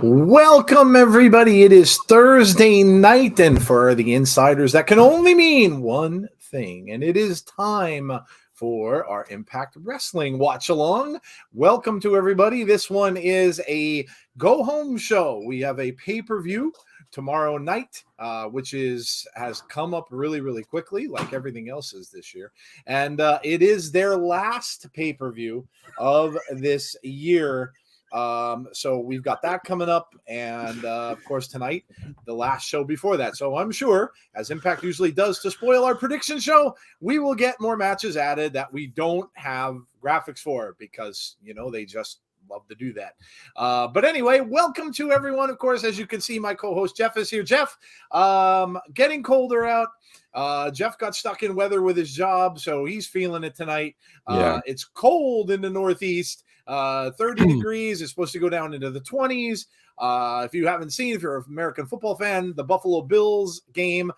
Welcome, everybody. It is Thursday night, and for the insiders, that can only mean one thing, and it is time for our Impact Wrestling watch-along. Welcome to everybody. This one is a go-home show. We have a pay-per-view tomorrow night, which has come up really, really quickly, like everything else is this year. And it is their last pay-per-view of this year. So we've got that coming up, and of course tonight, the last show before that. So I'm sure, as Impact usually does to spoil our prediction show, we will get more matches added that we don't have graphics for, because, you know, they just love to do that. But anyway, welcome to everyone. Of course, as you can see, my co-host Jeff is here. Jeff, getting colder out. Jeff got stuck in weather with his job, so he's feeling it tonight. It's cold in the Northeast. 30 degrees. It's supposed to go down into the 20s. If you haven't seen, if you're an American football fan, the Buffalo Bills game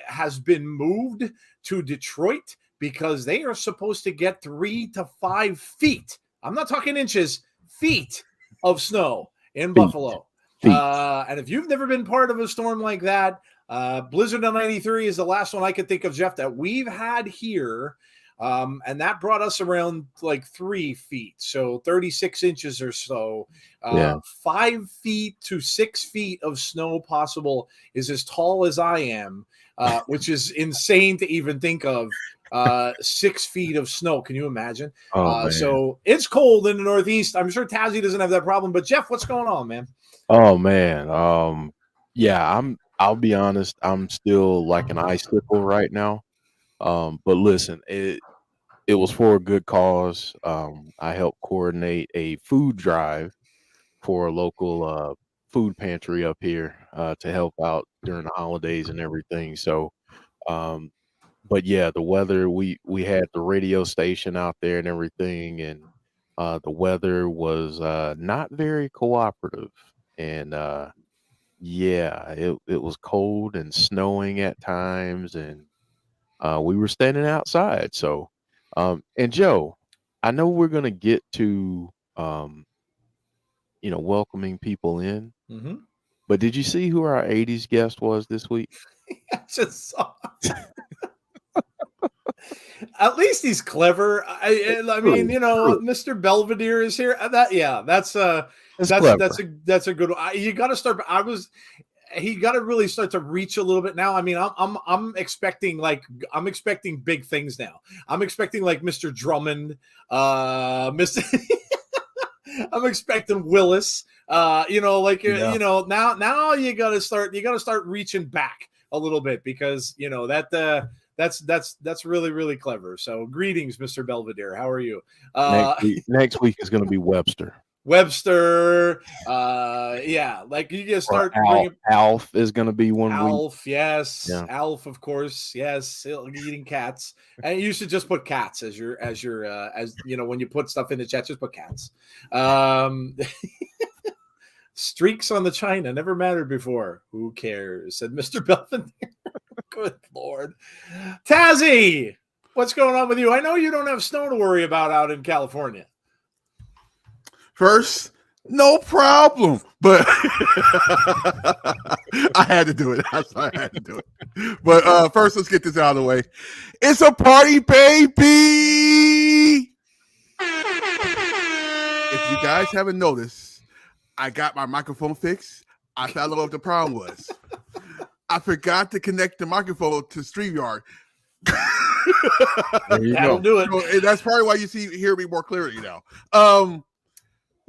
has been moved to Detroit because they are supposed to get 3 to 5 feet. I'm not talking inches, feet of snow in Buffalo. And if you've never been part of a storm like that, Blizzard of 93 is the last one I could think of, Jeff, that we've had here. And that brought us around like 3 feet, so 36 inches or so. 5 feet to 6 feet of snow possible is as tall as I am, which is insane to even think of. 6 feet of snow. Can you imagine? Oh, man. So it's cold in the Northeast. I'm sure Tazzy doesn't have that problem. But Jeff, what's going on, man? Oh, man. Yeah, I'll be honest, I'm still like an icicle right now. But listen, it was for a good cause. I helped coordinate a food drive for a local food pantry up here to help out during the holidays and everything. So, um, but yeah, the weather, we had the radio station out there and everything, and the weather was not very cooperative. And yeah, it was cold and snowing at times, and we were standing outside. So, and Joe, I know we're gonna get to welcoming people in, Mm-hmm. but did you see who our '80s guest was this week? I just saw. At least he's clever. I mean, True. Mr. Belvedere is here. That's clever. a good one. You got to start. He got to really start to reach a little bit now. I mean, I'm expecting big things now. I'm expecting like Mr. Drummond, Mr. I'm expecting Willis. Now you got to start reaching back a little bit because that's really, really clever. So greetings, Mr. Belvedere. How are you? Next week is going to be Webster. Like you just start bringing. Alf is going to be one week. Alf, yes. Yeah. Alf, of course, yes. Eating cats, and you should just put cats as when you put stuff in the chat, just put cats. Streaks on the china never mattered before. Who cares? Said Mr. Belvedere. Good Lord. Tazzy, what's going on with you? I know you don't have snow to worry about out in California. First, no problem. But I had to do it. I had to do it. But first, let's get this out of the way. It's a party, baby. If you guys haven't noticed, I got my microphone fixed. I found out what the problem was. I forgot to connect the microphone to StreamYard. That'll do it. So, and that's probably why you hear me more clearly now.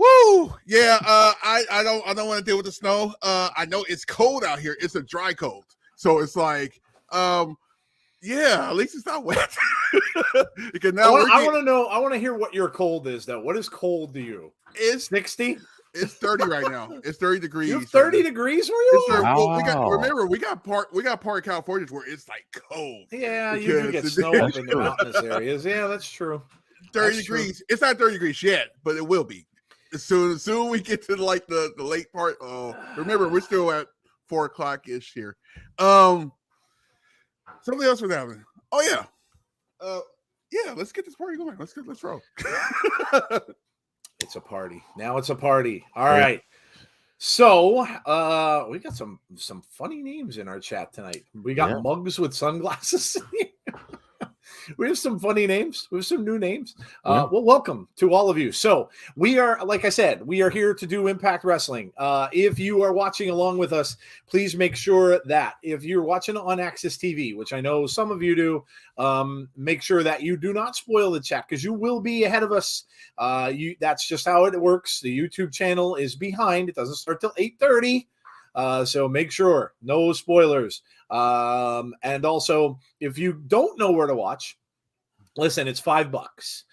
Woo! Yeah, I don't want to deal with the snow. I know it's cold out here. It's a dry cold, so it's like, yeah, at least it's not wet. Because now I want to know. I want to hear what your cold is, though. What is cold to you? It's 60. It's 30 right now. It's 30 degrees. You have 30 degrees where you are? Wow. We got part of California where it's like cold. Yeah, you do get snow up in the mountainous areas. Yeah, that's true. 30 degrees. True. It's not 30 degrees yet, but it will be. As soon we get to like the late part. Oh, remember we're still at 4 o'clock ish here. Something else was happening. Oh yeah. Yeah, let's get this party going. Let's roll. It's a party. Now it's a party. All right. So we got some funny names in our chat tonight. We got Mugs with sunglasses. We have some funny names. We have some new names. Well, welcome to all of you. So we are, like I said, we are here to do Impact Wrestling. If you are watching along with us, please make sure that if you're watching on Access TV, which I know some of you do, make sure that you do not spoil the chat because you will be ahead of us. That's just how it works. The YouTube channel is behind. It doesn't start till 8:30. So make sure no spoilers. And also, if you don't know where to watch, listen, it's $5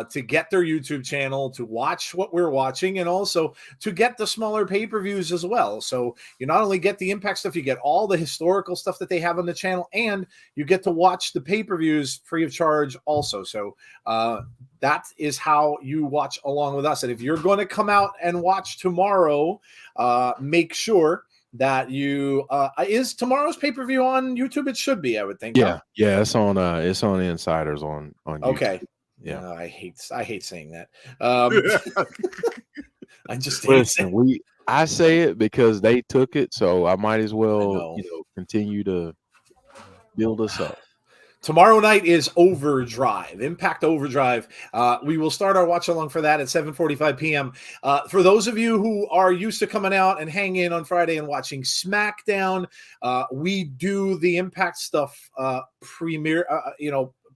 to get their YouTube channel, to watch what we're watching, and also to get the smaller pay-per-views as well. So you not only get the Impact stuff, you get all the historical stuff that they have on the channel, and you get to watch the pay-per-views free of charge also. So that is how you watch along with us. And if you're going to come out and watch tomorrow, make sure that you is tomorrow's pay-per-view on YouTube? It should be, I would think. Yeah, it's on Insiders on YouTube. Okay. Yeah. I hate saying that. I just listen. I say it because they took it, so I might as well continue to build us up. Tomorrow night is Overdrive, Impact Overdrive. We will start our watch along for that at 7:45 p.m. For those of you who are used to coming out and hanging in on Friday and watching SmackDown, we do the Impact stuff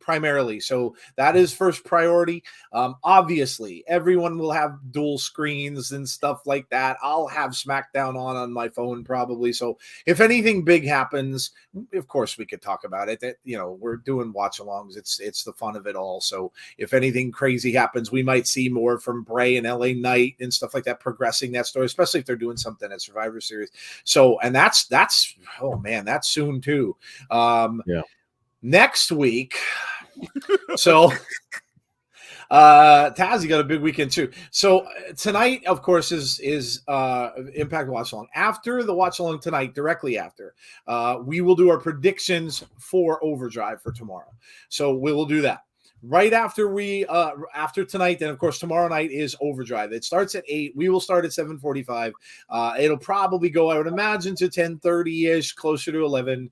primarily. So that is first priority. Obviously, everyone will have dual screens and stuff like that. I'll have SmackDown on my phone probably. So if anything big happens, of course we could talk about it. That, you know, we're doing watch-alongs. It's the fun of it all. So if anything crazy happens, we might see more from Bray and LA Knight and stuff like that, progressing that story, especially if they're doing something at Survivor Series. So, and that's oh man, that's soon too. Next week. So Taz, got a big weekend too. So tonight, of course, is Impact Watch Along. After the Watch Along tonight, directly after, we will do our predictions for Overdrive for tomorrow. So we will do that right after after tonight. Then of course tomorrow night is Overdrive. It starts at 8. We will start at 7:45. It'll probably go, I would imagine, to 10:30-ish, closer to 11.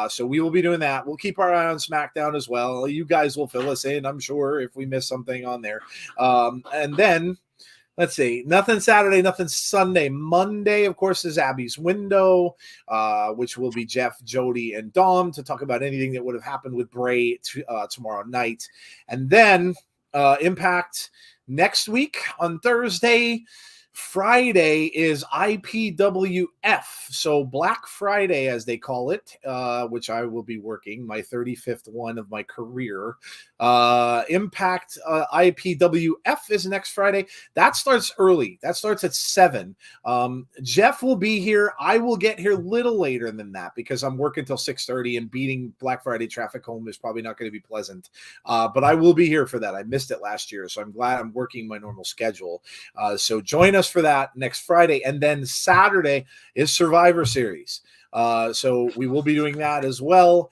So we will be doing that. We'll keep our eye on SmackDown as well. You guys will fill us in, I'm sure, if we miss something on there. And then let's see, nothing Saturday, nothing Sunday. Monday, of course, is Abby's Window, which will be Jeff, Jody, and Dom to talk about anything that would have happened with Bray tomorrow night. And then Impact next week on Thursday. Friday is IPWF, so Black Friday, as they call it, which I will be working, my 35th one of my career. Impact IPWF is next Friday. That starts early. That starts at 7. Jeff will be here. I will get here a little later than that because I'm working till 6:30, and beating Black Friday traffic home is probably not going to be pleasant. But I will be here for that. I missed it last year, so I'm glad I'm working my normal schedule. So join us for that next Friday. And then Saturday is Survivor Series. So we will be doing that as well.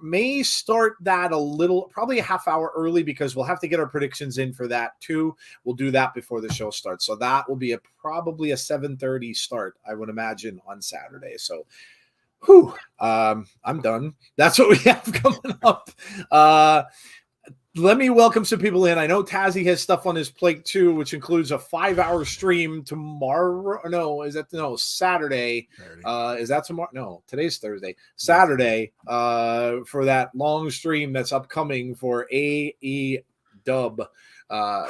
May start that a little, probably a half hour early, because we'll have to get our predictions in for that too. We'll do that before the show starts. So that will be probably a 7:30 start, I would imagine, on Saturday. So I'm done. That's what we have coming up. Let me welcome some people in. I know Tazzy has stuff on his plate too, which includes a 5-hour stream tomorrow. Saturday. Is that tomorrow? No, today's Thursday. Saturday for that long stream that's upcoming for AEW.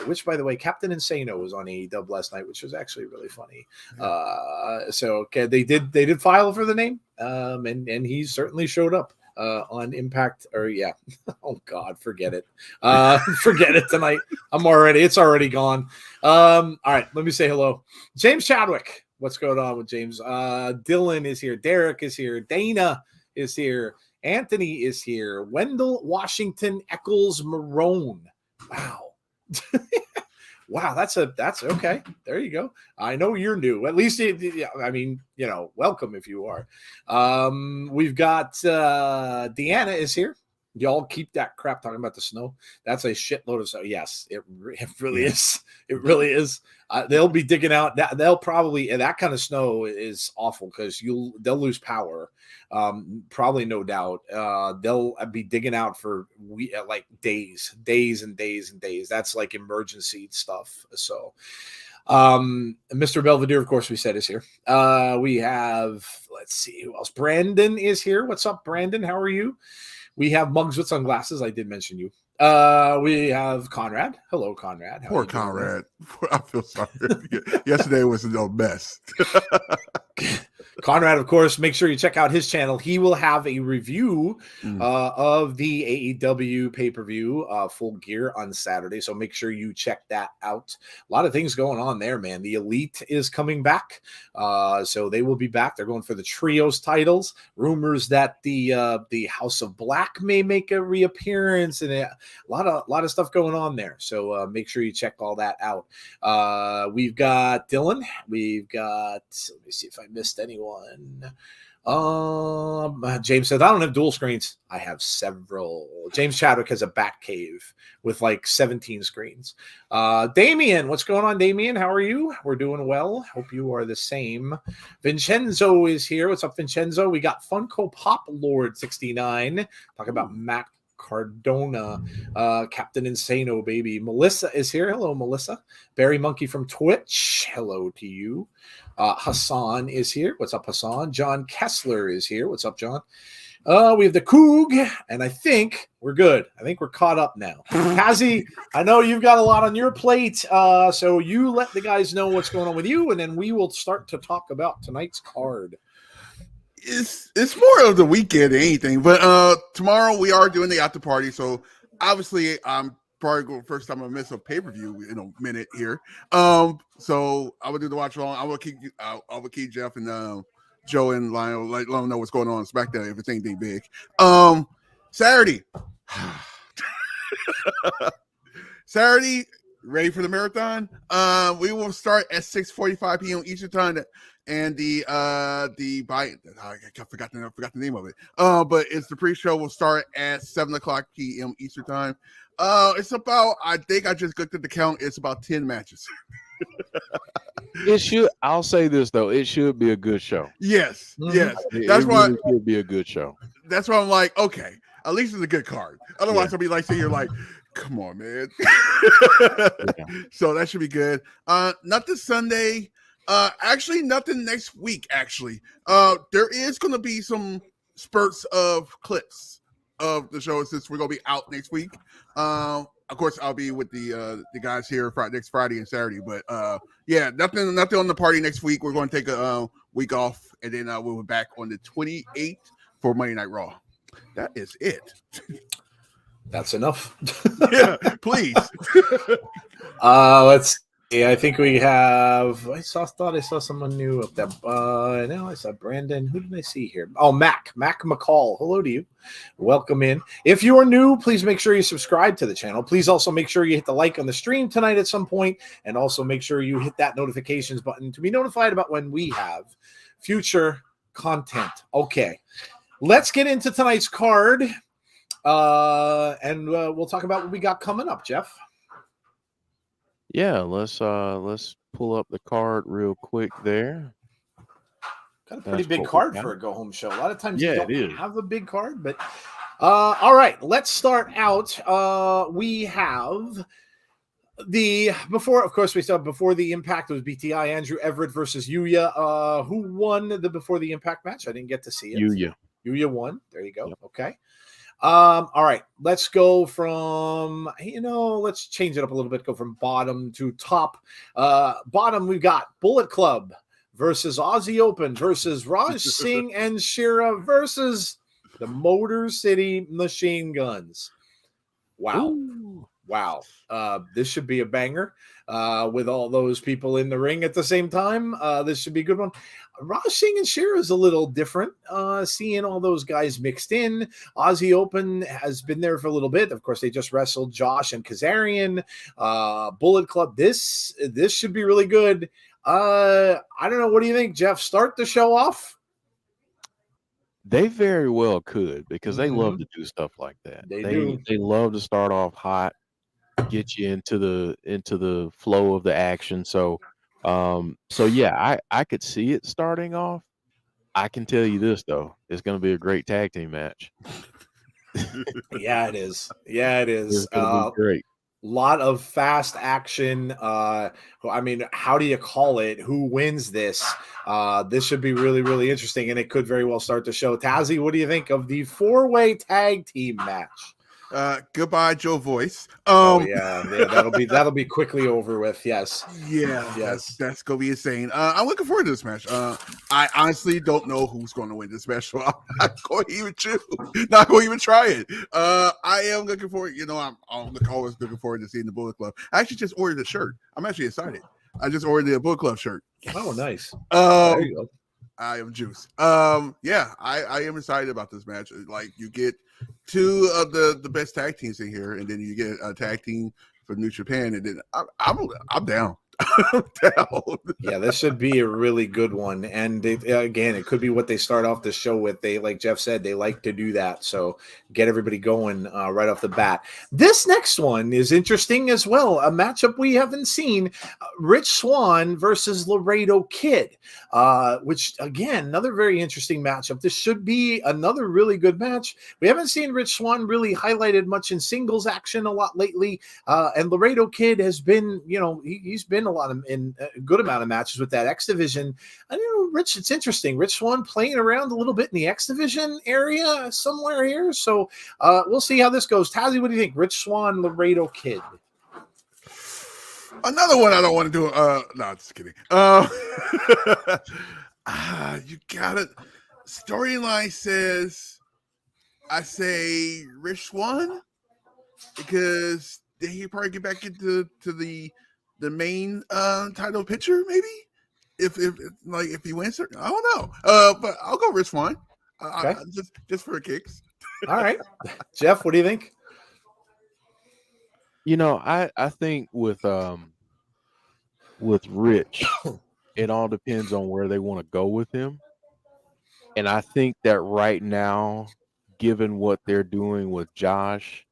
Which, by the way, Captain Insano was on AEW last night, which was actually really funny. So okay, they did file for the name, and he certainly showed up on Impact. Oh God, forget it. Forget it tonight. It's already gone. All right, let me say hello. James Chadwick. What's going on with James? Dylan is here. Derek is here. Dana is here. Anthony is here. Wendell Washington Eccles Marone. Wow. Wow, that's okay. There you go. I know you're new. At least, welcome if you are. We've got Deanna is here. Y'all keep that crap talking about the snow. That's a shitload of snow. Yes, it really is. It really is. They'll be digging out. They'll probably, that kind of snow is awful because they'll lose power. Probably, no doubt. They'll be digging out for like days and days and days. That's like emergency stuff. So, Mr. Belvedere, of course, we said is here. We have, let's see who else. Brandon is here. What's up, Brandon? How are you? We have Mugs with Sunglasses. I did mention you. We have Conrad. Hello, Conrad. Poor Conrad. I feel sorry. Yesterday was no mess. Conrad, of course, make sure you check out his channel. He will have a review of the AEW pay-per-view Full Gear on Saturday, so make sure you check that out. A lot of things going on there, man. The Elite is coming back, so they will be back. They're going for the Trios titles. Rumors that the House of Black may make a reappearance, and a lot of stuff going on there. So make sure you check all that out. We've got Dylan. We've got, let me see if I missed anyone. James said, I don't have dual screens. I have several. James Chadwick has a bat cave with like 17 screens. Damien, what's going on, Damien? How are you? We're doing well. Hope you are the same. Vincenzo is here. What's up, Vincenzo? We got Funko Pop Lord 69. Talk about Matt Cardona, Captain Insano, baby. Melissa is here. Hello, Melissa. Barry Monkey from Twitch. Hello to you. Hassan is here. What's up, Hassan? John Kessler is here. What's up, John? We have the Coog, and I think we're good. I think we're caught up now. Kazi, I know you've got a lot on your plate, so you let the guys know what's going on with you, and then we will start to talk about tonight's card. It's more of the weekend than anything, but tomorrow we are doing the after party, so obviously I'm probably going first time I miss a pay-per-view in a minute here. So I will do the watch along. I will keep Jeff and Joe and Lionel, let them know what's going on SmackDown if it's anything big. Saturday. Saturday, ready for the marathon? We will start at 6:45 p.m. Eastern time, and the I forgot the name of it. But it's the pre-show will start at 7:00 p.m. Eastern time. It's about, I think I just looked at the count. It's about 10 matches. It should. I'll say this though, it should be a good show. Yes, yes. That's why it should be a good show. That's why I'm like, okay, at least it's a good card. Otherwise, I'll be like sitting here like, come on, man. So that should be good. Nothing Sunday. Actually, nothing next week. Actually, there is going to be some spurts of clips of the show since we're going to be out next week. Of course, I'll be with the guys here next Friday and Saturday. But yeah, nothing on the party next week. We're going to take a week off, and then we'll be back on the 28th for Monday Night Raw. That is it. That's enough. Yeah, please. Let's see. I think we have. Thought I saw someone new up there. No, I saw Brandon. Who did I see here? Oh, Mac McCall. Hello to you. Welcome in. If you are new, please make sure you subscribe to the channel. Please also make sure you hit the like on the stream tonight at some point, and also make sure you hit that notifications button to be notified about when we have future content. Okay, let's get into tonight's card. And we'll talk about what we got coming up, Jeff. Yeah, let's pull up the card real quick there. Got a pretty big card for a go home show. A lot of times you don't have a big card, but all right, let's start out. We have before the Impact, it was BTI Andrew Everett versus Yuya. Who won the before the Impact match? I didn't get to see it. Yuya won. There you go. Yep. Okay. All right, let's go from, let's change it up a little bit, go from bottom to top. Bottom, we've got Bullet Club versus Aussie Open versus Raj Singh and Shera versus the Motor City Machine Guns. Wow. Ooh. Wow. This should be a banger with all those people in the ring at the same time. This should be a good one. Raj Singh and Shera is a little different. Seeing all those guys mixed in. Aussie Open has been there for a little bit. Of course, they just wrestled Josh and Kazarian. Bullet Club. This should be really good. I don't know. What do you think, Jeff? Start the show off? They very well could, because they love to do stuff like that. They love to start off hot, get you into the flow of the action. So yeah, I could see it starting off. I can tell you this though, it's going to be a great tag team match. Yeah, it is. It's going to be great. Lot of fast action. I mean, how do you call it? Who wins this? This should be really, really interesting, and it could very well start the show. Tazzy, what do you think of the 4-way tag team match? Goodbye, Joe Voice. Yeah, that'll be quickly over with. Yes. That's gonna be insane. I'm looking forward to this match. I honestly don't know who's going to win this match, so I'm not going to even try it. I am looking forward. I'm always looking forward to seeing the Bullet Club. I actually just ordered a shirt. I'm actually excited. I just ordered the Bullet Club shirt. Yes. Oh, nice. There you go. I am juice. Yeah, I am excited about this match. Like, you get two of the best tag teams in here, and then you get a tag team for New Japan, and then I'm down. Yeah, this should be a really good one. And again, it could be what they start off the show with. They, like Jeff said, they like to do that. So get everybody going right off the bat. This next one is interesting as well. A matchup we haven't seen. Rich Swann versus Laredo Kid, which, again, another very interesting matchup. This should be another really good match. We haven't seen Rich Swann really highlighted much in singles action a lot lately. And Laredo Kid has been, he's been in a good amount of matches with that X division. I don't know, Rich. It's interesting. Rich Swann playing around a little bit in the X division area somewhere here. So we'll see how this goes. Tazzy, what do you think? Rich Swann, Laredo Kid. Another one I don't want to do. No, just kidding. You got it. Storyline says, I say Rich Swann because then he probably get back into the main title picture, maybe if he wins. I don't know. But I'll go Rich Swann. Okay. Just for kicks. All right, Jeff, what do you think? I think with Rich, it all depends on where they want to go with him. And I think that right now, given what they're doing with Josh,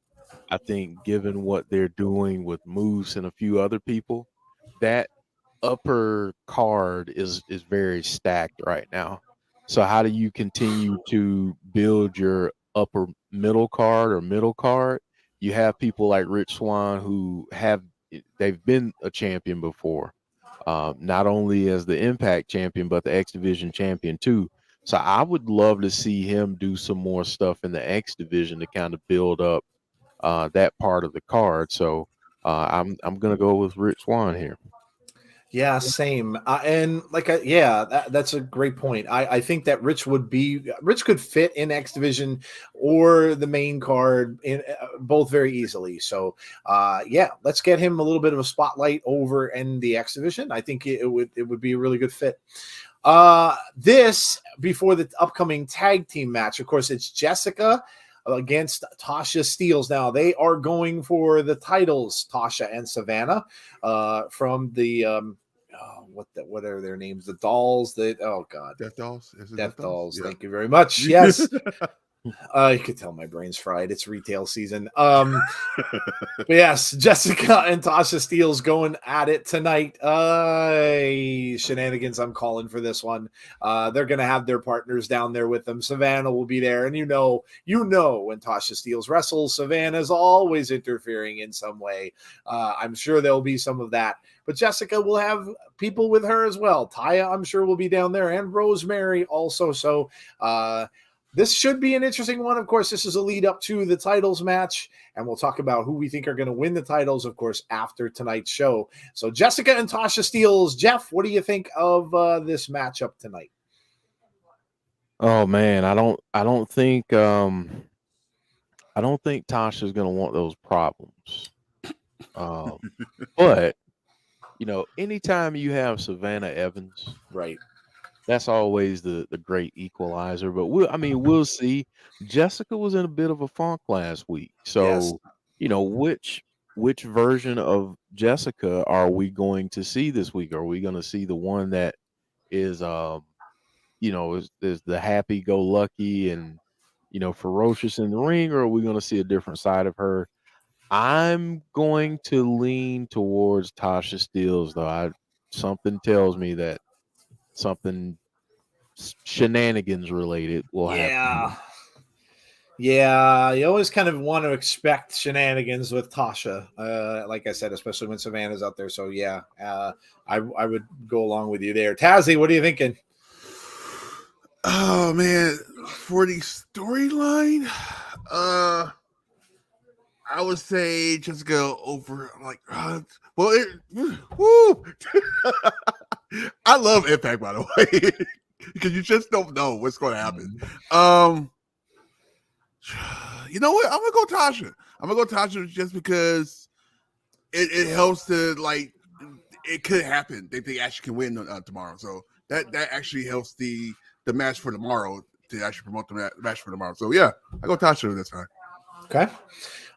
I think given what they're doing with Moose and a few other people, that upper card is very stacked right now. So how do you continue to build your upper middle card or middle card? You have people like Rich Swann they've been a champion before, not only as the Impact champion, but the X Division champion too. So I would love to see him do some more stuff in the X Division to kind of build up that part of the card. So I'm gonna go with Rich Swann here. Yeah, same. And that's a great point. I think that Rich could fit in X Division or the main card in both very easily. So let's get him a little bit of a spotlight over in the X Division. I think it would be a really good fit. This before the upcoming tag team match, of course, it's Jessicka against Tasha Steelz. Now they are going for the titles, Tasha and Savannah, from the what are their names? The dolls that Death Dolls. Death Dolls. Yeah. Thank you very much. Yes. You could tell my brain's fried. It's retail season. But yes, Jessicka and Tasha Steelz going at it tonight. Shenanigans, I'm calling for this one. They're going to have their partners down there with them. Savannah will be there. And you know, when Tasha Steelz wrestles, Savannah's always interfering in some way. I'm sure there'll be some of that. But Jessicka will have people with her as well. Taya, I'm sure, will be down there. And Rosemary also. So, this should be an interesting one. Of course, this is a lead up to the titles match, and we'll talk about who we think are going to win the titles, of course, after tonight's show. So Jessicka and Tasha Steelz. Jeff, what do you think of this matchup tonight? Oh man, I don't think Tasha's going to want those problems. But anytime you have Savannah Evans, right, that's always the great equalizer. But we'll see. Jessicka was in a bit of a funk last week. So, yes. which version of Jessicka are we going to see this week? Are we going to see the one that is is the happy-go-lucky and, ferocious in the ring, or are we going to see a different side of her? I'm going to lean towards Tasha Steelz, though. Something tells me that something shenanigans related will happen. Yeah, you always kind of want to expect shenanigans with Tasha, like I said, especially when Savannah's out there. So I would go along with you there. Tazzy, what are you thinking? Oh man, for the storyline, I would say just go over woo. I love Impact, by the way, because you just don't know what's going to happen. You know what? I'm gonna go Tasha. I'm gonna go Tasha just because it helps to it could happen that they actually can win tomorrow. So that actually helps the match for tomorrow to actually promote the match for tomorrow. So yeah, I go Tasha this time. Okay.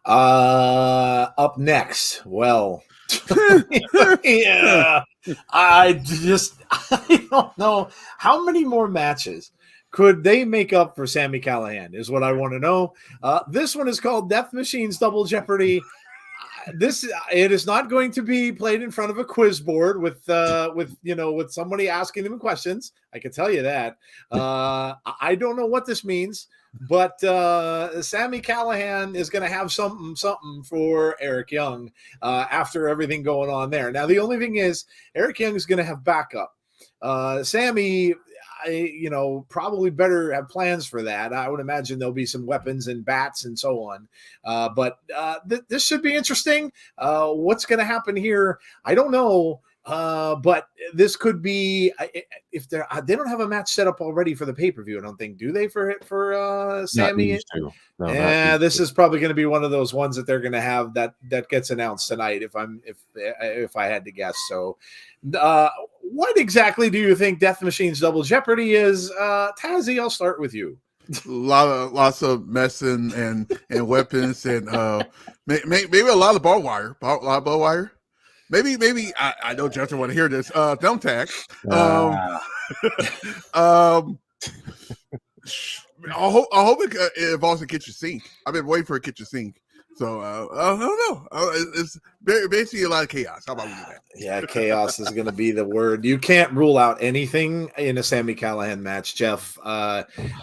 Up next, well, yeah, I don't know how many more matches could they make up for Sami Callihan is what I want to know. This one is called Death Machine's Double Jeopardy. It is not going to be played in front of a quiz board with somebody asking them questions. I can tell you that. I don't know what this means, But Sami Callihan is going to have something for Eric Young after everything going on there. Now, the only thing is, Eric Young is going to have backup. Sammy, probably better have plans for that. I would imagine there'll be some weapons and bats and so on. But this should be interesting. What's going to happen here? I don't know. But this could be if they don't have a match set up already for the pay-per-view. I don't think, do they, for Sammy? No, this is probably going to be one of those ones that they're going to have that gets announced tonight. If I had to guess. So, what exactly do you think Death Machine's Double Jeopardy is? Tazzy, I'll start with you. Lots of messing and weapons and maybe a lot of barbed wire. Maybe I know Justin want to hear this. Thumbtacks. I hope it involves a kitchen sink. I've been waiting for a kitchen sink. So I don't know. It's basically a lot of chaos. How about we do that? Yeah, chaos is going to be the word. You can't rule out anything in a Sami Callihan match, Jeff.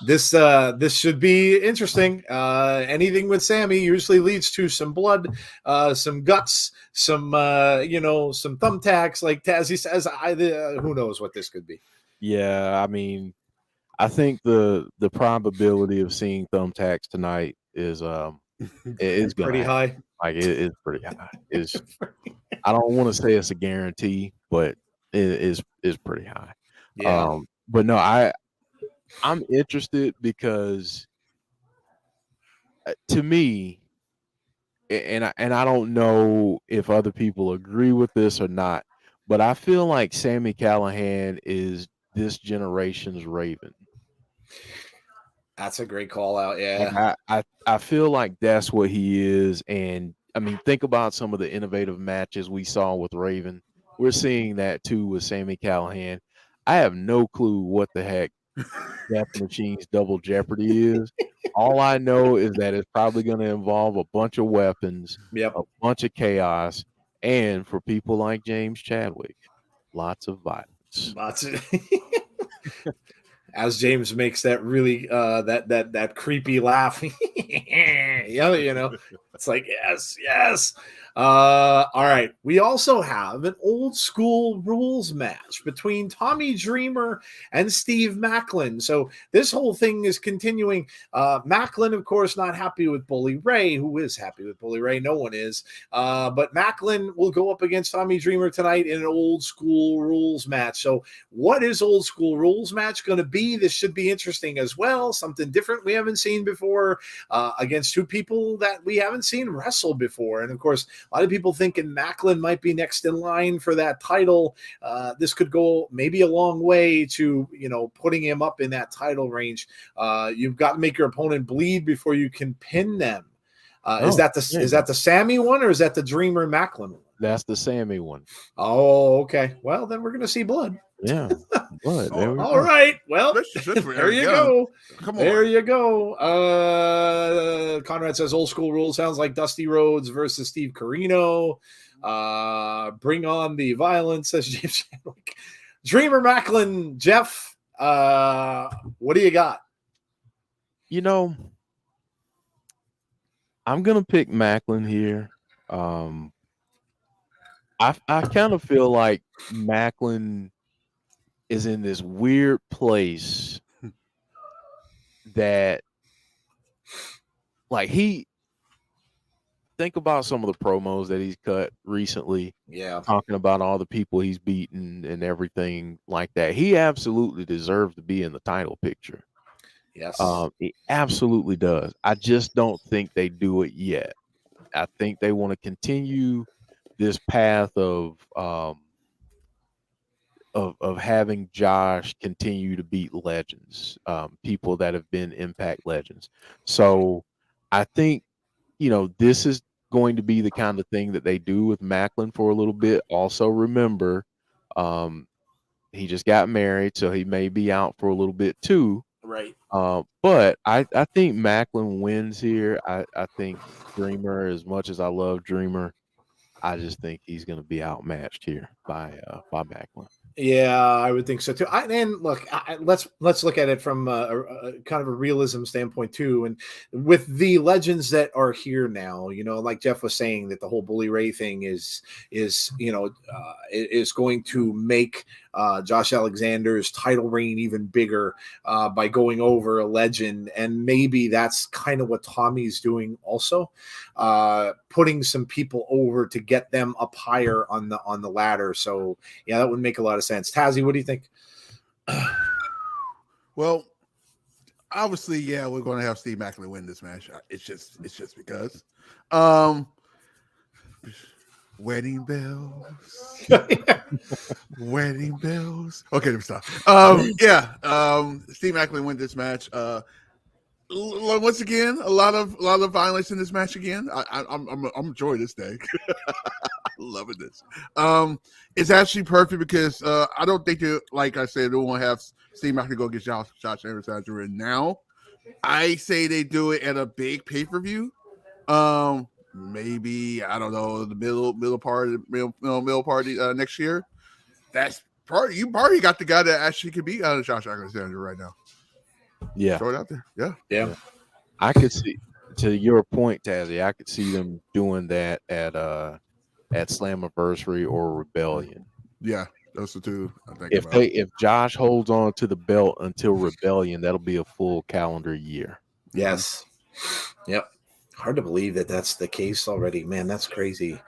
This should be interesting. Anything with Sami usually leads to some blood, some guts, some thumbtacks. Like Tazzy says, who knows what this could be? Yeah, I mean, I think the probability of seeing thumbtacks tonight is it's pretty high. Like it is pretty high. I don't want to say it's a guarantee, but it is pretty high. Yeah. But no, I'm interested because to me, and I don't know if other people agree with this or not, but I feel like Sami Callihan is this generation's Raven. That's a great call out. Yeah. Like I feel like that's what he is. And I mean, think about some of the innovative matches we saw with Raven. We're seeing that too with Sami Callihan. I have no clue what the heck Death Machine's Double Jeopardy is. All I know is that it's probably going to involve a bunch of weapons, yep, a bunch of chaos, and for people like James Chadwick, lots of violence. Lots of as James makes that really that creepy laugh. Yeah, it's like yes. All right. We also have an old school rules match between Tommy Dreamer and Steve Maclin. So this whole thing is continuing. Maclin, of course, not happy with Bully Ray. Who is happy with Bully Ray? No one is. But Maclin will go up against Tommy Dreamer tonight in an old school rules match. So what is old school rules match going to be? This should be interesting as well. Something different we haven't seen before against two people that we haven't seen wrestle before. And of course, a lot of people thinking Maclin might be next in line for that title. This could go maybe a long way to, putting him up in that title range. You've got to make your opponent bleed before you can pin them. Is that the Sami one or is that the Dreamer Maclin one? That's the Sami one. Oh, okay. Well, then we're going to see blood. Yeah. Blood. All right. Well, there you go. Come on. There you go. Conrad says old school rules sounds like Dusty Rhodes versus Steve Corino. Bring on the violence, says James Chadwick. Dreamer Maclin, Jeff. What do you got? I'm gonna pick Maclin here. I kind of feel like Maclin is in this weird place that, like, think about some of the promos that he's cut recently. Yeah. Talking about all the people he's beaten and everything like that. He absolutely deserves to be in the title picture. Yes. He absolutely does. I just don't think they do it yet. I think they want to continue this path of having Josh continue to beat legends, people that have been Impact legends. So I think, this is going to be the kind of thing that they do with Maclin for a little bit. Also, remember, he just got married, so he may be out for a little bit too. Right. But I think Maclin wins here. I think Dreamer, as much as I love Dreamer, I just think he's going to be outmatched here by Maclin. Yeah, I would think so too. And look, let's look at it from a kind of a realism standpoint too. And with the legends that are here now, like Jeff was saying, that the whole Bully Ray thing is going to make Josh Alexander's title reign even bigger by going over a legend, and maybe that's kind of what Tommy's doing also, putting some people over to get them up higher on the ladder. So yeah, that would make a lot of sense. Tazzy, what do you think? Well, obviously, yeah, we're going to have Steve Maclin win this match. It's just because. Wedding bells. Wedding bells. Okay, let me stop. Steve Maclin win this match. Once again, a lot of violence in this match again. I'm enjoying this day. Loving this. It's actually perfect because I don't think that, like I said, they won't have Steve Maclin go get Josh Alexander in now. I say they do it at a big pay-per-view. Maybe, I don't know, the middle party next year. That's part. You already got the guy that actually could beat Josh Alexander right now. Yeah, throw it out there. Yeah. I could see, to your point, Tazzy, I could see them doing that at Slammiversary or Rebellion. Yeah, those are two. If Josh holds on to the belt until Rebellion, that'll be a full calendar year. Yes. Yep. Hard to believe that that's the case already, man. That's crazy.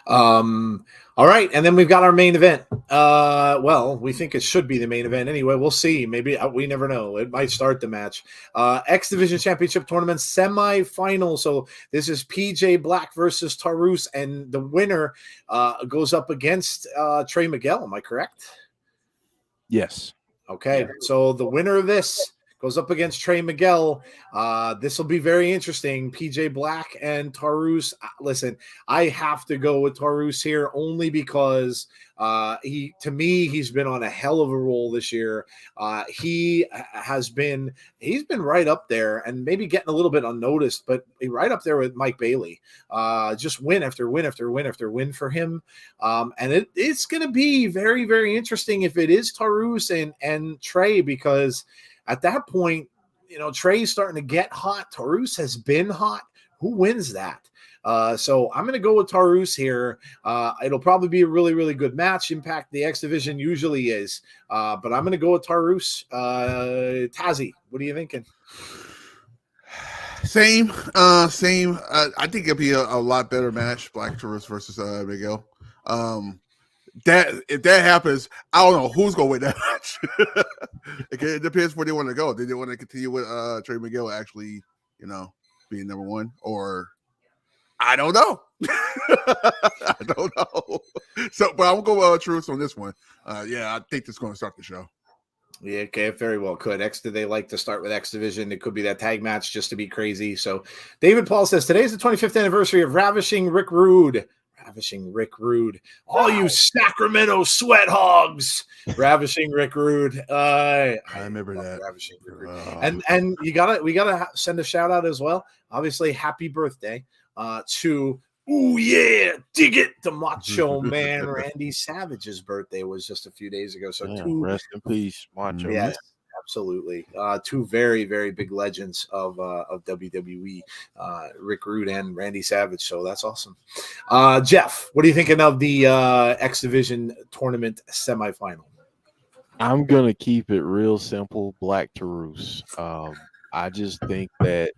All right, and then we've got our main event. Well, we think it should be the main event anyway. We'll see. Maybe we never know. It might start the match. X Division Championship Tournament semifinal. So this is PJ Black versus Taurus, and the winner goes up against Trey Miguel. Am I correct? Yes. Okay. So the winner of this goes up against Trey Miguel. This will be very interesting. PJ Black and Taurus. Listen, I have to go with Taurus here only because he's been on a hell of a roll this year. He's been right up there and maybe getting a little bit unnoticed, but right up there with Mike Bailey. Just win after win after win after win for him. And it's going to be very, very interesting if it is Taurus and Trey, because at that point, Trey's starting to get hot. Taurus has been hot. Who wins that? So I'm going to go with Taurus here. It'll probably be a really, really good match. Impact the X Division usually is. But I'm going to go with Taurus. Tazzy, what are you thinking? Same. I think it'll be a lot better match, Black Taurus versus Miguel. If that happens, I don't know who's gonna win that match. It depends where they want to go. They want to continue with Trey Miguel actually, being number one, or I don't know. I don't know. So, but I'm gonna go Truth on this one. I think this is going to start the show. Yeah, okay, very well could. They like to start with X Division. It could be that tag match just to be crazy. So, David Paul says today's the 25th anniversary of Ravishing Rick Rude. All you Sacramento sweat hogs. Ravishing Rick Rude. I remember that. Ravishing Rick Rude. And we gotta send a shout out as well. Obviously, happy birthday to dig it, the Macho Man Randy Savage's birthday was just a few days ago. So rest in peace, Macho. Yes. Absolutely. Two very, very big legends of WWE, Rick Rude and Randy Savage. So that's awesome. Jeff, what are you thinking of the X Division tournament semifinal? I'm going to keep it real simple. Black Taurus. I just think that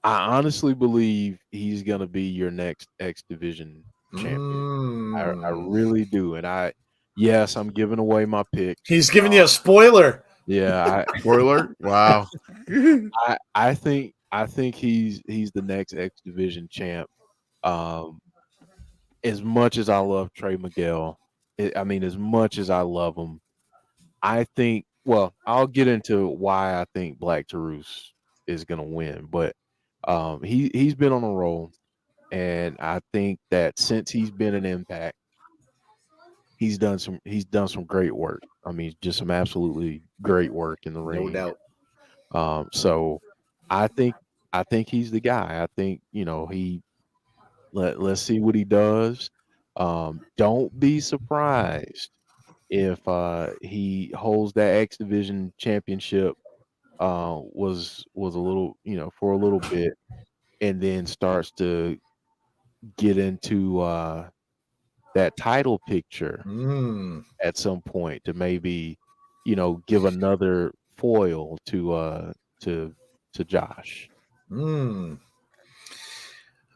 I honestly believe he's going to be your next X Division champion. I really do. And yes, I'm giving away my pick. He's giving you a spoiler. Yeah, spoiler. Wow. I think he's the next X Division champ. As much as I love Trey Miguel, as much as I love him, I think. Well, I'll get into why I think Black Taurus is going to win, but he's been on a roll, and I think that since he's been in Impact, he's done some great work. Just some absolutely great work in the ring. No doubt. So I think he's the guy. I think, let's see what he does. Don't be surprised if he holds that X Division championship was a little, for a little bit, and then starts to get into that title picture at some point to maybe, give another foil to Josh.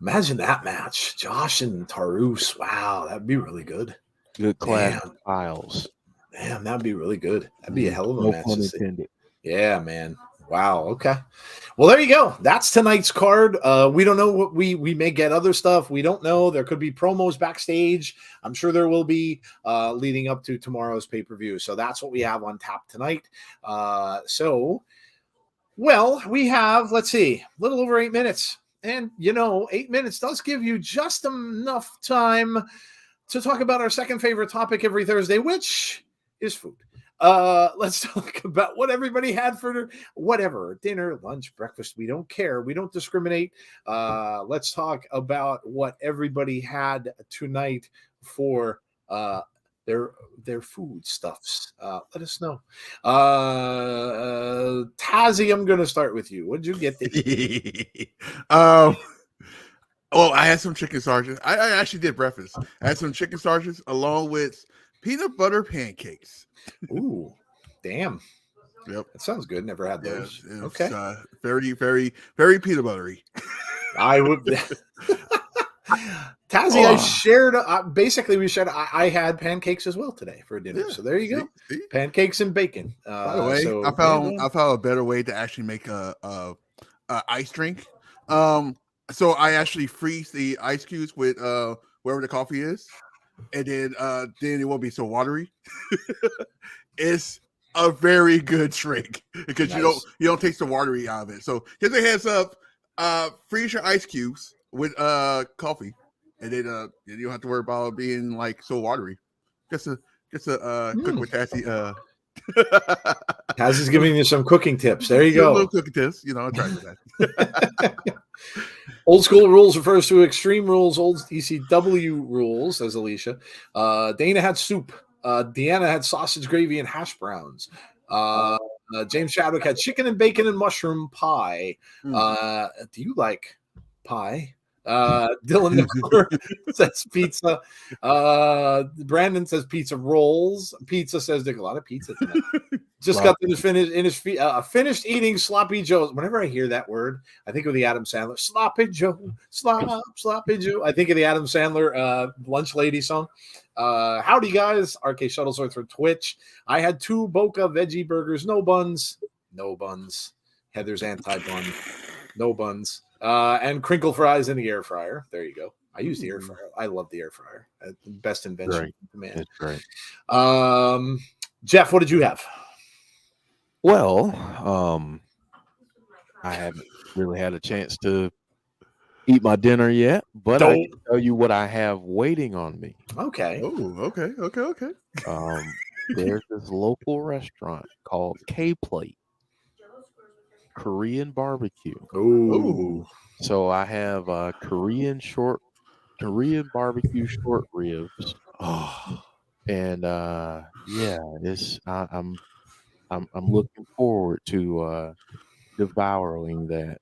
Imagine that match, Josh and Taurus. Wow, that'd be really good. Good class styles. Damn, that'd be really good. That'd be a hell of a match. No pun intended. Yeah, man. Wow. Okay. Well, there you go. That's tonight's card. We don't know what we may get other stuff. We don't know. There could be promos backstage. I'm sure there will be leading up to tomorrow's pay-per-view. So that's what we have on tap tonight. We have, let's see, a little over 8 minutes. And, 8 minutes does give you just enough time to talk about our second favorite topic every Thursday, which is food. Let's talk about what everybody had for whatever, dinner, lunch, breakfast. We don't care. We don't discriminate. Let's talk about what everybody had tonight for their food stuffs. Let us know. Tazzy, I'm going to start with you. What did you get to eat? Well, I had some chicken sergeants. I actually did breakfast. I had some chicken sergeants along with peanut butter pancakes. Ooh, damn. Yep. That sounds good. Never had those. Yeah, okay. Very, very, very peanut buttery. I would. Tazzy, I shared. Basically, we shared. I had pancakes as well today for dinner. Yeah, so there you go. See? Pancakes and bacon. By the way, I found a better way to actually make a ice drink. So I actually freeze the ice cubes with wherever the coffee is, and then it won't be so watery. It's a very good drink because you don't taste the watery out of it. So get the heads up, freeze your ice cubes with coffee, and then you don't have to worry about it being like so watery. Just a cook with Tassie. Tassie's giving you some cooking tips. There you go. Little cooking tips. I'll try that. Old school rules refers to extreme rules, old ECW rules, says Alicia. Dana had soup. Deanna had sausage gravy and hash browns. James Chadwick had chicken and bacon and mushroom pie. Do you like pie? Dylan McClure says pizza. Brandon says pizza rolls. Pizza says there's a lot of pizza tonight. Just got to finished eating sloppy joes. Whenever I hear that word, I think of the Adam Sandler sloppy Joe, sloppy Joe. I think of the Adam Sandler lunch lady song. Howdy guys, RK Shuttlesworth for Twitch. I had 2 Boca veggie burgers, no buns. Heather's anti-bun, no buns. And crinkle fries in the air fryer. There you go. I use the air fryer. I love the air fryer. Best invention, man. It's great. Jeff, what did you have? Well, I haven't really had a chance to eat my dinner yet, but I can tell you what I have waiting on me. Okay. Oh, okay. There's this local restaurant called K-Plate. Korean barbecue. Ooh. So I have Korean barbecue short ribs. And I'm looking forward to devouring that.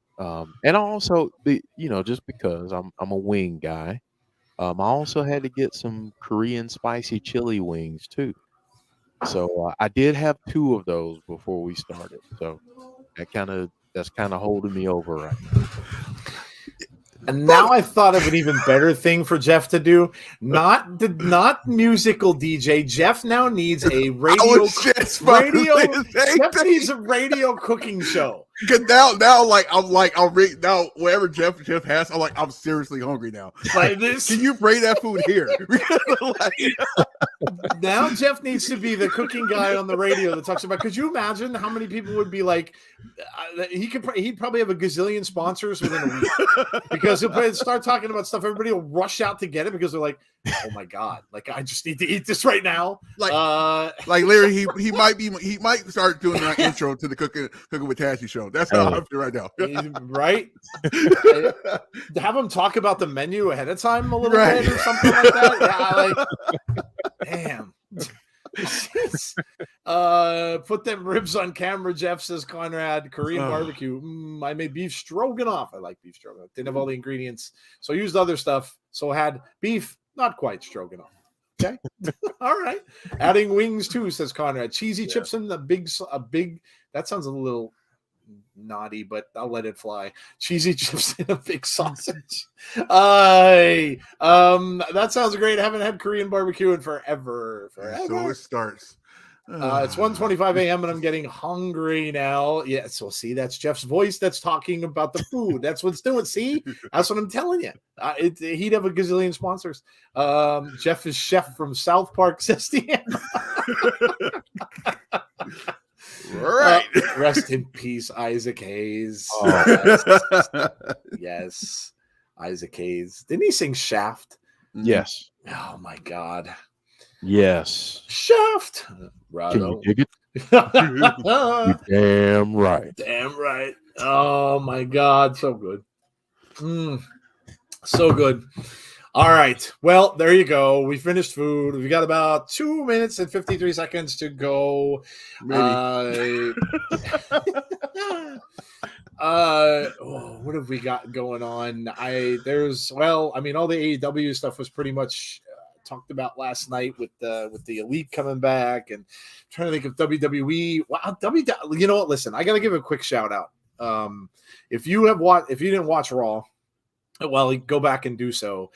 And also just because I'm a wing guy, I also had to get some Korean spicy chili wings too. So I did have 2 of those before we started. So that's kind of holding me over right now. And now I thought of an even better thing for Jeff to do. Not musical DJ. Jeff now needs a Jeff needs a radio cooking show. Because now, whatever Jeff has, I'm seriously hungry now. Like this, can you bring that food here? Now Jeff needs to be the cooking guy on the radio that talks about. Could you imagine how many people would be like? He'd probably have a gazillion sponsors within a week because he'll start talking about stuff. Everybody will rush out to get it because they're like, "Oh my god! Like I just need to eat this right now." Like Larry, he might start doing an intro to the cooking with Tassie show. That's how I feel right now. Right? Have him talk about the menu ahead of time a little bit or something like that. Yeah, damn. Put them ribs on camera, Jeff, says Conrad. Korean barbecue. I made beef stroganoff. I like beef stroganoff. Didn't have all the ingredients, so I used other stuff. So I had beef, not quite stroganoff. Okay. All right. Adding wings too, says Conrad. Cheesy chips in a big, that sounds a little naughty, but I'll let it fly. Cheesy chips in a big sausage. That sounds great. I haven't had Korean barbecue in forever. So it starts. It's 1:25 a.m. and I'm getting hungry now. Yeah, so see, that's Jeff's voice that's talking about the food. That's what's doing. See, that's what I'm telling you. He'd have a gazillion sponsors. Jeff is chef from South Park, says the Right. Rest in peace, Isaac Hayes. Oh, yes, Isaac Hayes. Didn't he sing Shaft? Yes. Oh my God. Yes. Shaft. Can you dig it? You're damn right. Damn right. Oh my God. So good. So good. All right. Well, there you go. We finished food. We got about 2 minutes and 53 seconds to go. Maybe. What have we got going on? All the AEW stuff was pretty much talked about last night with the Elite coming back, and I'm trying to think of WWE. Wow, you know what? Listen, I got to give a quick shout out. If you didn't watch Raw, well, go back and do so.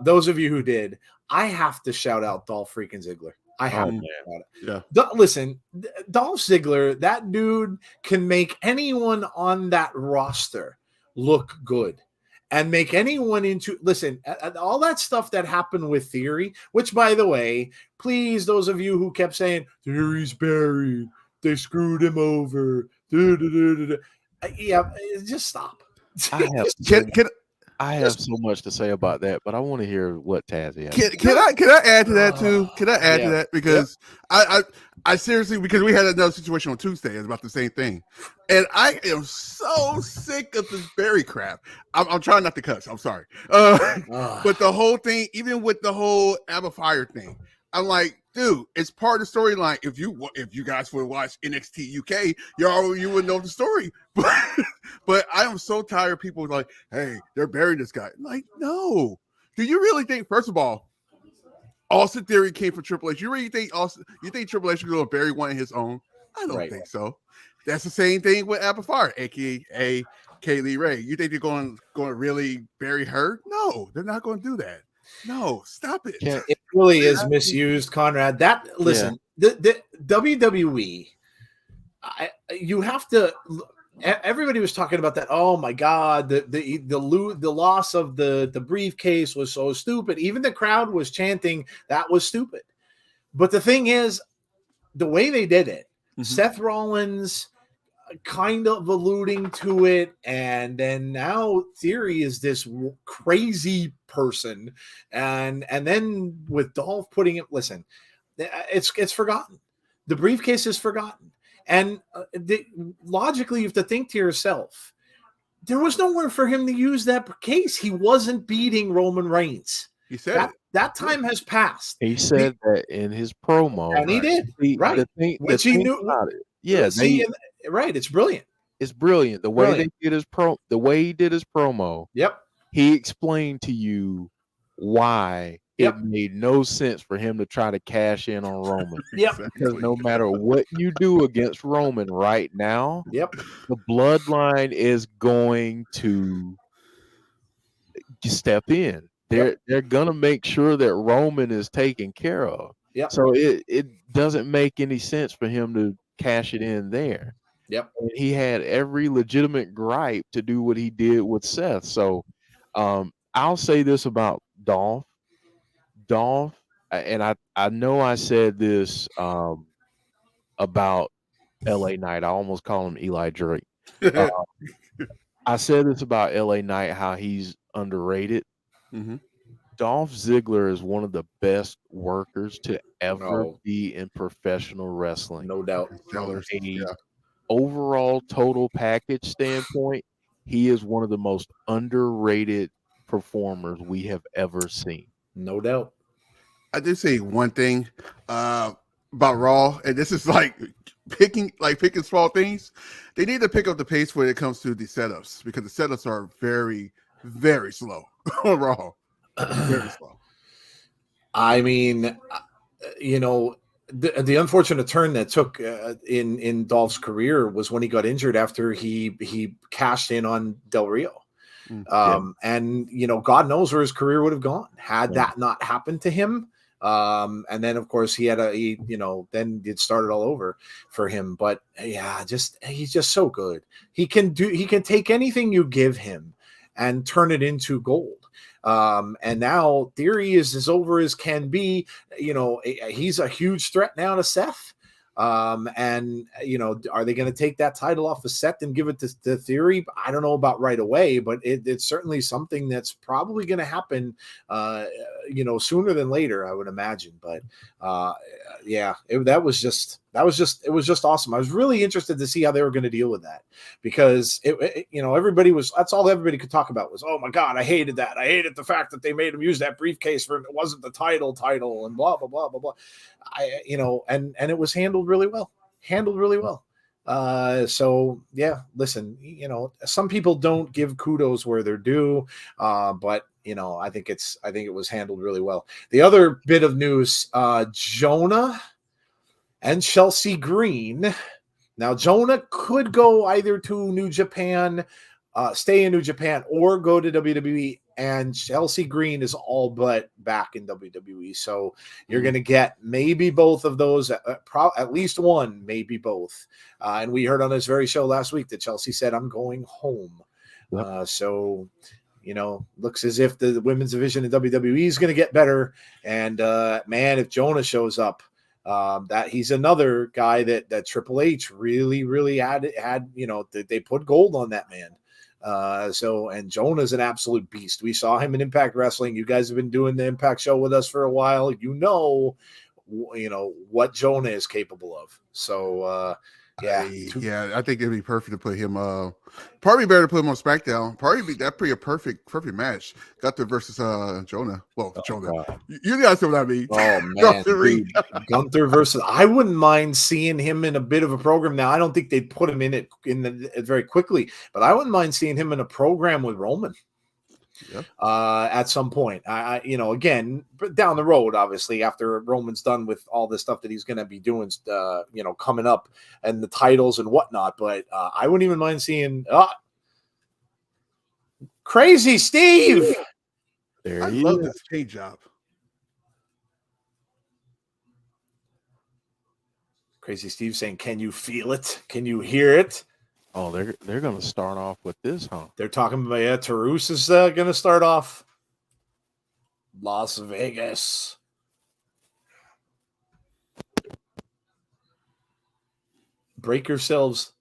Those of you who did, I have to shout out Dolph freaking Ziggler. I have to shout it. Yeah. Listen, Dolph Ziggler, that dude can make anyone on that roster look good and make anyone into. Listen, all that stuff that happened with Theory, which, by the way, please, those of you who kept saying Theory's buried, they screwed him over. Yeah, just stop. I have so much to say about that, but I want to hear what Tazzy has. Can I add to that too? Can I add to that? Because I seriously, because we had another situation on Tuesday, it's about the same thing. And I am so sick of this Barry crap. I'm trying not to cuss. I'm sorry. But the whole thing, even with the whole Abba Fire thing, I'm like, dude, it's part of the storyline. If you guys would watch NXT UK, you would know the story. But I am so tired of people like, hey, they're burying this guy. I'm like, no. Do you really think, first of all, Austin Theory came from Triple H? You really think Triple H is going to bury one of his own? I don't think so. That's the same thing with Abba Fire, aka Kaylee Ray. You think they're going to really bury her? No, they're not going to do that. No, stop it. It really is misused, Conrad. The WWE, you have to. Everybody was talking about that. Oh my God, the loss of the briefcase was so stupid. Even the crowd was chanting that was stupid. But the thing is, the way they did it, Seth Rollins kind of alluding to it, and then now Theory is this crazy person, and then with Dolph putting it. Listen, it's forgotten. The briefcase is forgotten, and logically, you have to think to yourself, there was nowhere for him to use that case. He wasn't beating Roman Reigns. He said that time has passed. He said that in his promo, and he did. Which he knew about it. Yeah, right. It's brilliant. It's brilliant. The way he did his promo. Yep. He explained to you why it made no sense for him to try to cash in on Roman. Yep. Because no matter what you do against Roman right now, the bloodline is going to step in. They're gonna make sure that Roman is taken care of. Yep. So it doesn't make any sense for him to cash it in there. Yep. And he had every legitimate gripe to do what he did with Seth. So I'll say this about Dolph, and I know I said this about LA Knight. I almost call him Eli Drake. I said this about LA Knight, how he's underrated. Dolph Ziggler is one of the best workers to ever be in professional wrestling. No doubt. Overall total package standpoint, he is one of the most underrated performers we have ever seen. No doubt. I did say one thing. about Raw, and this is like picking small things. They need to pick up the pace when it comes to the setups because the setups are very, very slow on Raw. Very slow. I mean, the unfortunate turn that took in Dolph's career was when he got injured after he cashed in on Del Rio. And God knows where his career would have gone had that not happened to him. And then of course then it started all over for him. But yeah, he's just so good. He can take anything you give him and turn it into gold. And now Theory is as over as can be. He's a huge threat now to Seth. And are they going to take that title off of Seth and give it to Theory? I don't know about right away, but it's certainly something that's probably going to happen, sooner than later, I would imagine. But it was just awesome. I was really interested to see how they were going to deal with that because that's all everybody could talk about was, oh my God, I hated that. I hated the fact that they made him use that briefcase for it wasn't the title and blah, blah, blah, blah, blah. And it was handled really well. So yeah, listen, some people don't give kudos where they're due, but I think it was handled really well. The other bit of news, Jonah and Chelsea Green. Now Jonah could go either to New Japan, stay in New Japan, or go to WWE. And Chelsea Green is all but back in WWE. So you're going to get maybe both of those, at least one, maybe both. And we heard on this very show last week that Chelsea said, I'm going home. Yep. So, looks as if the women's division in WWE is going to get better. And man, if Jonah shows up, that he's another guy that Triple H really, really had, they put gold on that man. And Jonah's an absolute beast. We saw him in Impact Wrestling. You guys have been doing the Impact show with us for a while. What Jonah is capable of. So, I think it'd be perfect to put him. Probably better to put him on SmackDown. That'd be a perfect match. Gunther versus Jonah. Well, Jonah. God. You guys know what I mean. Oh man, Gunther versus. I wouldn't mind seeing him in a bit of a program. Now I don't think they'd put him in it very quickly, but I wouldn't mind seeing him in a program with Roman. Yep. At some point, again, down the road, obviously, after Roman's done with all the stuff that he's going to be doing, coming up and the titles and whatnot. But I wouldn't even mind seeing Crazy Steve. I love this change up. Crazy Steve saying, "Can you feel it? Can you hear it?" Oh, they're going to start off with this, huh? They're talking about, Taurus is going to start off. Las Vegas. Break yourselves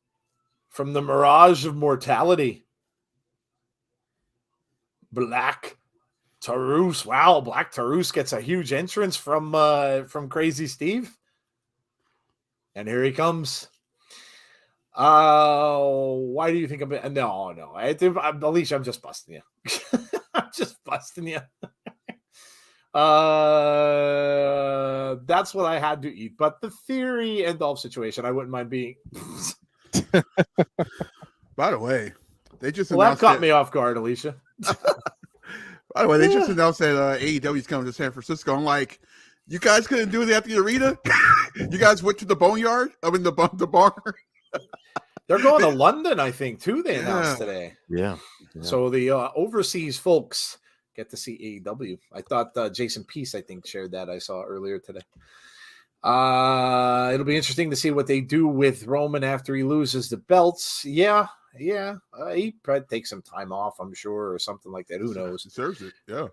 from the mirage of mortality. Black Taurus. Wow, Black Taurus gets a huge entrance from Crazy Steve. And here he comes. Why do you think I'm no? Alicia, I'm just busting you. I'm just busting you. That's what I had to eat. But the Theory and Dolph situation, I wouldn't mind being. By the way, they just that caught me off guard, Alicia. By the way, they just announced that AEW is coming to San Francisco. I'm like, you guys couldn't do it at the arena. You guys went to the boneyard. I mean, the bar. They're going to London, I think, too. They announced today. Yeah. So the overseas folks get to see AEW. I thought Jason Peace, I think, shared that. I saw earlier today. It'll be interesting to see what they do with Roman after he loses the belts. Yeah. He probably take some time off, I'm sure, or something like that. Who knows? Deserves it. Yeah.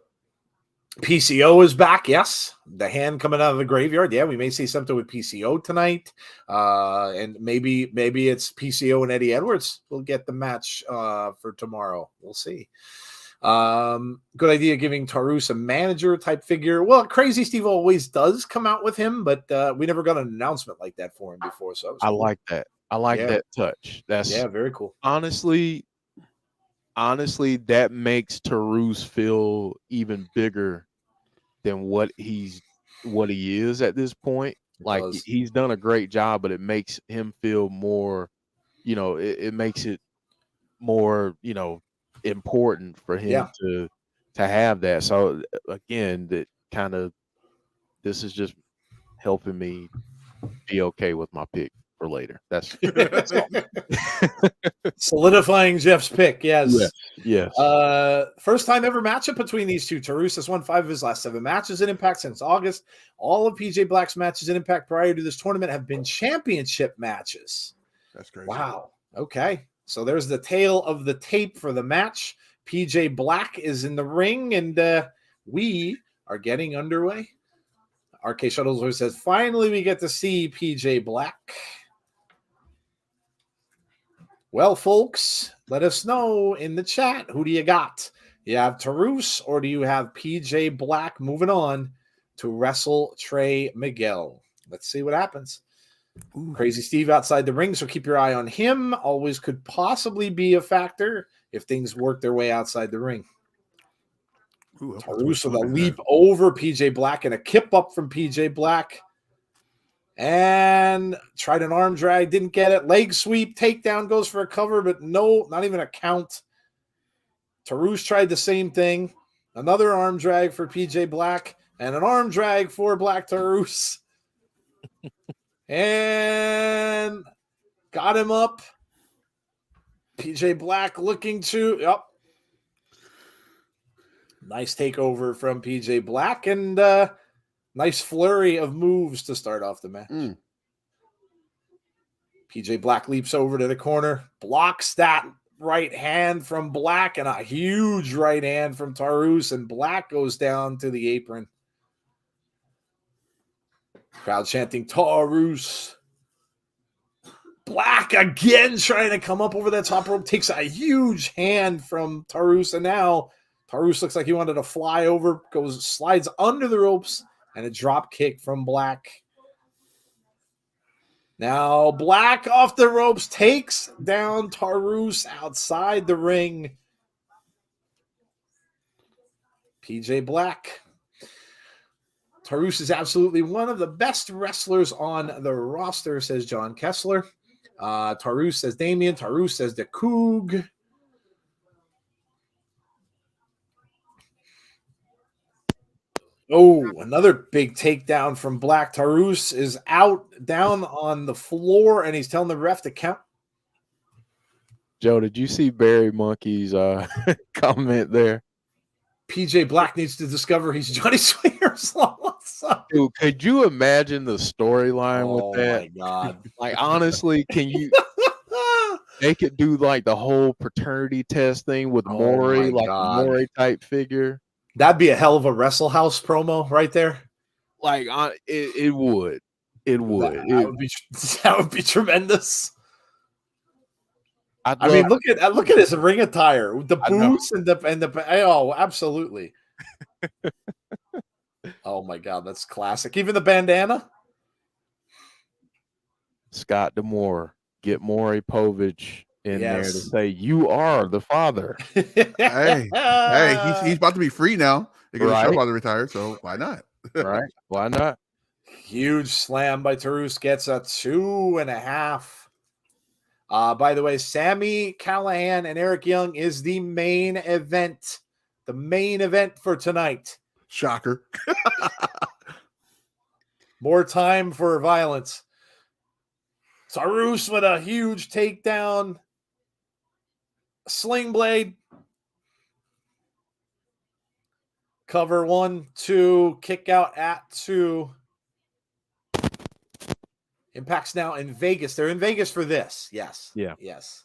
PCO is back, yes. The hand coming out of the graveyard. Yeah, we may see something with PCO tonight. And maybe it's PCO and Eddie Edwards. We'll get the match for tomorrow. We'll see. Good idea giving Taurus a manager type figure. Well, Crazy Steve always does come out with him, but we never got an announcement like that for him before. So I like that. I like that touch. That's very cool. Honestly, that makes Taurus feel even bigger than what he is at this point. Like he's done a great job, but it makes him feel more, it makes it more, important for him to have that. So again, this is just helping me be okay with my pick for later. That's solidifying Jeff's pick. Yes. Yes. First time ever matchup between these two. Taurus has won 5 of his last 7 matches in Impact since August. All of PJ Black's matches in Impact prior to this tournament have been championship matches. That's crazy. Wow. Okay. So there's the tail of the tape for the match. PJ Black is in the ring, and we are getting underway. RK Shuttles says, finally we get to see PJ Black. Well, folks, let us know in the chat. Who do you got? You have Taurus, or do you have PJ Black moving on to wrestle Trey Miguel? Let's see what happens. Ooh. Crazy Steve outside the ring, so keep your eye on him. Always could possibly be a factor if things work their way outside the ring. Taurus with a leap over PJ Black and a kip up from PJ Black. And tried an arm drag, didn't get it. Leg sweep, takedown, goes for a cover, but no, not even a count. Taurus tried the same thing. Another arm drag for PJ Black and an arm drag for Black Taurus. And got him up. PJ Black looking to, nice takeover from PJ Black, and nice flurry of moves to start off the match. PJ Black leaps over to the corner, blocks that right hand from Black, and a huge right hand from Taurus, and Black goes down to the apron. Crowd chanting, Taurus. Black again trying to come up over that top rope, takes a huge hand from Taurus, and now Taurus looks like he wanted to fly over, slides under the ropes, and a drop kick from Black. Now Black off the ropes, takes down Taurus outside the ring. PJ Black. Taurus is absolutely one of the best wrestlers on the roster, says John Kessler. Taurus says Damien. Taurus says the Coog. Oh, another big takedown from Black. Taurus is down on the floor, and he's telling the ref to count. Joe, did you see Barry Monkey's comment there? PJ Black needs to discover he's Johnny Swingers. Dude, could you imagine the storyline with that? Oh, my God. Like, honestly, can you... They could do, like, the whole paternity test thing with Maury, like a Maury type figure. That'd be a hell of a Wrestle House promo right there. Like, it would. It would. That would be tremendous. I mean, look at his ring attire, the boots and the oh, absolutely. Oh my God, that's classic. Even the bandana. Scott D'Amore, get Maury Povich in there to say you are the father. hey, he's about to be free now. They're going to show about to retire, so why not? Right? Why not? Huge slam by Taurus, gets a 2.5. By the way, Sami, Callihan, and Eric Young is the main event. The main event for tonight. Shocker. More time for violence. Taurus with a huge takedown. Sling blade. Cover 1, 2. Kick out at 2. Impact's now in Vegas. They're in Vegas for this. Yes. Yeah. Yes.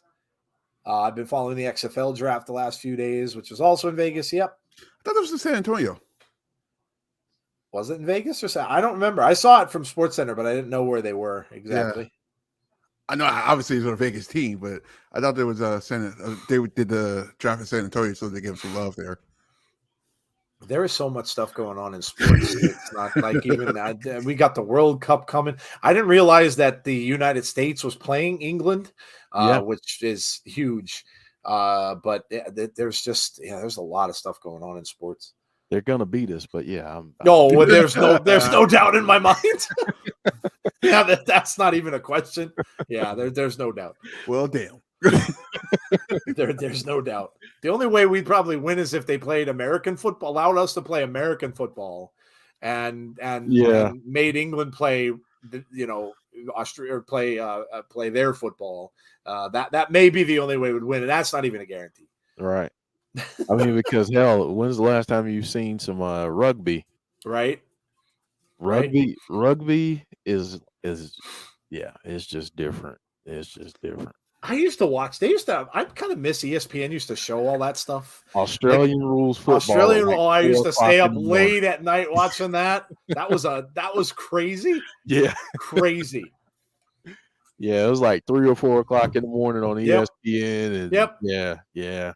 I've been following the XFL draft the last few days, which was also in Vegas. Yep. I thought it was in San Antonio. Was it in Vegas or San? I don't remember. I saw it from SportsCenter, but I didn't know where they were exactly. Yeah. I know, obviously, it's a Vegas team, but I thought there was they did the draft in San Antonio, so they gave some love there. There is so much stuff going on in sports. It's not like even we got the World Cup coming. I didn't realize that the United States was playing England, which is huge. But there's a lot of stuff going on in sports. They're gonna beat us, but yeah, No, well, there's no doubt in my mind. Yeah, that's not even a question. Yeah, there's no doubt. Well, damn. There's no doubt. The only way we'd probably win is if they played American football, allowed us to play American football, and made England play, Austria or play their football. That may be the only way we'd win, and that's not even a guarantee. Right. I mean, because hell, when's the last time you've seen some rugby? Right. Rugby is it's just different. It's just different. I used to watch. I kind of miss ESPN. Used to show all that stuff. Australian rules football. I used to stay up late at night watching that. That was crazy. Yeah, crazy. Yeah, it was like 3 or 4 o'clock in the morning on ESPN. And yeah.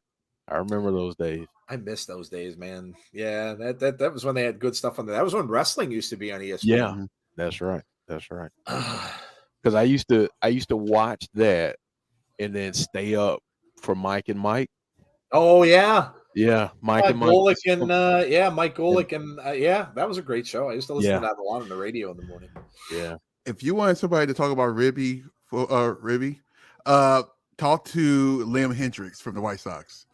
I remember those days. I miss those days, man. Yeah, that was when they had good stuff on there. That was when wrestling used to be on ESPN. Yeah, that's right. Because I used to watch that and then stay up for Mike and Mike. Oh yeah, Mike and Mike. Mike Golick and that was a great show. I used to listen to that a lot on the radio in the morning. Yeah. If you want somebody to talk about Ribby, talk to Liam Hendricks from the White Sox.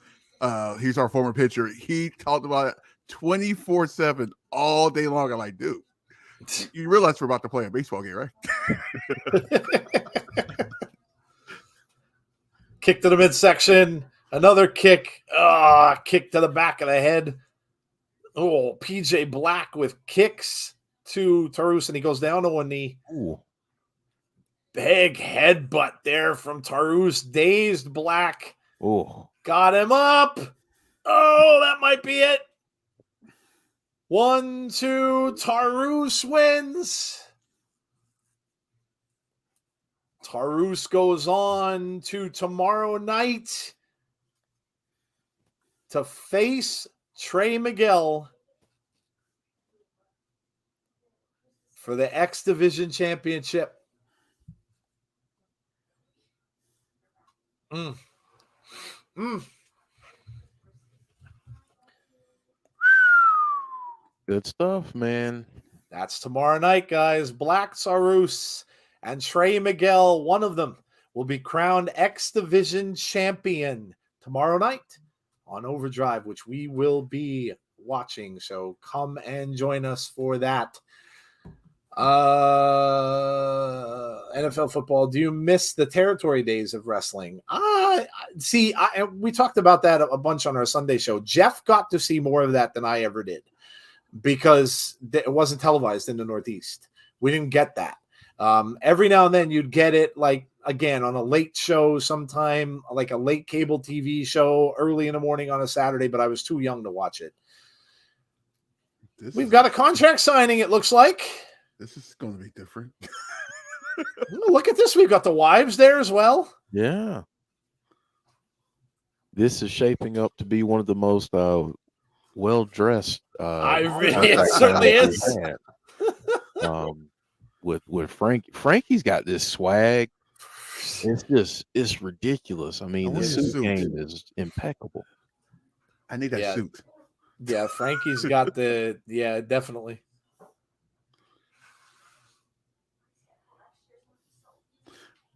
He's our former pitcher. He talked about it 24/7 all day long. I'm like, dude, you realize we're about to play a baseball game, right? Kick to the midsection. Another kick. Kick to the back of the head. Oh, PJ Black with kicks to Taurus, and he goes down to one knee. Ooh. Big headbutt there from Taurus. Dazed Black. Oh. Got him up. Oh, that might be it. 1, 2. Taurus wins. Taurus goes on to tomorrow night to face Trey Miguel for the X Division Championship. Good stuff, man. That's tomorrow night, guys. Black Taurus and Trey Miguel, one of them, will be crowned X Division champion tomorrow night on Overdrive, which we will be watching. So come and join us for that. NFL football. Do you miss the territory days of wrestling? We talked about that a bunch on our Sunday show. Jeff got to see more of that than I ever did because it wasn't televised in the Northeast. We didn't get that. Every now and then you'd get it, like, again, on a late show sometime, like a late cable TV show early in the morning on a Saturday, but I was too young to watch it. We've got a contract signing, it looks like. This is going to be different. Look at this. We've got the wives there as well. Yeah. This is shaping up to be one of the most well-dressed. It certainly is. With Frank. Frankie's got this swag. It's ridiculous. I mean, the suit game is impeccable. I need that suit. Yeah, Frankie's got definitely.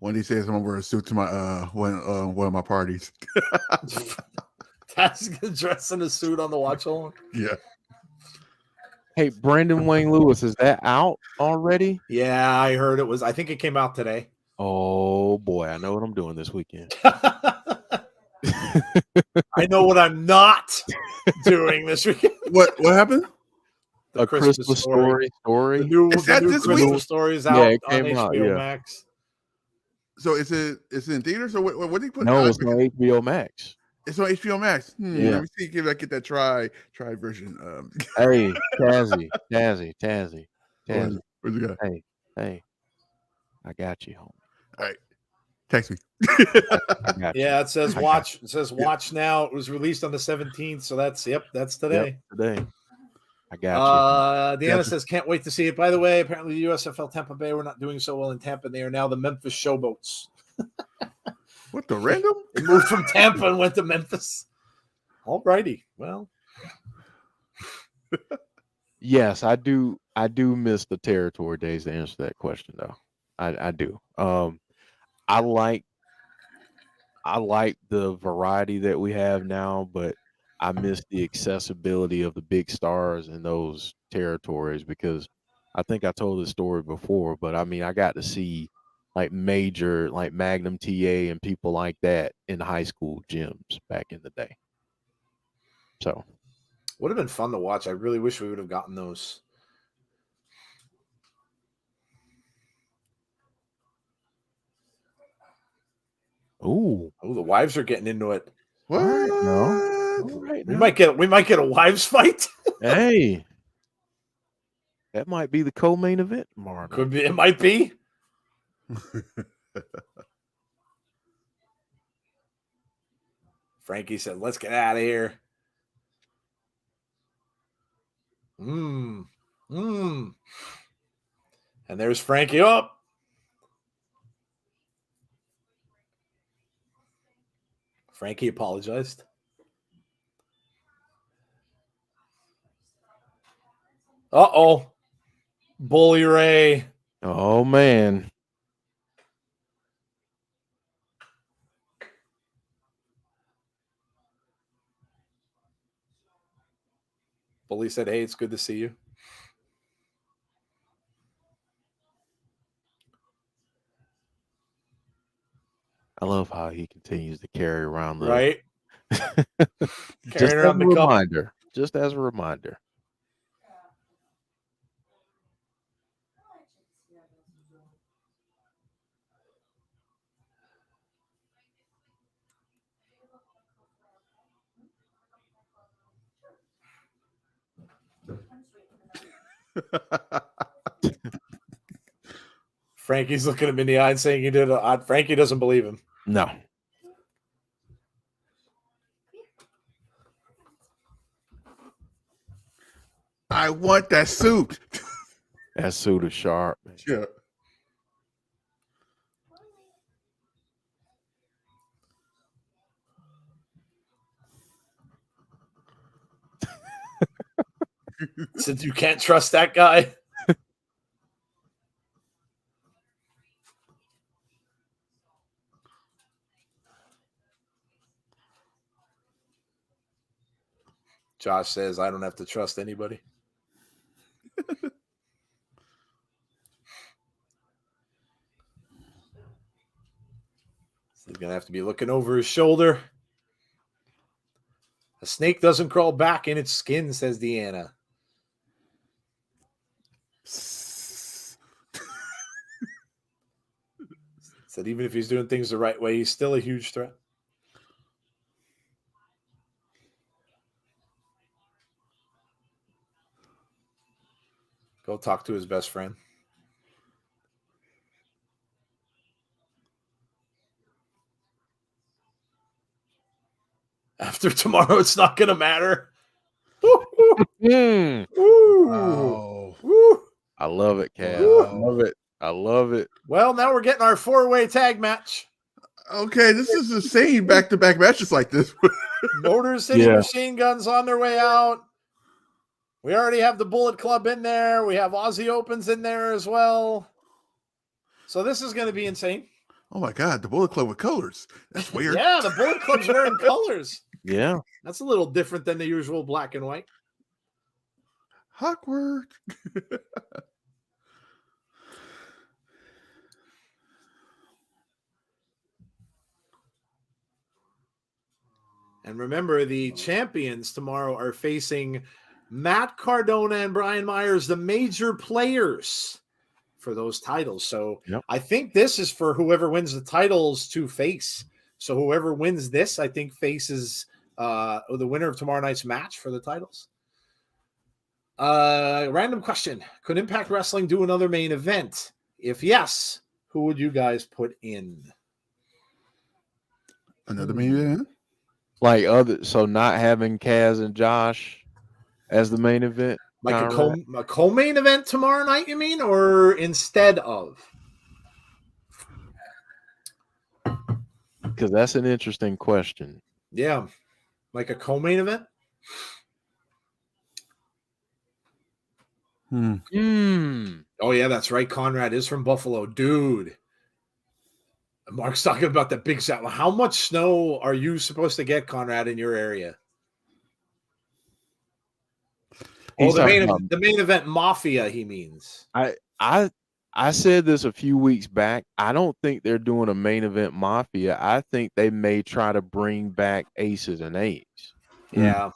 When he says I'm gonna wear a suit to my one of my parties. That's gonna dress in a suit on the watch along. Yeah. Hey, Brandon Wayne Lewis, is that out already? Yeah, I heard it was. I think it came out today. Oh boy, I know what I'm doing this weekend. I know what I'm not doing this weekend. What happened? The Christmas story. The new this Christmas week? story is out it on came out, HBO Max. So it's in theaters or what did he put? No, it's on HBO Max. It's on HBO Max. Yeah. Let me see if I get that try version. Hey, Tazzy. Where's the guy? Hey, I got you, homie. All right, text me. Yeah, it says watch. It says watch now. It was released on the 17th, so that's today. Yep, today. I got you. Deanna says can't wait to see it. By the way, apparently the USFL Tampa Bay were not doing so well in Tampa. They are now the Memphis Showboats. What the random? They moved from Tampa and went to Memphis. All righty. Well, Yes, I do. I do miss the territory days to answer that question, though. I do. I like the variety that we have now, but I miss the accessibility of the big stars in those territories because I think I told this story before, but I mean, I got to see like major, like Magnum TA and people like that in high school gyms back in the day. So Would have been fun to watch. I really wish we would have gotten those. ooh, Oh, the wives are getting into it. What? all right, no. All right, We now. might get a wives fight. Hey, that might be the co-main event tomorrow night. Could be. It might be. Frankie said, "Let's get out of here." And there's Frankie up. Frankie apologized. Uh-oh. Bully Ray. Oh man. Bully said, "Hey, it's good to see you." I love how he continues to carry around the Right? just Carrying as around a the cup. reminder. Just as a reminder. Frankie's looking him in the eye and saying he did it. Frankie doesn't believe him. No. I want that suit. That suit is sharp. Man. Yeah. Since you can't trust that guy. Josh says, "I don't have to trust anybody." So he's going to have to be looking over his shoulder. A snake doesn't crawl back in its skin, says Deanna. Said even if he's doing things the right way, he's still a huge threat. Go talk to his best friend. After tomorrow, it's not going to matter. Mm. Wow. Woo. I love it, Cat. Wow. I love it. I love it. Well, now we're getting our 4-way tag match. Okay, this is insane. Back-to-back matches like this. Motor City Yeah. Machine Guns on their way out. We already have the Bullet Club in there. We have Aussie Opens in there as well. So this is going to be insane. Oh my God, the Bullet Club with colors. That's weird. Yeah, the Bullet Club's wearing colors. Yeah. That's a little different than the usual black and white. Awkward. And remember, the champions tomorrow are facing Matt Cardona and Brian Myers, the major players for those titles. So Yep. I think this is for whoever wins the titles to face. So whoever wins this, I think, faces the winner of tomorrow night's match for the titles. Random question. Could Impact Wrestling do another main event? If yes, who would you guys put in? Another main event? Like so not having Kaz and Josh as the main event. Like kinda a co-main event tomorrow night, you mean? Or instead of? because that's an interesting question. Yeah. Like a co-main event? Oh, yeah, that's right. Conrad is from Buffalo. Dude. Mark's talking about the big set. How much snow are you supposed to get, Conrad, in your area? Oh, the main event Mafia, he means. I said this a few weeks back. I don't think they're doing a main event Mafia. I think they may try to bring back Aces and Eights. Yeah.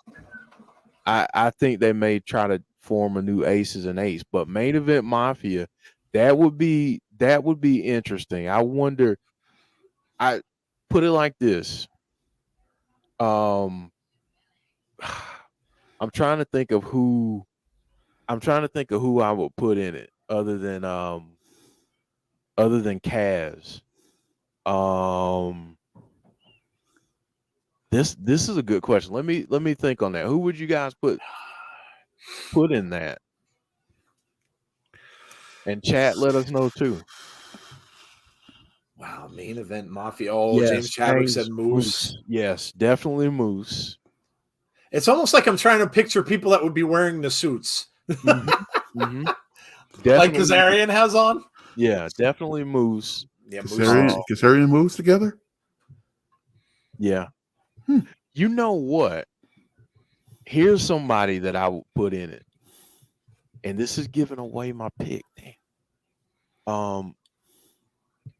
I think they may try to form a new Aces and Eights, but main event Mafia, that would be interesting. I wonder. I put it like this. I'm trying to think of who I would put in it other than Kaz. This is a good question. Let me think on that. Who would you guys put in that? And chat, let us know too. Wow, main event Mafia. Oh, yes, James Chadwick said Moose. Yes, definitely Moose. It's almost like I'm trying to picture people that would be wearing the suits. Mm-hmm. Like Kazarian has on? Yeah, definitely Moose. Yeah, Kazarian Moose together? Yeah. You know what? Here's somebody that I would put in it. And this is giving away my pick. Damn.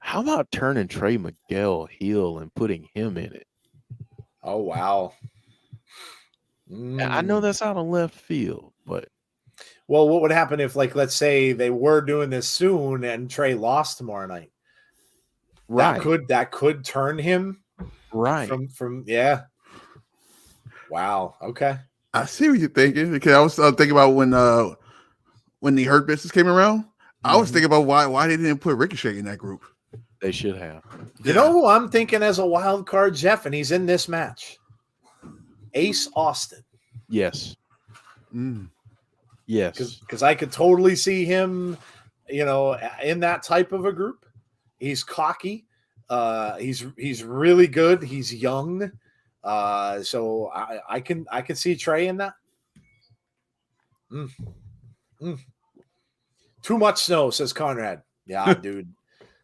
How about turning Trey Miguel heel and putting him in it? Oh, wow. I know that's out of left field, but well, what would happen if, like, let's say they were doing this soon and Trey lost tomorrow night? Right. That could turn him right from yeah. Wow. Okay. I see what you're thinking, because I was thinking about when the Hurt Business came around. I was thinking about why they didn't put Ricochet in that group. They should have. You know who I'm thinking as a wild card, Jeff, and he's in this match? Ace Austin. Yes. Yes. Because I could totally see him, in that type of a group. He's cocky. He's really good. He's young. So I can see Trey in that. Too much snow, says Conrad. Yeah, dude.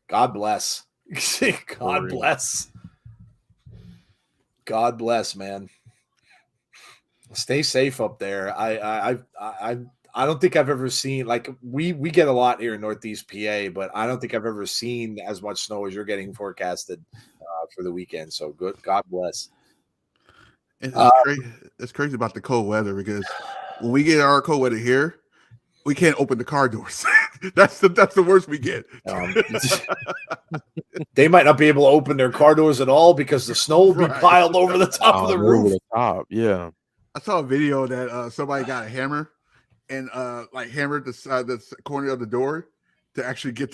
God bless. God bless. God bless, man. Stay safe up there. I don't think I've ever seen, like, we get a lot here in Northeast PA, but I don't think I've ever seen as much snow as you're getting forecasted for the weekend. So good. God bless. It's crazy about the cold weather, because when we get our cold weather here, we can't open the car doors. That's the worst we get. They might not be able to open their car doors at all because the snow will be piled over the top of the roof. Over the top, yeah. I saw a video that somebody got a hammer and hammered the corner of the door to actually get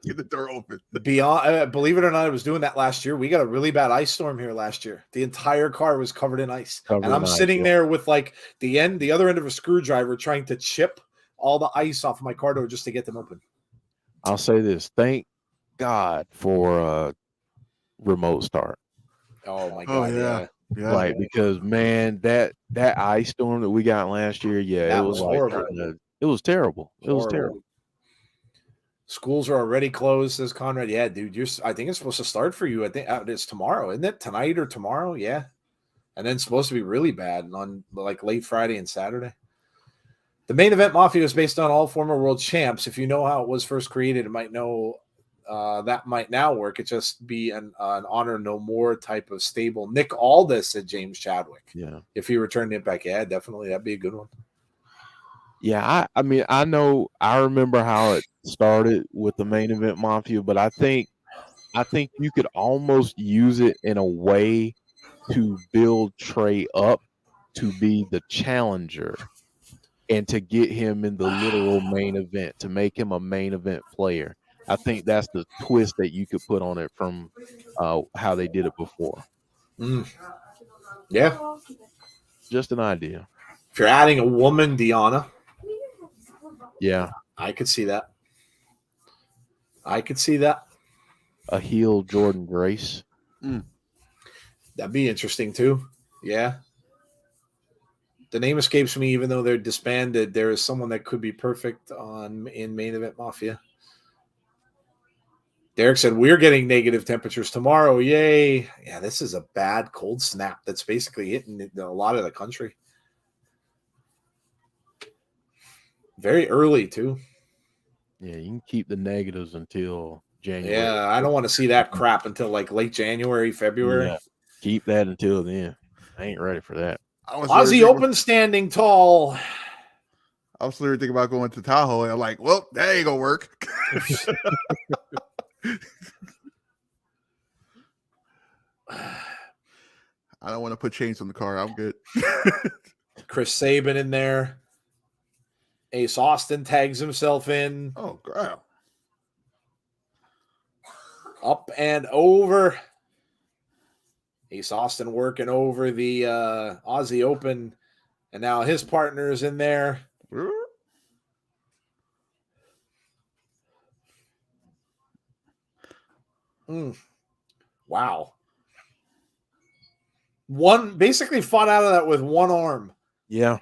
the door open. Believe it or not, I was doing that last year. We got a really bad ice storm here last year. The entire car was covered in ice. And I'm sitting there with like the other end of a screwdriver trying to chip all the ice off of my car door just to get them open. I'll say this. Thank God for remote start. Oh my God. Yeah. Yeah. Like, because man, that ice storm that we got last year, it was horrible. It was terrible. It was terrible. Schools are already closed, says Conrad. Yeah, dude, I think it's supposed to start for you. I think it's tomorrow, isn't it? Tonight or tomorrow? Yeah. And then it's supposed to be really bad on like late Friday and Saturday. The main event Mafia is based on all former world champs. If you know how it was first created, it might know that might now work. It just be an honor no more type of stable. Nick Aldis, said James Chadwick. Yeah. If he returned it back, yeah, definitely. That'd be a good one. Yeah, I mean, I remember how it started with the main event Mafia, but I think you could almost use it in a way to build Trey up to be the challenger and to get him in the literal main event, to make him a main event player. I think that's the twist that you could put on it from how they did it before. Yeah. Just an idea. If you're adding a woman, Deanna. Yeah. I could see that. A heel Jordan Grace. That'd be interesting too. Yeah. The name escapes me, even though they're disbanded. There is someone that could be perfect in Main Event Mafia. Derek said, we're getting negative temperatures tomorrow. Yay. Yeah, this is a bad cold snap that's basically hitting a lot of the country. Very early, too. Yeah, you can keep the negatives until January. Yeah, I don't want to see that crap until like late January, February. Yeah, keep that until then. I ain't ready for that. Aussie Open standing tall. I was literally thinking about going to Tahoe, and I'm like, well, that ain't gonna work. I don't want to put chains on the car. I'm good. Chris Sabin in there. Ace Austin tags himself in. Oh, crap. Up and over. Ace Austin working over the Aussie Open. And now his partner is in there. Wow. One basically fought out of that with one arm. Yeah.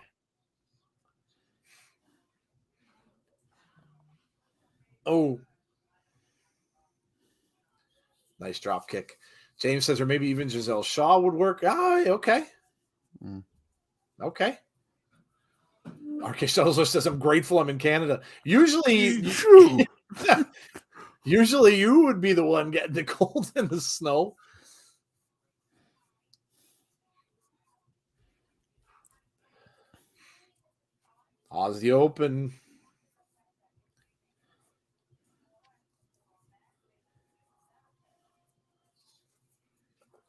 Oh. Nice drop kick. James says, or maybe even Giselle Shaw would work. Oh, okay. Okay. RK Shuttles says, I'm grateful I'm in Canada. Usually, usually you would be the one getting the cold in the snow. Aussie Open.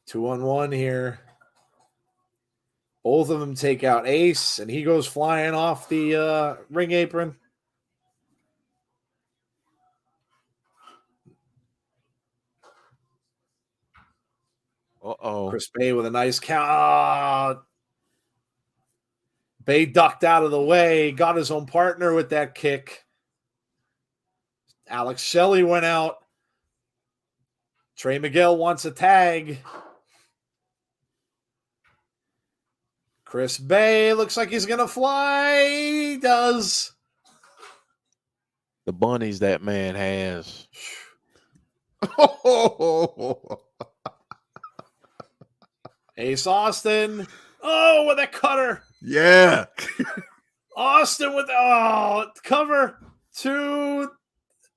Two on one here. Both of them take out Ace, and he goes flying off the ring apron. Uh-oh. Chris Bay with a nice count. Bay ducked out of the way, got his own partner with that kick. Alex Shelley went out. Trey Miguel wants a tag. Chris Bay looks like he's going to fly. He does. The bunnies that man has. Ace Austin. Oh, with a cutter. Yeah. Austin with cover. 2.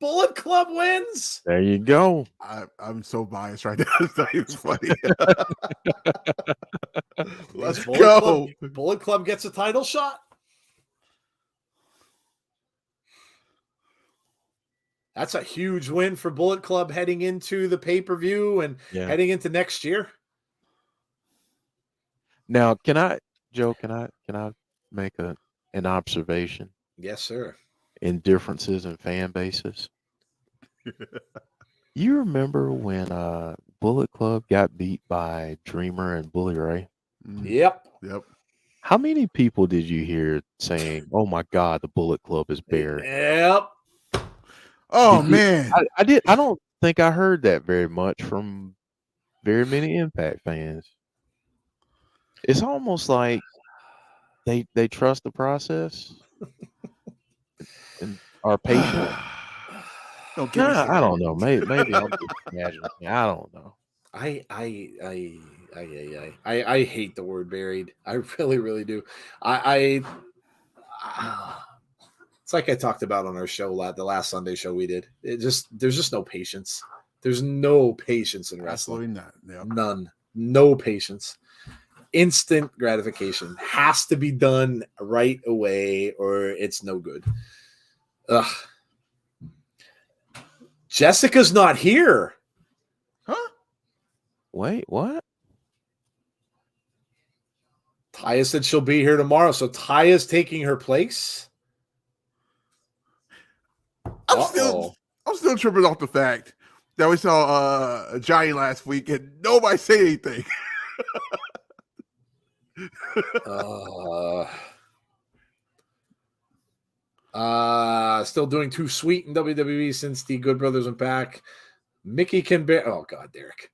Bullet Club wins. There you go. I'm so biased right now. It's not even funny. Let's Bullet go. Club, Bullet Club gets a title shot. That's a huge win for Bullet Club heading into the pay-per-view and heading into next year. Now, can I make an observation? Yes, sir. In differences in fan bases. You remember when Bullet Club got beat by Dreamer and Bully Ray? Yep. How many people did you hear saying, "Oh my God, the Bullet Club is buried"? Yep. Oh man, I did. I don't think I heard that very much from very many Impact fans. It's almost like they trust the process and are patient. I don't know. Maybe I'm just imagining. I don't know. I hate the word buried. I really, really do. It's like I talked about on our show the last Sunday show we did. There's just no patience. There's no patience in wrestling. Absolutely not. None. No patience. Instant gratification has to be done right away, or it's no good. Ugh. Jessicka's not here. Huh? Wait, what? Taya said she'll be here tomorrow, so Taya's taking her place. I'm still tripping off the fact that we saw Johnny last week and nobody said anything. Still doing too sweet in WWE since the Good Brothers went back. Mickey can bear. Oh God, Derek.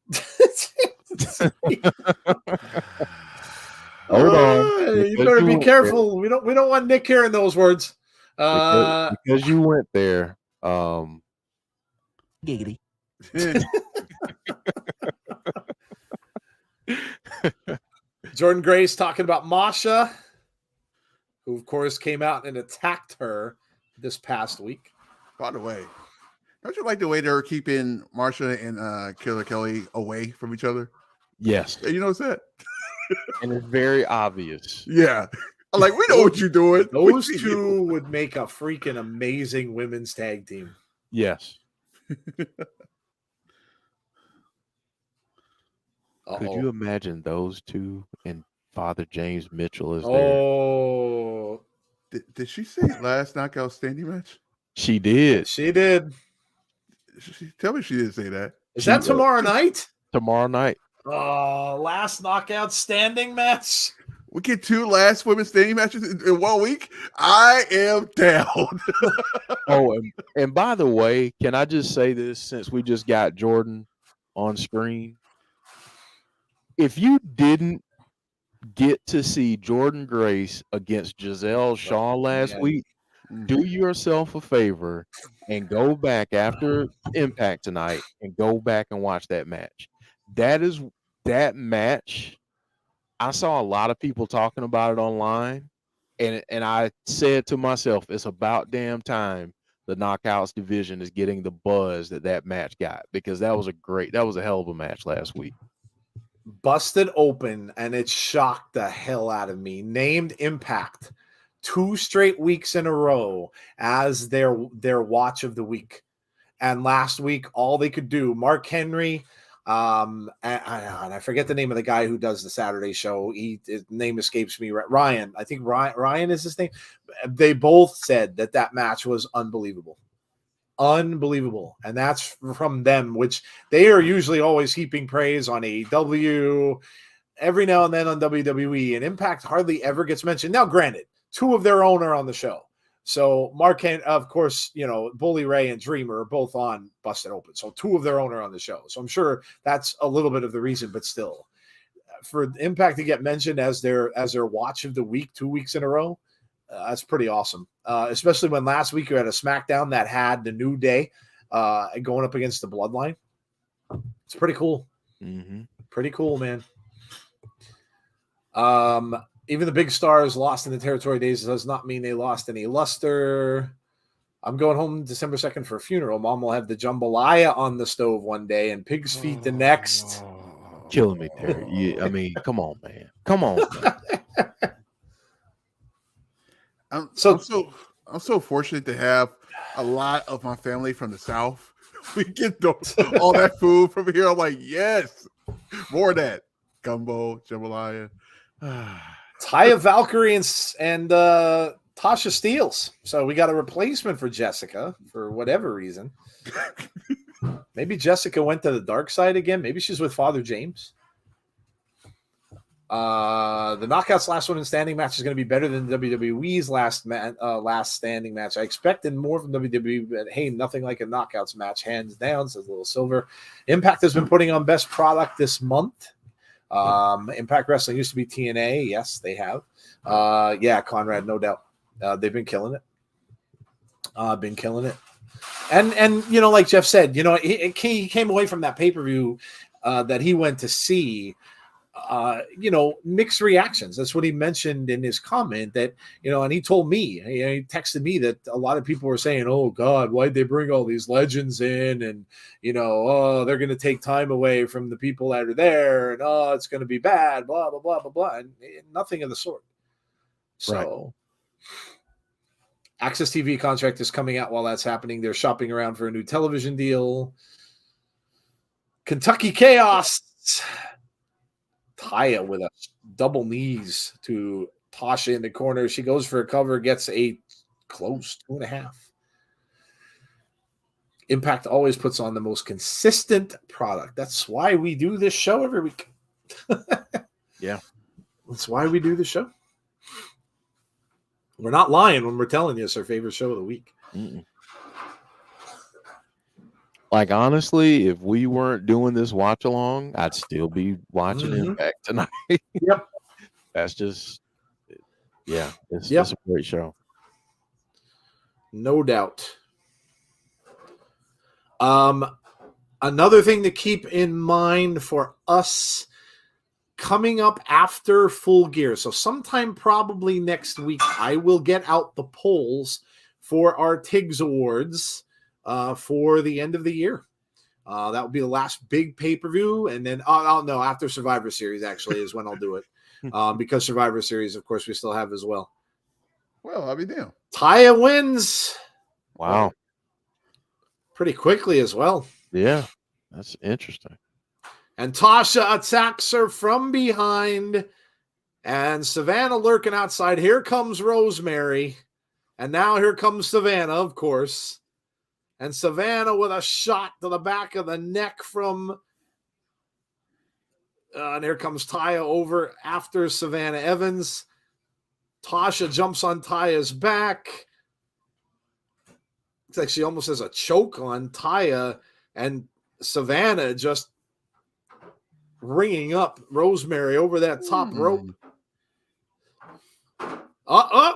Hold on. You Because better you be went careful. We don't want Nick hearing those words. because you went there. Giggity. Jordan Grace talking about Masha, who of course came out and attacked her this past week. By the way, don't you like the way they're keeping Marsha and Killer Kelly away from each other? Yes, You notice that? and it's very obvious. Yeah. I'm like, we know what you're doing. Those two would make a freaking amazing women's tag team. Yes. Could you imagine those two and Father James Mitchell is there? Oh, Did she say last knockout standing match? She did. she did. Tell me she didn't say that. Is that tomorrow night? Tomorrow night. Oh, last knockout standing match. We get 2 last women's standing matches in 1 week. I am down. Oh, and by the way, can I just say this since we just got Jordan on screen? If you didn't get to see Jordan Grace against Giselle Shaw last week, do yourself a favor and go back after Impact tonight and go back and watch that match. That match. I saw a lot of people talking about it online, and I said to myself, it's about damn time the Knockouts division is getting the buzz that match got, because that was a hell of a match last week. Busted open, and it shocked the hell out of me. Named Impact 2 straight weeks in a row as their watch of the week. And last week, all they could do, Mark Henry, and I forget the name of the guy who does the Saturday show. His name escapes me. Ryan. I think Ryan is his name. They both said that match was unbelievable. Unbelievable. And that's from them, which they are usually always heaping praise on AEW, every now and then on WWE, and Impact hardly ever gets mentioned. Now, granted, 2 of their own are on the show. So Mark, of course, Bully Ray and Dreamer are both on Busted Open. So 2 of their own are on the show. So I'm sure that's a little bit of the reason, but still, for Impact to get mentioned as their watch of the week 2 weeks in a row, that's pretty awesome. Especially when last week you had a SmackDown that had the New Day going up against the Bloodline. It's pretty cool. Mm-hmm. Pretty cool, man. Even the big stars lost in the territory days does not mean they lost any luster. I'm going home December 2nd for a funeral. Mom will have the jambalaya on the stove one day and pig's feet the next. Killing me, Terry. I mean, come on, man. Come on, man. I'm so fortunate to have a lot of my family from the South. We get all that food from here. I'm like, yes, more of that. Gumbo, jambalaya. Taya Valkyrie and Tasha Steelz. So we got a replacement for Jessicka for whatever reason. Maybe Jessicka went to the dark side again. Maybe she's with Father James. The Knockouts last one in standing match is going to be better than WWE's last standing match. I expected more from WWE, but hey, nothing like a Knockouts match, hands down, says Little Silver. Impact has been putting on best product this month. Impact Wrestling used to be TNA. Yes, they have. Yeah, Conrad, no doubt. They've been killing it. And like Jeff said, he came away from that pay-per-view that he went to see, mixed reactions. That's what he mentioned in his comment that, and he told me, he texted me that a lot of people were saying, oh God, why'd they bring all these legends in? And, they're going to take time away from the people that are there. And, it's going to be bad, blah, blah, blah, blah, blah. And nothing of the sort. So right. Access TV contract is coming out while that's happening. They're shopping around for a new television deal. Kentucky Chaos. Taya with a double knees to Tasha in the corner. She goes for a cover, gets a close 2.5. Impact always puts on the most consistent product. That's why we do this show every week. Yeah. That's why we do the show. We're not lying when we're telling you it's our favorite show of the week. Mm-mm. Like, honestly, if we weren't doing this watch along, I'd still be watching Impact tonight. Yep. that's just, yeah, it's Yep. a great show. No doubt. Another thing to keep in mind for us coming up after Full Gear. So sometime probably next week, I will get out the polls for our TIGS Awards for the end of the year. That will be the last big pay-per-view. And then, no, after Survivor Series actually is when I'll do it. Because Survivor Series, of course, we still have as well. Well, I'll be down. Taya wins. Wow. Pretty quickly as well. Yeah, that's interesting. And Tasha attacks her from behind. And Savannah lurking outside. Here comes Rosemary. And now here comes Savannah, of course. And Savannah with a shot to the back of the neck from... and here comes Taya over after Savannah Evans. Tasha jumps on Taya's back. It's like she almost has a choke on Taya. And Savannah just ringing up Rosemary over that top rope.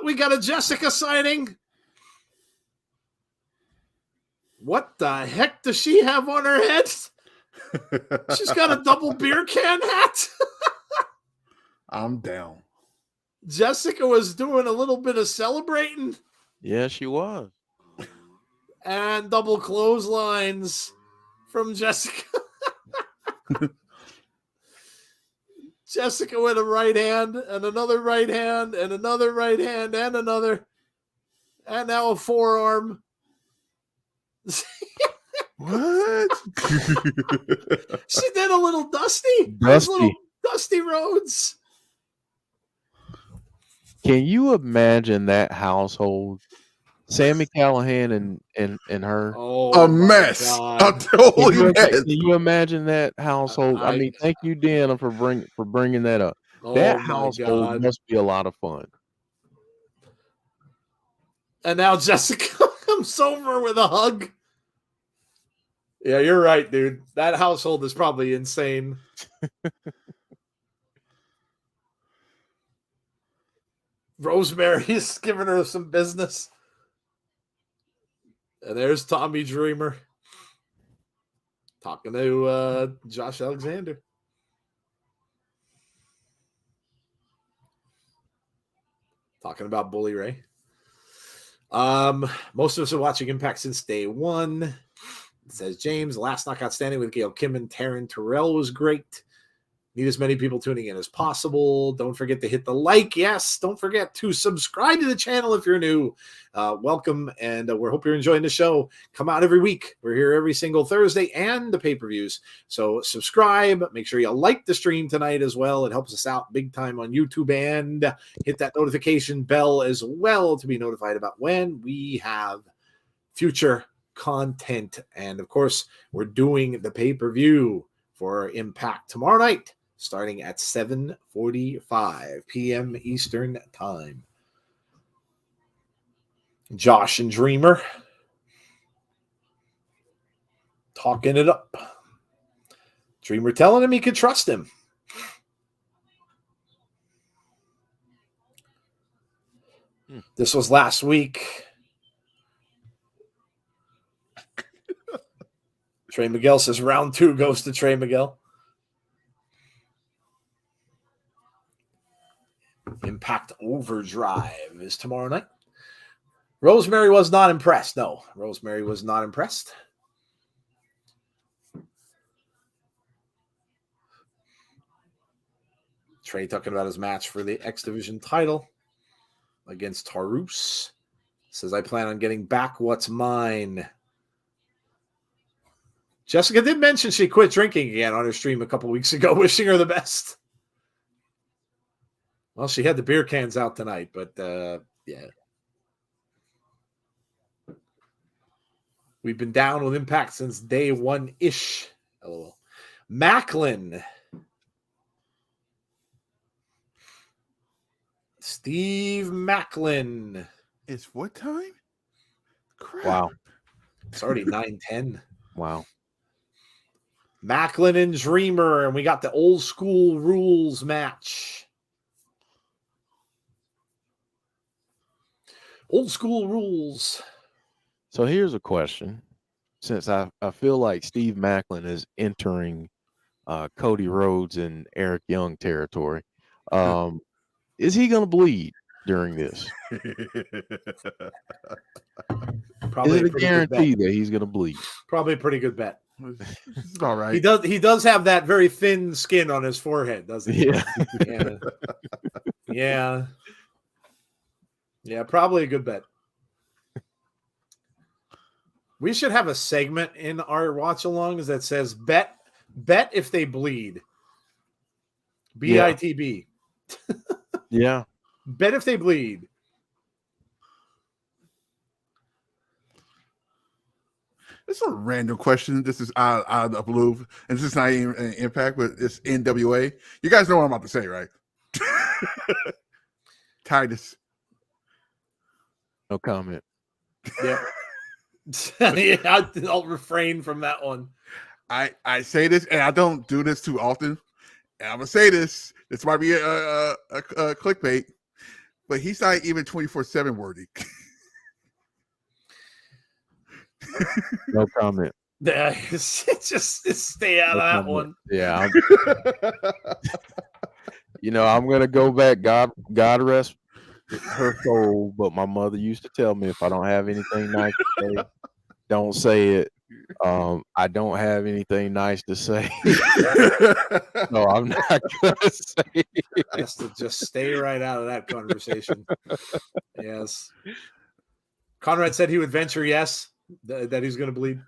We got a Jessicka sighting. What the heck does she have on her head? She's got a double beer can hat. I'm down. Jessicka was doing a little bit of celebrating. Yeah, she was. And double clotheslines from Jessicka. Jessicka with a right hand and another right hand and another right hand and another. And now a forearm. What? She did a little Dusty. Little Dusty Rhodes. Can you imagine that household? Sami Callihan and her. A mess. A totally mess. Can you imagine that household? I mean, thank you, Deanna, for bringing that up. That household must be a lot of fun. And now Jessicka comes over with a hug. Yeah, you're right, dude. That household is probably insane. Rosemary is giving her some business. And there's Tommy Dreamer talking to Josh Alexander. Talking about Bully Ray. Most of us are watching Impact since day one. It says James, last knockout standing with Gail Kim and Taryn Terrell was great. Need as many people tuning in as possible. Don't forget to hit the like. Yes, don't forget to subscribe to the channel if you're new. Welcome, and we hope you're enjoying the show. Come out every week. We're here every single Thursday and the pay-per-views. So subscribe. Make sure you like the stream tonight as well. It helps us out big time on YouTube, and hit that notification bell as well to be notified about when we have future content. And of course, we're doing the pay-per-view for Impact tomorrow night, starting at 7:45 p.m. Eastern Time. Josh and Dreamer talking it up. Dreamer telling him he could trust him. This was last week. Trey Miguel says round 2 goes to Trey Miguel. Impact Overdrive is tomorrow night. Rosemary was not impressed. No, Rosemary was not impressed. Trey talking about his match for the X Division title against Taurus. Says, I plan on getting back what's mine. Jessicka did mention she quit drinking again on her stream a couple weeks ago, wishing her the best. Well, she had the beer cans out tonight, but yeah. We've been down with Impact since day 1-ish. LOL. Maclin. Steve Maclin. It's what time? Crap. Wow. It's already 9:10. Wow. Maclin and Dreamer, and we got the old school rules match. Old school rules. So here's a question. Since I feel like Steve Maclin is entering Cody Rhodes and Eric Young territory, is he going to bleed during this? Probably Is it a pretty good bet. guarantee that he's going to bleed? Probably a pretty good bet. It's about right. He does have that very thin skin on his forehead, doesn't he? Yeah. Yeah. Yeah, probably a good bet. We should have a segment in our watch-alongs that says bet if they bleed. BITB. Yeah. Bet if they bleed. It's a random question. This is out of the blue, and this is not even an Impact, but it's NWA. You guys know what I'm about to say, right? Titus. No comment. Yeah. Yeah, I'll refrain from that one. I say this, and I don't do this too often. And I'm gonna say this. This might be a clickbait, but he's not even 24/7 worthy. No comment. Just stay out of that one. Yeah. I'm gonna go back. God rest her soul. But my mother used to tell me if I don't have anything nice to say, don't say it. I don't have anything nice to say. No, I'm not gonna say it. Has to just stay right out of that conversation. Yes. Conrad said he would venture yes, that he's going to bleed.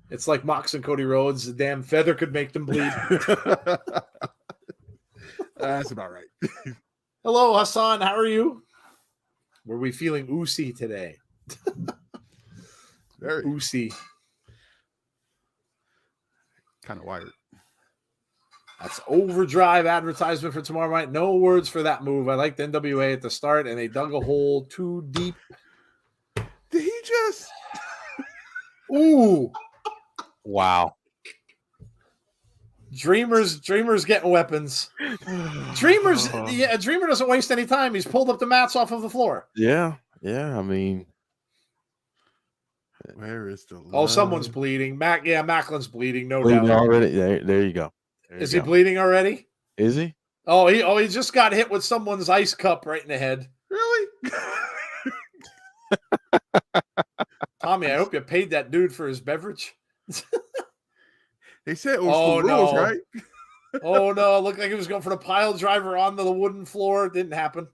It's like Mox and Cody Rhodes. The damn feather could make them bleed. That's about right. Hello, Hassan. How are you? Were we feeling oozy today? Very oozy. Kind of wired. That's overdrive advertisement for tomorrow night. No words for that move. I liked NWA at the start, and they dug a hole too deep. Did he just? Ooh. Wow. Dreamer's getting weapons. Dreamer doesn't waste any time. He's pulled up the mats off of the floor. Yeah. I mean, where is the? Oh, someone's bleeding. Maclin's bleeding. No bleeding doubt. already. There you go. Is he bleeding already? Is he? Oh, he just got hit with someone's ice cup right in the head. Really? Tommy, I hope you paid that dude for his beverage. They said it was rules, right? Oh no! It looked like he was going for the pile driver onto the wooden floor. It didn't happen.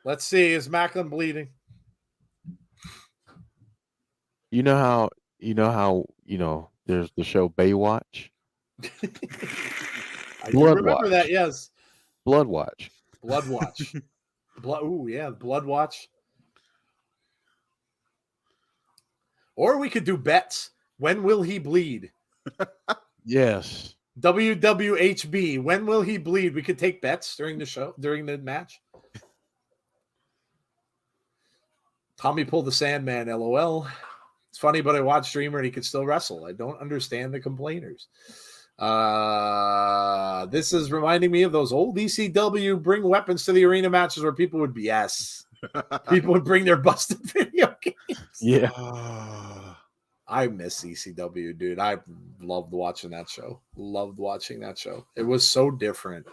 Let's see. Is Maclin bleeding? You know how there's the show Baywatch. I do remember that. Yes. Blood Watch. Blood Watch. Or we could do bets. When will he bleed? Yes. WWHB. When will he bleed? We could take bets during the match. Tommy pulled the Sandman, LOL. It's funny, but I watched Dreamer and he could still wrestle. I don't understand the complainers. This is reminding me of those old ECW bring weapons to the arena matches where people would BS. People would bring their busted video games. Yeah. I miss ECW, dude. I loved watching that show. It was so different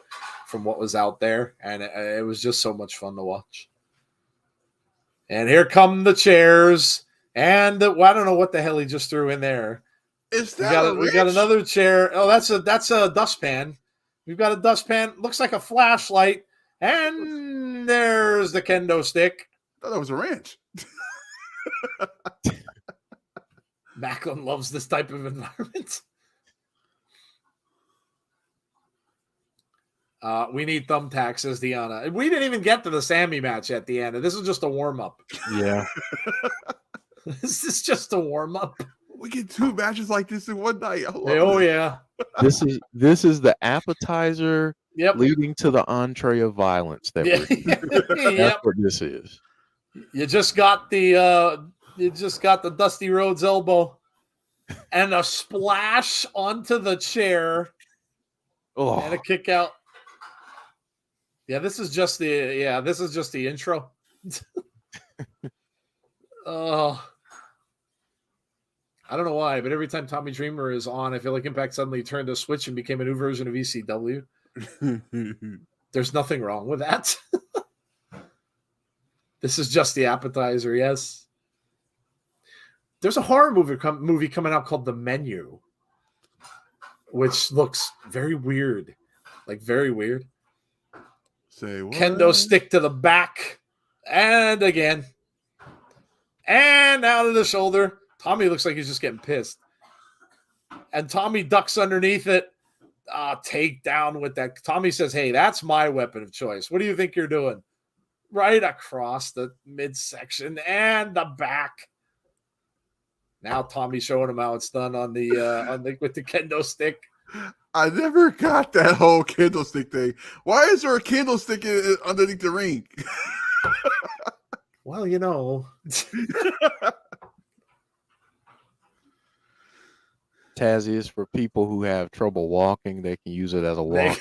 from what was out there, and it was just so much fun to watch. And here come the chairs, and I don't know what the hell he just threw in there. Is that we got another chair. Oh, that's a dustpan. We've got a dustpan. Looks like a flashlight, and there's the kendo stick. I thought that was a wrench. Maclin loves this type of environment. We need thumbtacks, says Deanna. We didn't even get to the Sami match at the end. This is just a warm-up. Yeah. This is just a warm-up. We get 2 matches like this in one night. Yeah. This is the appetizer leading to the entree of violence. That's what this is. You just got the Dusty Rhodes elbow and a splash onto the chair and a kick out. Yeah, this is just the intro. Oh. I don't know why, but every time Tommy Dreamer is on, I feel like Impact suddenly turned a switch and became a new version of ECW. There's nothing wrong with that. This is just the appetizer, yes. There's a horror movie coming out called The Menu, which looks very weird. Like, very weird. Say what? Kendo stick to the back. And again. And out of the shoulder. Tommy looks like he's just getting pissed. And Tommy ducks underneath it. Take down with that. Tommy says, hey, that's my weapon of choice. What do you think you're doing? Right across the midsection and the back. Now Tommy's showing him how it's done on the with the kendo stick. I never got that whole candlestick thing. Why is there a candlestick underneath the ring? Well, you know. Tazzy is for people who have trouble walking. They can use it as a walk.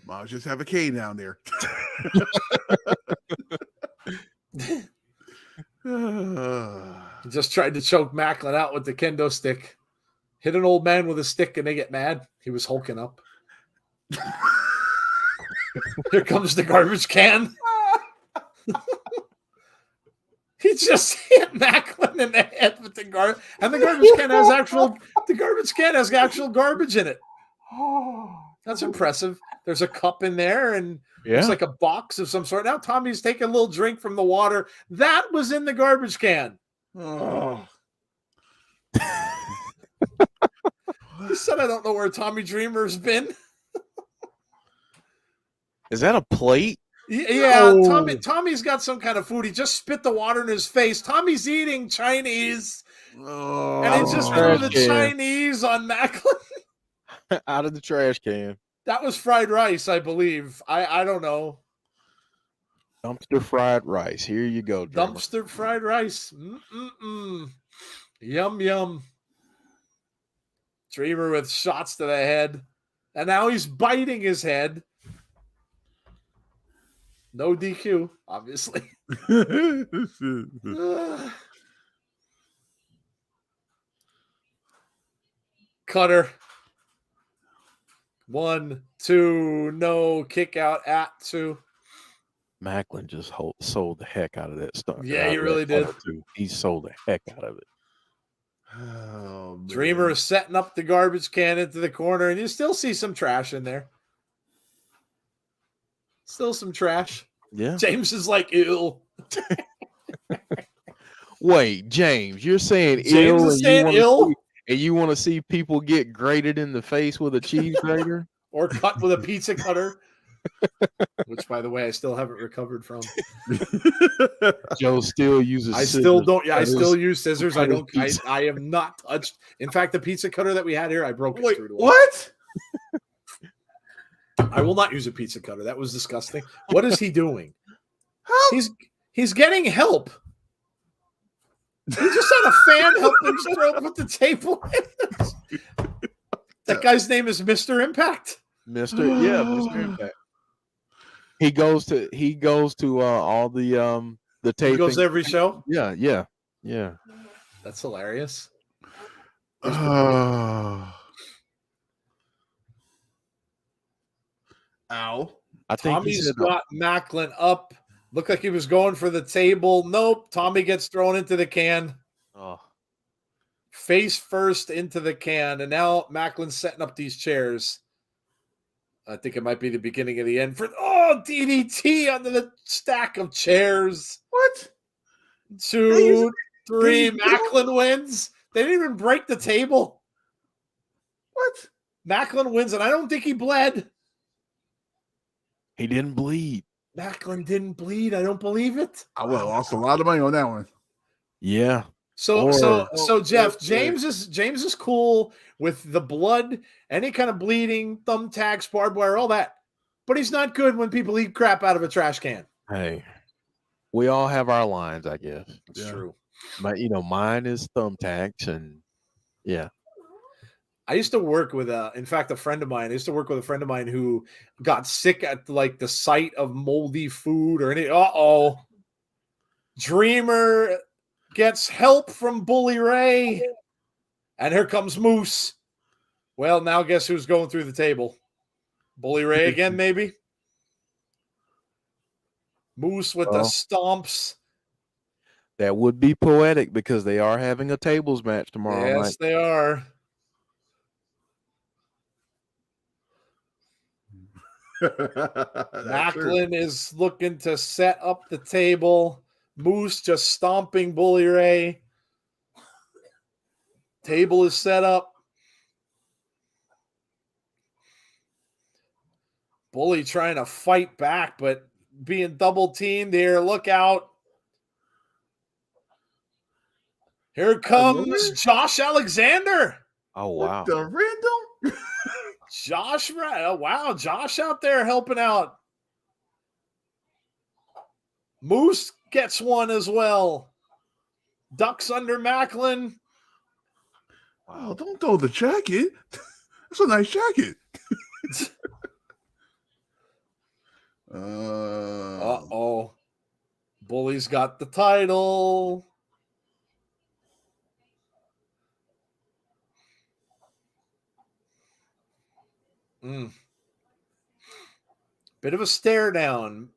I'll just have a K down there. He just tried to choke Maclin out with the kendo stick. Hit an old man with a stick and they get mad. He was hulking up. Here comes the garbage can. He just hit Maclin in the head with the garbage, and the garbage can has actual garbage in it. That's impressive. There's a cup in there, and it's like a box of some sort. Now Tommy's taking a little drink from the water that was in the garbage can. Oh. He said, "I don't know where Tommy Dreamer's been." Is that a plate? Yeah, Tommy's got some kind of food. He just spit the water in his face. Tommy's eating Chinese. And he just threw the Chinese on Maclin. Out of the trash can. That was fried rice, I believe. I don't know. Dumpster fried rice. Here you go, Dreamer. Dumpster fried rice. Yum, yum. Dreamer with shots to the head. And now he's biting his head. No DQ, obviously. Cutter. 1, 2, no. Kick out at 2. Maclin just sold the heck out of that stuff. Yeah, he really did. He sold the heck out of it. Oh, Dreamer is setting up the garbage can into the corner, and you still see some trash in there. Still some trash. Yeah. James is like, ew. Wait, James, you're saying James ill, is saying ill? And you want to see people get grated in the face with a cheese grater? Or cut with a pizza cutter. Which, by the way, I still haven't recovered from. Joe still uses I scissors. still don't. Yeah, I still use scissors. I don't. I have not touched. In fact, the pizza cutter that we had here, I broke it through. What? I will not use a pizza cutter. That was disgusting. What is he doing? He's getting help. He just had a fan help him put the table in. That guy's name is Mr. Impact. Mr. Impact. He goes to all the taping. He goes to every show. Yeah. That's hilarious. Ow. I think Tommy's got Maclin up. Looked like he was going for the table. Nope. Tommy gets thrown into the can. Oh. Face first into the can. And now Maclin's setting up these chairs. I think it might be the beginning of the end for DDT under the stack of chairs. What? 2, 3. Maclin wins. They didn't even break the table. What? Maclin wins, and I don't think he bled. He didn't bleed. Maclin didn't bleed. I don't believe it. I would have lost a lot of money on that one. Yeah. So Jeff, James is cool with the blood, any kind of bleeding, thumbtacks, barbed wire, all that. But he's not good when people eat crap out of a trash can. Hey, we all have our lines, I guess. It's true. Mine is thumbtacks, and yeah. I used to work with a friend of mine. I used to work with a friend of mine who got sick at like the sight of moldy food or any. Dreamer gets help from Bully Ray. And here comes Moose. Well, now guess who's going through the table? Bully Ray again, maybe? Moose with the stomps. That would be poetic because they are having a tables match tomorrow night. Yes, they are. Maclin is looking to set up the table. Moose just stomping Bully Ray. Table is set up. Bully trying to fight back, but being double teamed here. Look out. Here comes Josh Alexander. Oh, wow. What the random? Josh, wow, Josh out there helping out. Moose gets one as well. Ducks under Maclin. Wow, don't throw the jacket. That's a nice jacket. Uh-oh. Bully's got the title. Bit of a stare down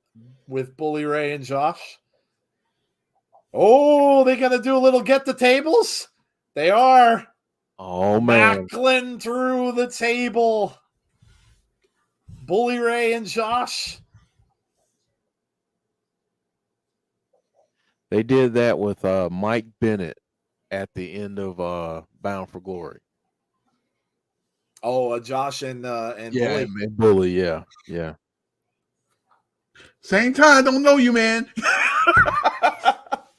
with Bully Ray and Josh. Oh, they gonna do a little get the tables? They are. Oh, man. Maclin through the table. Bully Ray and Josh. They did that with Mike Bennett at the end of Bound for Glory. Oh, Josh and Yeah, Bully. Bully, yeah. Same time, don't know you, man.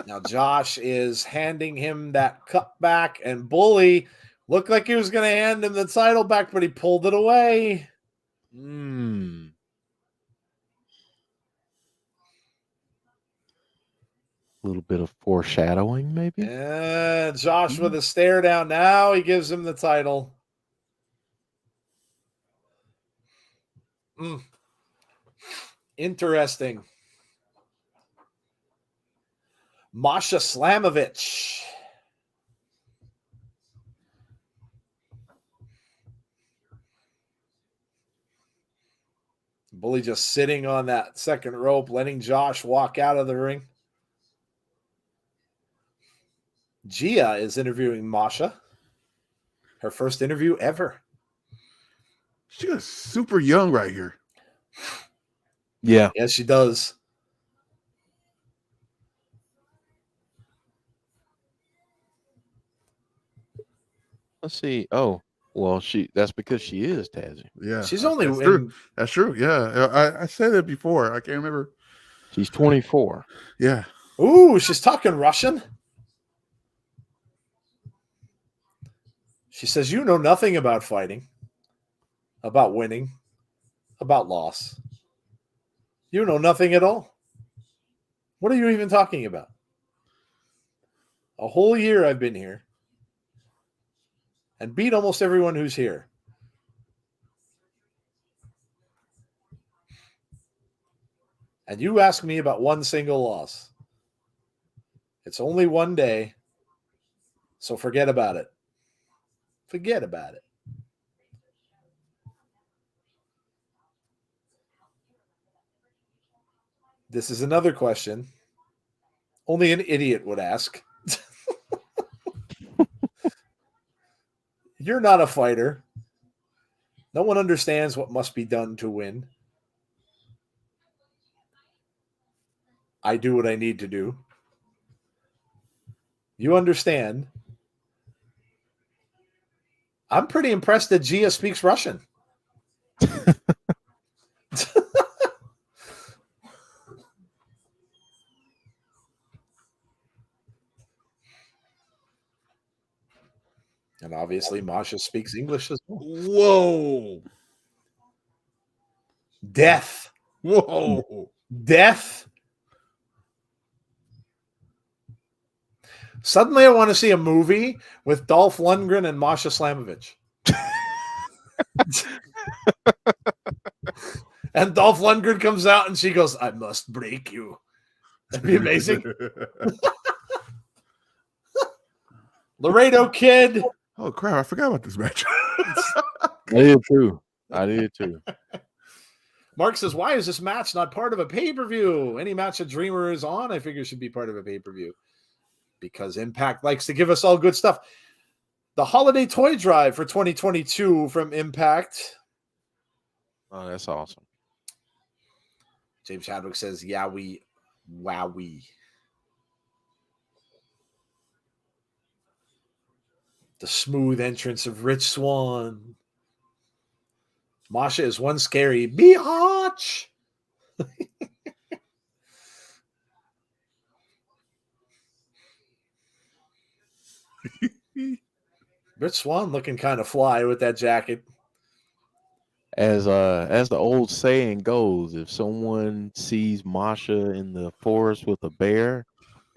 Now Josh is handing him that cup back, and Bully looked like he was going to hand him the title back, but he pulled it away. A little bit of foreshadowing, maybe. Yeah, Josh with a stare down. Now he gives him the title. Interesting. Masha Slamovich. Bully just sitting on that second rope, letting Josh walk out of the ring. Gia is interviewing Masha. Her first interview ever. She is super young right here. Yeah. Yes, she does. Let's see. Oh, well, that's because she is Tazzy. Yeah. She's only that's true. That's true. Yeah. I said it before. I can't remember. She's 24. Yeah. Ooh, she's talking Russian. She says, you know nothing about fighting, about winning, about loss. You know nothing at all. What are you even talking about? A whole year I've been here and beat almost everyone who's here. And you ask me about one single loss. It's only one day, so forget about it. Forget about it. This is another question only an idiot would ask. You're not a fighter. No one understands what must be done to win. I do what I need to do. You understand. I'm pretty impressed that Gia speaks Russian. And obviously, Masha speaks English as well. Whoa. Death. Whoa. Death. Suddenly, I want to see a movie with Dolph Lundgren and Masha Slamovich. And Dolph Lundgren comes out and she goes, I must break you. That'd be amazing. Laredo Kid. Oh crap! I forgot about this match. I did too. Mark says, why is this match not part of a pay-per-view? Any match a Dreamer is on, I figure should be part of a pay-per-view. Because Impact likes to give us all good stuff. The holiday toy drive for 2022 from Impact. Oh, that's awesome. James Chadwick says, wowie. The smooth entrance of Rich Swann. Masha is one scary biatch. Rich Swann looking kind of fly with that jacket. As the old saying goes, if someone sees Masha in the forest with a bear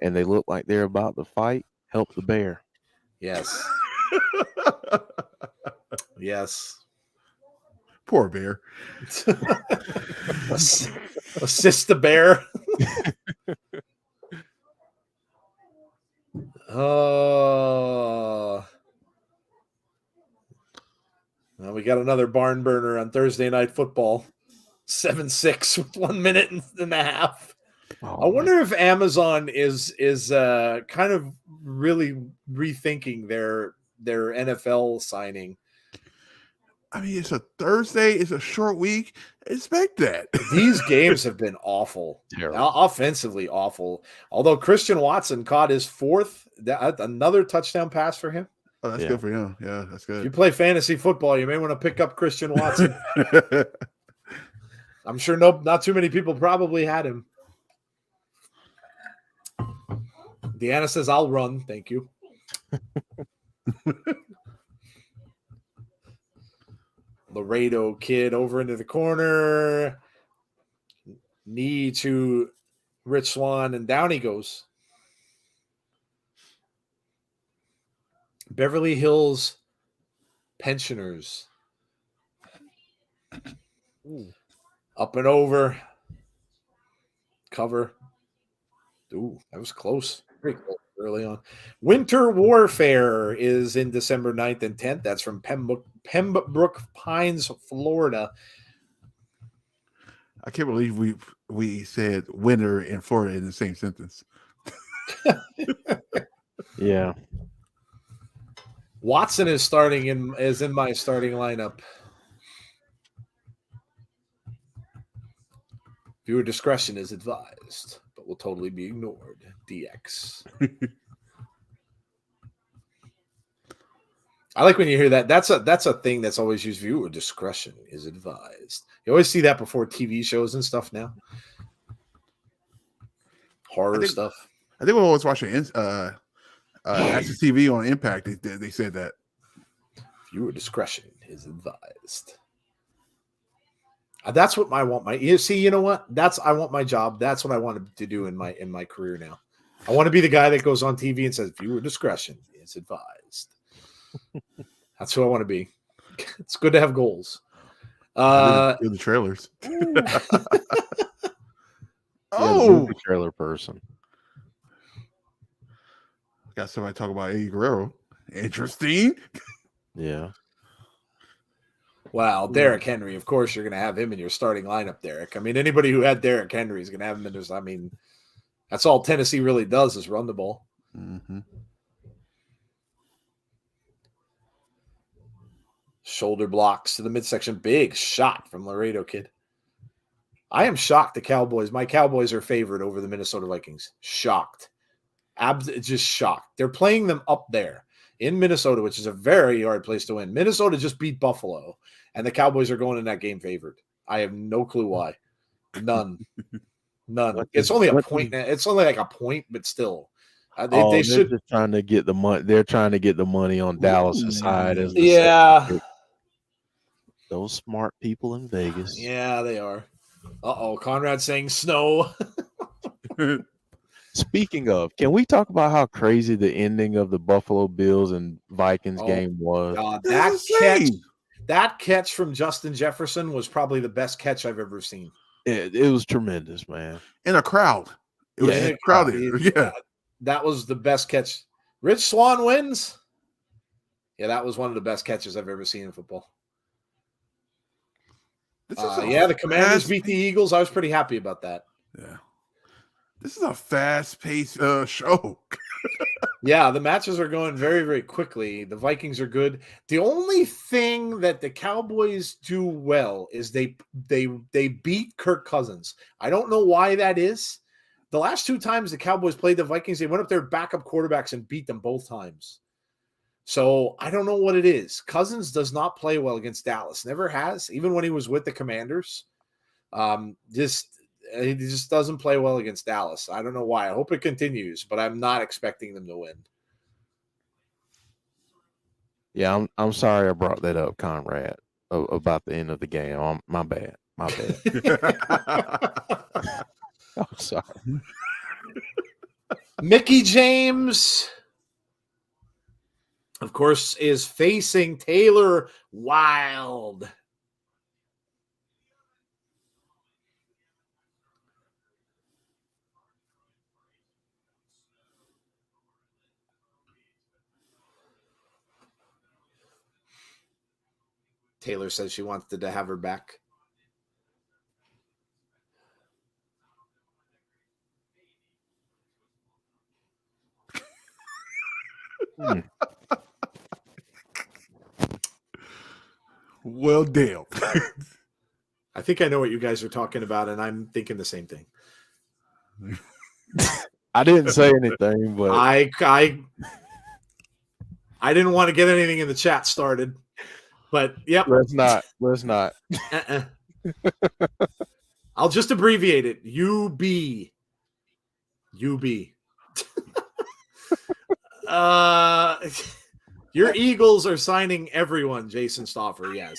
and they look like they're about to fight, help the bear. Yes. Yes. Poor bear. Assist the bear. Oh. Well, we got another barn burner on Thursday Night Football. 7-6 with 1 minute and a half. Oh, I wonder if Amazon is kind of really rethinking their NFL signing. I mean, it's a Thursday. It's a short week. Expect that. These games have been awful. Offensively awful. Although Christian Watson caught his fourth, another touchdown pass for him. Oh, that's good for him. Yeah, that's good. If you play fantasy football, you may want to pick up Christian Watson. I'm sure not too many people probably had him. Deanna says, I'll run. Thank you. Laredo Kid over into the corner. Knee to Rich Swann, and down he goes. Beverly Hills pensioners. Ooh. Up and over. Cover. Ooh, that was close. Very close early on. Winter Warfare is in December 9th and 10th. That's from Pembroke Pines, Florida. I can't believe we said winter and Florida in the same sentence. Yeah. Watson is in my starting lineup. Viewer discretion is advised, but will totally be ignored. DX. I like when you hear that. That's a thing that's always used. Viewer discretion is advised. You always see that before TV shows and stuff now. Horror stuff. I think when I was watching Access TV on Impact, they said that. Viewer discretion is advised. That's what I want. You know what? I want my job. That's what I wanted to do in my career now. I want to be the guy that goes on TV and says, viewer discretion is advised. That's who I want to be. It's good to have goals. You're the trailers. Oh, trailer person. Got somebody talk about Eddie Guerrero. Interesting. Yeah. Wow, Derrick Henry. Of course, you're going to have him in your starting lineup, Derek. I mean, anybody who had Derrick Henry is going to have him in his. I mean, that's all Tennessee really does is run the ball. Mm-hmm. Shoulder blocks to the midsection. Big shot from Laredo Kid. I am shocked the Cowboys. My Cowboys are favored over the Minnesota Vikings. Shocked. Just shocked. They're playing them up there in Minnesota, which is a very hard place to win. Minnesota just beat Buffalo, and the Cowboys are going in that game favored. I have no clue why. None. It's only a point. It's only like a point, but still. They should. Just trying to get the money. They're trying to get the money on Dallas' side. Those smart people in Vegas. Yeah, they are. Conrad saying snow. Speaking of, can we talk about how crazy the ending of the Buffalo Bills and Vikings game was? God, that catch from Justin Jefferson was probably the best catch I've ever seen. It was tremendous, man. In a crowd. It was Yeah, crowded. Yeah. That was the best catch. Rich Swann wins. Yeah, that was one of the best catches I've ever seen in football. The Commanders beat the Eagles. I was pretty happy about that. Yeah. This is a fast-paced show. Yeah, the matches are going very, very quickly. The Vikings are good. The only thing that the Cowboys do well is they beat Kirk Cousins. I don't know why that is. The last 2 times the Cowboys played the Vikings, they went up their backup quarterbacks and beat them both times. So I don't know what it is. Cousins does not play well against Dallas. Never has, even when he was with the Commanders. He just doesn't play well against Dallas. I don't know why. I hope it continues, but I'm not expecting them to win. Yeah, I'm sorry I brought that up, Conrad, about the end of the game. My bad. I'm sorry. Mickey James, of course, is facing Taylor Wilde. Taylor says she wants to have her back. Well, damn. I think I know what you guys are talking about, and I'm thinking the same thing. I didn't say anything, but I didn't want to get anything in the chat started. But yep. Let's not. I'll just abbreviate it. UB. Your Eagles are signing everyone, Jason Stauffer. Yes.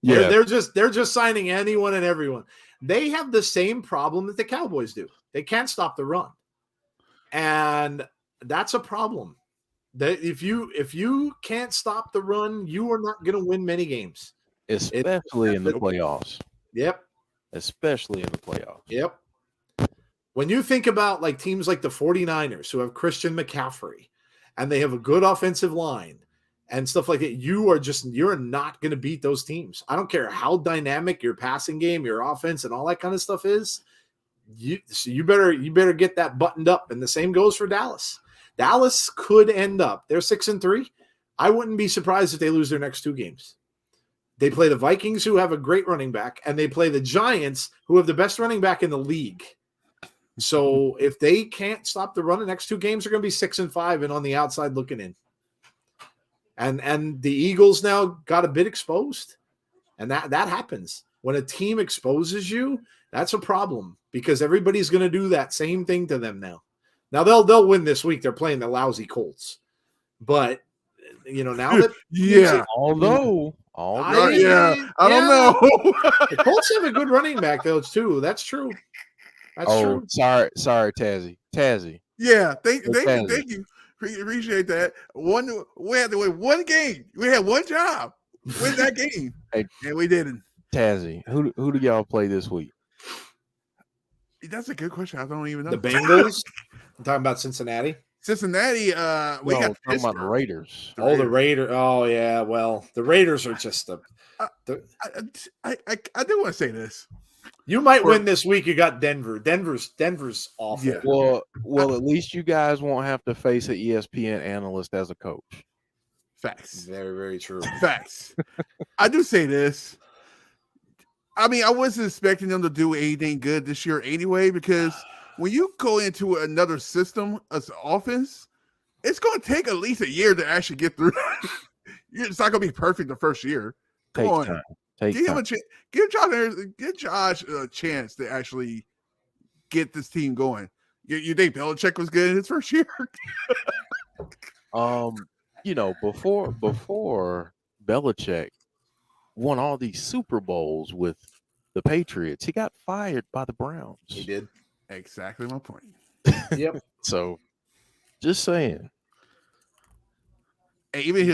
Yeah. They're just signing anyone and everyone. They have the same problem that the Cowboys do. They can't stop the run. And that's a problem. That if you can't stop the run, you are not going to win many games. Especially in the playoffs. Yep. Especially in the playoffs. Yep. When you think about like teams like the 49ers who have Christian McCaffrey and they have a good offensive line and stuff like that, you're not going to beat those teams. I don't care how dynamic your passing game, your offense, and all that kind of stuff is. You better get that buttoned up. And the same goes for Dallas. Dallas could end up, they're 6-3. I wouldn't be surprised if they lose their next 2 games. They play the Vikings, who have a great running back, and they play the Giants, who have the best running back in the league. So if they can't stop the run, the next 2 games are going to be 6-5 and on the outside looking in. And the Eagles now got a bit exposed. And that happens. When a team exposes you, that's a problem because everybody's going to do that same thing to them now. Now they'll win this week. They're playing the lousy Colts. But now that I don't know. The Colts have a good running back though too. That's true. That's true. Sorry, Tazzy. Yeah, thank you. Appreciate that. We had to win 1 game. We had 1 job. Win that game. And we didn't. Tazzy, who do y'all play this week? That's a good question. I don't even know. The Bengals? I'm talking about Cincinnati. Cincinnati, we got talking about the Raiders. The Raiders. Oh, yeah. Well, the Raiders are just I do want to say this. You might win this week. You got Denver. Denver's awful. Yeah. Well, at least you guys won't have to face an ESPN analyst as a coach. Facts. Very, very true. Facts. I do say this. I mean, I wasn't expecting them to do anything good this year anyway, because when you go into another system as an offense, it's going to take at least a year to actually get through. It's not going to be perfect the first year. Come on. Time. Give him a chance. Give Josh a chance to actually get this team going. You think Belichick was good in his first year? Before Belichick won all these Super Bowls with the Patriots, he got fired by the Browns. He did. Exactly my point. Yep. So, just saying. And even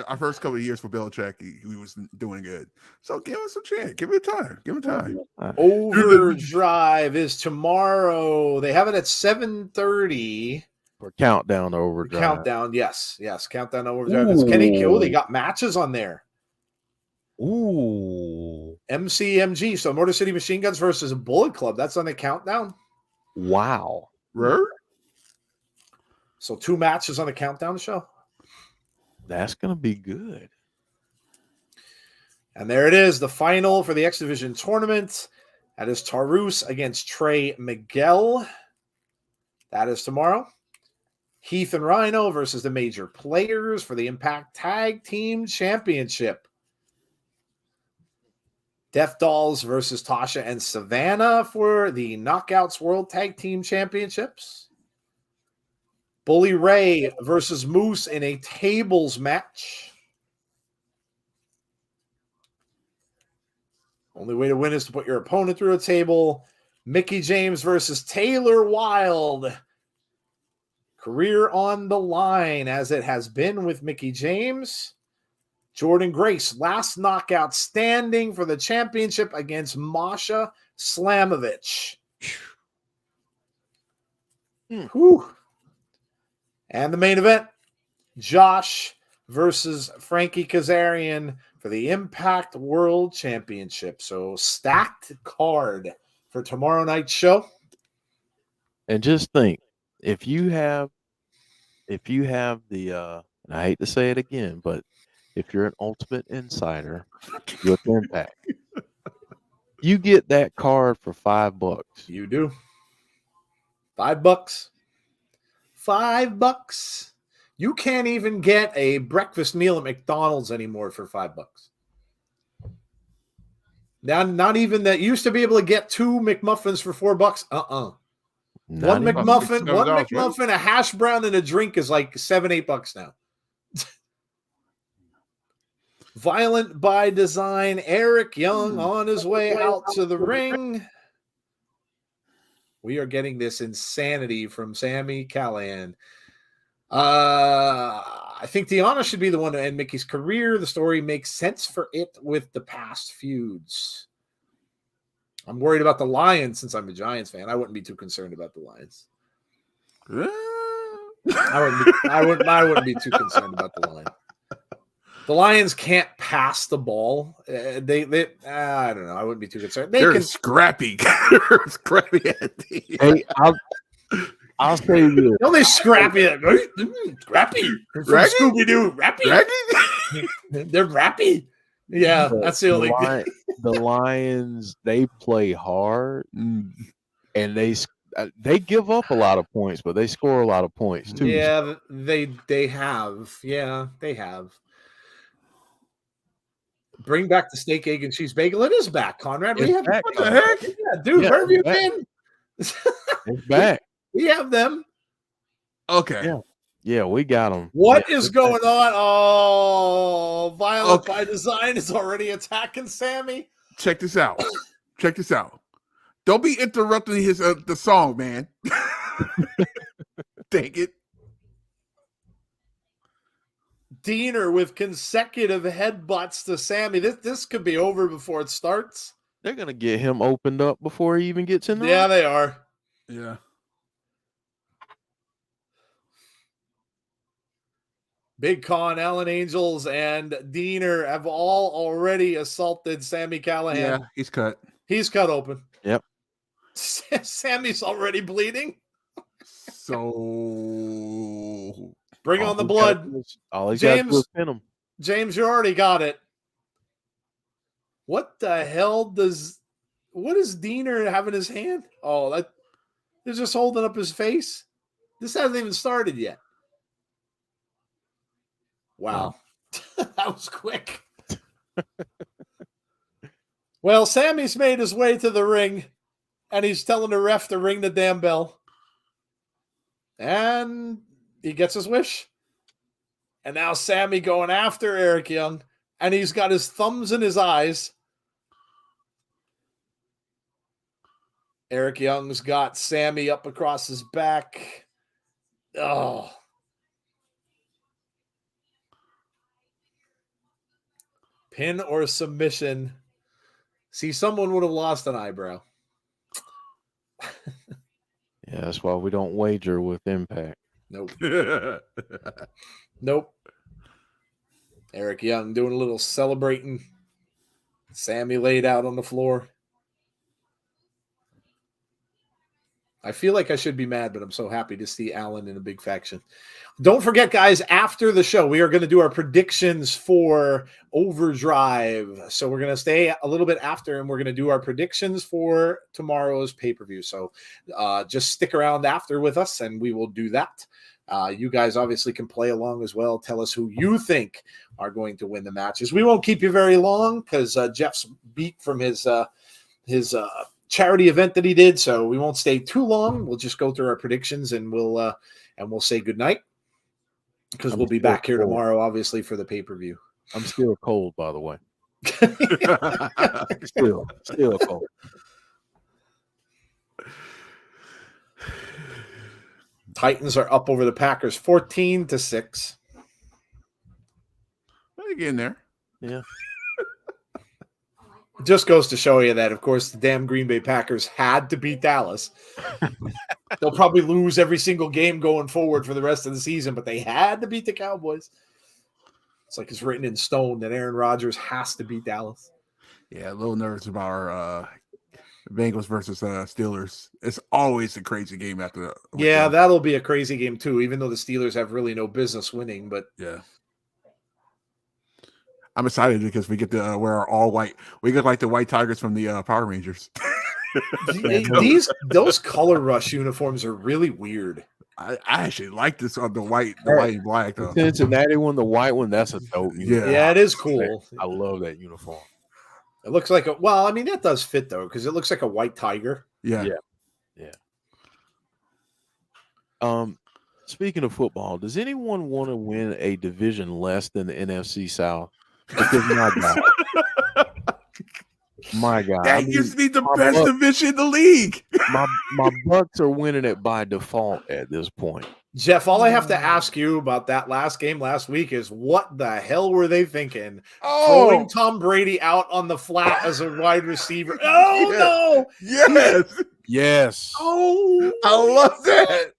our first couple of years for Belichick, he was doing good. So give him some chance. Give it time. Give him time. Overdrive is tomorrow. They have it at 7:30. For Countdown to Overdrive. Countdown, yes. Countdown to Overdrive. It's Kenny. Oh, they got matches on there. Ooh. MCMG. So Motor City Machine Guns versus Bullet Club. That's on the Countdown. Wow. Right? So 2 matches on the Countdown show. That's going to be good. And there it is, the final for the X Division tournament. That is Taurus against Trey Miguel. That is tomorrow. Heath and Rhino versus the Major Players for the Impact Tag Team Championship. Death Dolls versus Tasha and Savannah for the Knockouts World Tag Team Championships. Bully Ray versus Moose in a tables match. Only way to win is to put your opponent through a table. Mickey James versus Taylor Wilde. Career on the line, as it has been with Mickey James. Jordan Grace, last knockout standing for the championship against Masha Slamovich. Whew. And the main event, Josh versus Frankie Kazarian for the Impact World Championship. So stacked card for tomorrow night's show. And just think, if you have the and I hate to say it again, but if you're an Ultimate Insider with Impact, you get that card for $5. You do. $5. $5. You can't even get a breakfast meal at McDonald's anymore for $5. Now, not even that. You used to be able to get 2 McMuffins for $4. One McMuffin, a hash brown, and a drink is like $7-8 now. Violent by Design, Eric Young on his way out to the ring. We are getting this insanity from Sami Callihan. I think Deanna should be the one to end Mickey's career. The story makes sense for it with the past feuds. I'm worried about the Lions since I'm a Giants fan. I wouldn't be too concerned about the Lions. I wouldn't be too concerned about the Lions. The Lions can't pass the ball. I don't know. I wouldn't be too concerned. They're scrappy. Scrappy. Hey, I'll say this. Only scrappy. Scrappy. Scooby Doo. Rappy. They're rappy. Yeah, that's the only thing. The Lions, they play hard, and they give up a lot of points, but they score a lot of points too. Yeah, they have. Yeah, they have. Bring back the steak, egg, and cheese bagel. It is back, Conrad. What the heck? Yeah, dude, where have you been? It's back. We have them. Okay. Yeah, we got them. What is going on? Oh, Violent by Design is already attacking Sami. Check this out. Don't be interrupting his the song, man. Dang it. Diener with consecutive headbutts to Sami. This could be over before it starts. They're gonna get him opened up before he even gets in there. Yeah, they are. Yeah. Big Con, Ellen Angels, and Diener have all already assaulted Sami Callihan. Yeah, he's cut. He's cut open. Yep. Sammy's already bleeding. So bring on the blood. All he's got to do is pin him. James, you already got it. What the hell what is Diener have in his hand? Oh, they're just holding up his face. This hasn't even started yet. Wow. That was quick. Well, Sammy's made his way to the ring, and he's telling the ref to ring the damn bell. And he gets his wish. And now Sami going after Eric Young, and he's got his thumbs in his eyes. Eric Young's got Sami up across his back. Oh. Pin or submission. See, someone would have lost an eyebrow. Yeah, that's why we don't wager with Impact. Nope. Nope. Eric Young doing a little celebrating. Sami laid out on the floor. I feel like I should be mad, but I'm so happy to see Alan in a big faction. Don't forget, guys, after the show, we are going to do our predictions for Overdrive. So we're going to stay a little bit after, and we're going to do our predictions for tomorrow's pay-per-view. So just stick around after with us, and we will do that. You guys obviously can play along as well. Tell us who you think are going to win the matches. We won't keep you very long because Jeff's beat from his charity event that he did, so we won't stay too long. We'll just go through our predictions, and we'll say goodnight because we'll be back here tomorrow, obviously, for the pay-per-view. I'm still cold, by the way. still cold. Titans are up over the Packers 14-6. Well, you get in there. Yeah. Just goes to show you that, of course, the damn Green Bay Packers had to beat Dallas. They'll probably lose every single game going forward for the rest of the season, but they had to beat the Cowboys. It's like it's written in stone that Aaron Rodgers has to beat Dallas. Yeah, a little nervous about our Bengals versus Steelers. It's always a crazy game after. Yeah, that'll be a crazy game too, even though the Steelers have really no business winning. But yeah. I'm excited because we get to wear our all white. We look like the white tigers from the Power Rangers. Those color rush uniforms are really weird. I actually like this on the white and black. Though. The Cincinnati one, the white one, that's a dope uniform. Yeah, it is cool. I love that uniform. It looks like that does fit though, because it looks like a white tiger. Yeah. Speaking of football, does anyone want to win a division less than the NFC South? Because my God, that used to be the best division in the league. My Bucks are winning it by default at this point. Jeff, all I have to ask you about that last game last week is what the hell were they thinking? Throwing Tom Brady out on the flat as a wide receiver. Oh, no. Yes. Oh, I love that.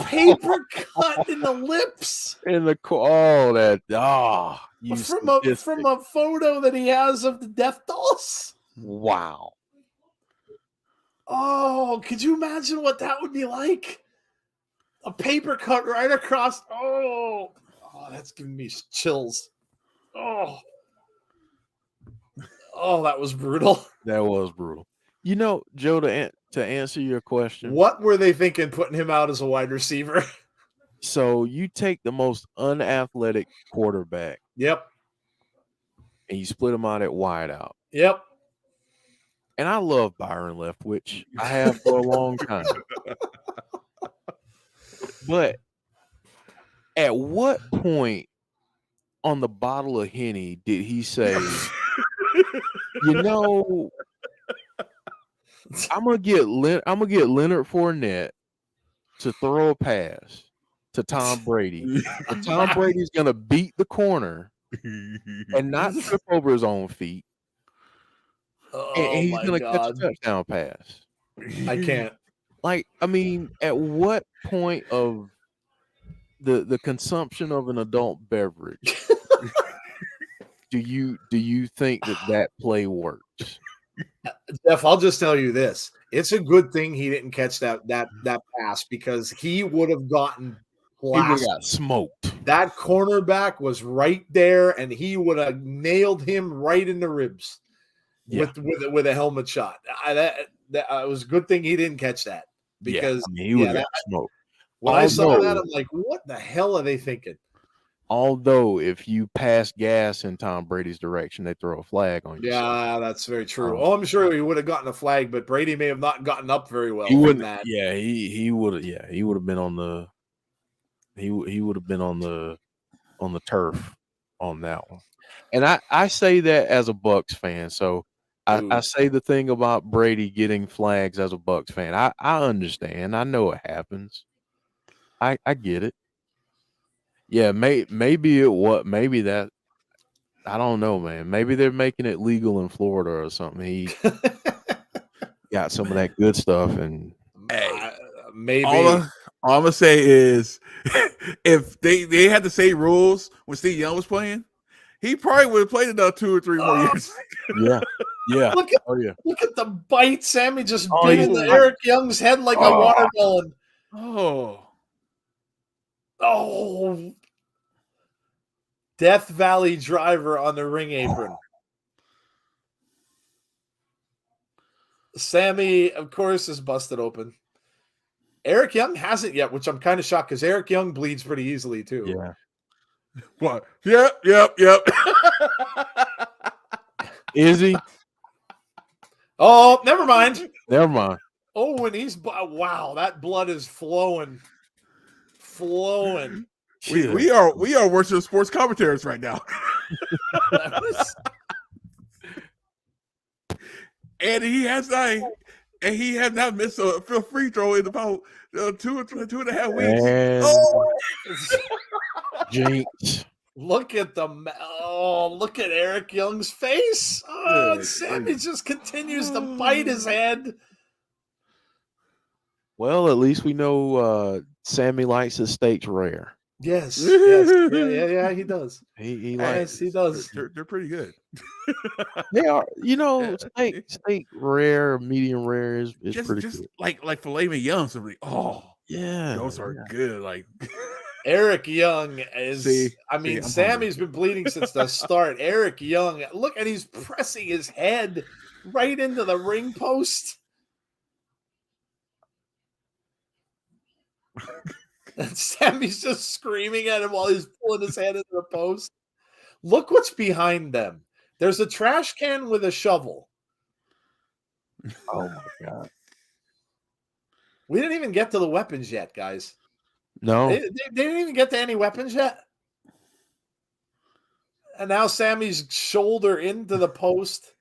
Paper cut in the lips. In the from a photo that he has of the death dolls. Wow. Oh, could you imagine what that would be like? A paper cut right across. Oh, that's giving me chills. Oh, that was brutal. That was brutal. You know, Joe, to answer your question, what were they thinking putting him out as a wide receiver? So you take the most unathletic quarterback. Yep. And you split him out at wide out. Yep. And I love Byron Leftwich. I have for a long time. But at what point on the bottle of Henny did he say, you know, I'm gonna get Leonard Fournette to throw a pass to Tom Brady. And Tom Brady's gonna beat the corner and not trip over his own feet. And he's gonna catch a touchdown pass. I can't. Like, I mean, at what point of the consumption of an adult beverage do you think that play works? Jeff, I'll just tell you this. It's a good thing he didn't catch that pass because he would have gotten blasted. He would have got smoked. That cornerback was right there, and he would have nailed him right in the ribs with a helmet shot. That was a good thing he didn't catch that because he would have got smoked. When I saw that, I'm like, what the hell are they thinking? Although, if you pass gas in Tom Brady's direction, they throw a flag on you. Yeah, that's very true. I'm sure he would have gotten a flag, but Brady may have not gotten up very well. He wouldn't. Yeah, he would have. Yeah, he would have been on the. He would have been on the turf on that one. And I say that as a Bucks fan. So I say the thing about Brady getting flags as a Bucks fan. I understand. I know it happens. I get it. Yeah, maybe that I don't know, man. Maybe they're making it legal in Florida or something. He got some of that good stuff, and Hey, maybe. all I'm gonna say is, if they had the same rules when Steve Young was playing, he probably would have played another 2 or 3 more years. yeah. Look at look at the bite. Sammy just bit into Eric Young's head like a watermelon. Oh, Death Valley driver on the ring apron. Sami, of course, is busted open. Eric Young hasn't yet, which I'm kind of shocked because Eric Young bleeds pretty easily too. Yeah. What? Yep. Is he? Oh, never mind. Never mind. Oh, and he's wow, that blood is flowing. We are worse than sports commentators right now. And he has not missed a free throw in about 2.5 weeks. And oh, Jinx. Look at look at Eric Young's face. Oh, and Sami just continues to bite his head. Well, at least we know Sami likes his steaks rare. Yes. Yeah, he does. He Yes, he does. They're pretty good. They are, steak rare, medium rare is pretty good. Like filet mignon, something. Oh, yeah, those are good. Like Eric Young is. Sami's been bleeding since the start. Eric Young, look, and he's pressing his head right into the ring post. And Sami's just screaming at him while he's pulling his head into the post. Look what's behind them. There's a trash can with a shovel. Oh my god. We didn't even get to the weapons yet, guys. No. They didn't even get to any weapons yet. And now Sami's shoulder into the post.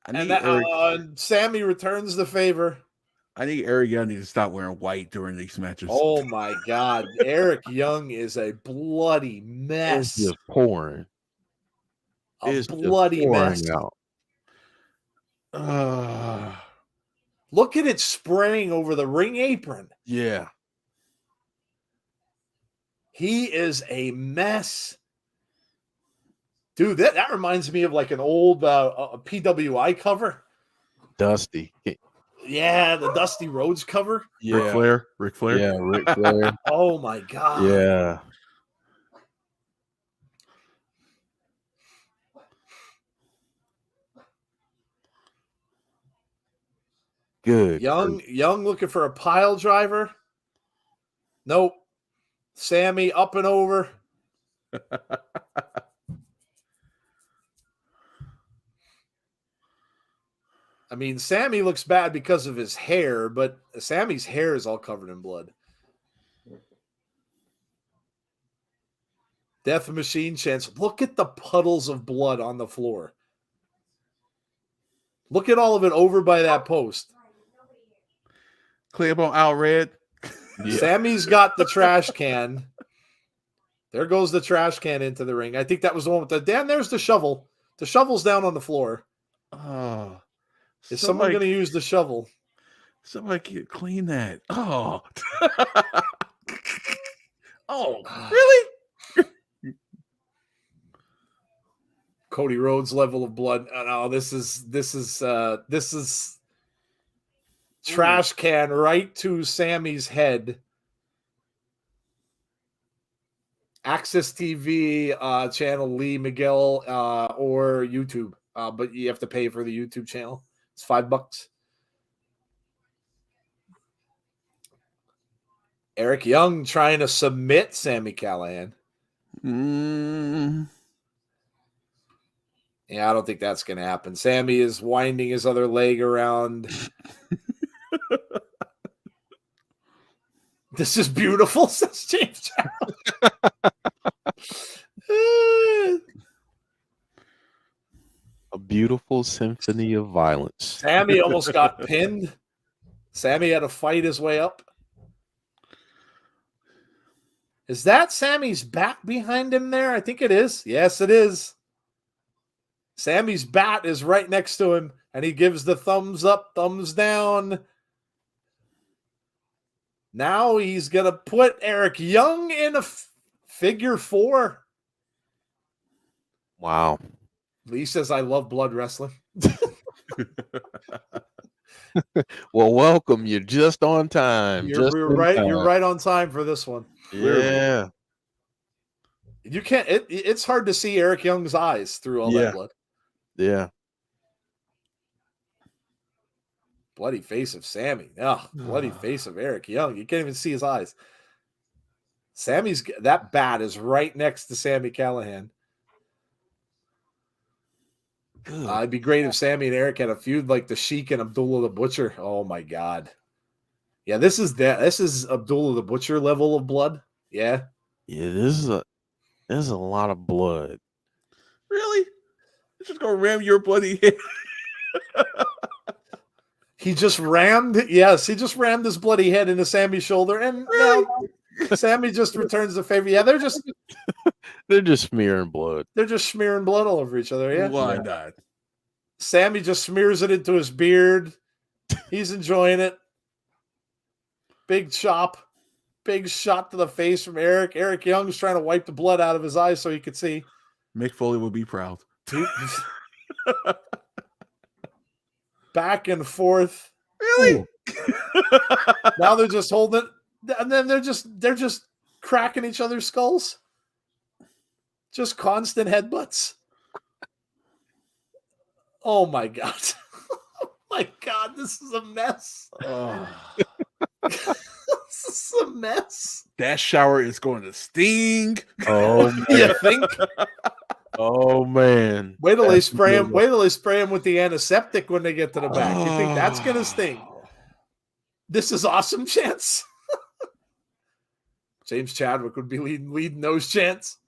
And Sami returns the favor. I think Eric Young needs to stop wearing white during these matches. Oh my God. Eric Young is a bloody mess. It's just pouring. A bloody mess. Out. Look at it spraying over the ring apron. Yeah. He is a mess. Dude, that reminds me of like an old PWI cover. Dusty. Yeah, the Dusty Rhodes cover. Yeah. Ric Flair. Yeah, Ric Flair. Oh my God. Yeah. Good. Young looking for a pile driver. Nope. Sami up and over. I mean, Sami looks bad because of his hair, but Sami's hair is all covered in blood. Death Machine chance. Look at the puddles of blood on the floor. Look at all of it over by that post. Clean up on Al Red. Yeah. Sami's got the trash can. There goes the trash can into the ring. I think that was the one with there's the shovel. The shovel's down on the floor. Oh. Is someone going to use the shovel? Somebody clean that. Oh. Oh, really? Cody Rhodes level of blood. No, this is trash can right to Sami's head. Access TV channel Lee Miguel or YouTube, but you have to pay for the YouTube channel. It's $5. Eric Young trying to submit Sami Callihan. Yeah, I don't think that's going to happen. Sami is winding his other leg around. This is beautiful, says James. A beautiful symphony of violence. Sami almost got pinned. Sami had to fight his way up. Is that Sami's bat behind him there? I think it is. Yes, it is. Sami's bat is right next to him, and he gives the thumbs up, thumbs down. Now he's going to put Eric Young in a figure 4. Wow. Lee says, I love blood wrestling. Well, welcome. You're just on time. You're right on time for this one. Yeah. You can't. It's hard to see Eric Young's eyes through all that blood. Yeah. Bloody face of Sami. Bloody face of Eric Young. You can't even see his eyes. That bat is right next to Sami Callihan. It'd be great if Sami and Eric had a feud like the Sheik and Abdullah the Butcher. Oh my God. Yeah, this is Abdullah the Butcher level of blood. Yeah. Yeah, this is a lot of blood. Really? You're just gonna ram your bloody head. He just rammed his bloody head into Sami's shoulder, and Sami just returns the favor. Yeah, they're just smearing blood. They're just smearing blood all over each other. Yeah. Why not? Sami just smears it into his beard. He's enjoying it. Big shot to the face from Eric. Eric Young's trying to wipe the blood out of his eyes so he could see. Mick Foley would be proud. Back and forth. Really? Now they're just holding it, and then they're just cracking each other's skulls. Just constant headbutts. Oh my God. Oh my God, this is a mess. Oh. This is a mess. That shower is going to sting. Oh, You think? Oh man! Wait till they spray him with the antiseptic when they get to the back. You think that's gonna sting? This is awesome chants. James Chadwick would be leading those chants.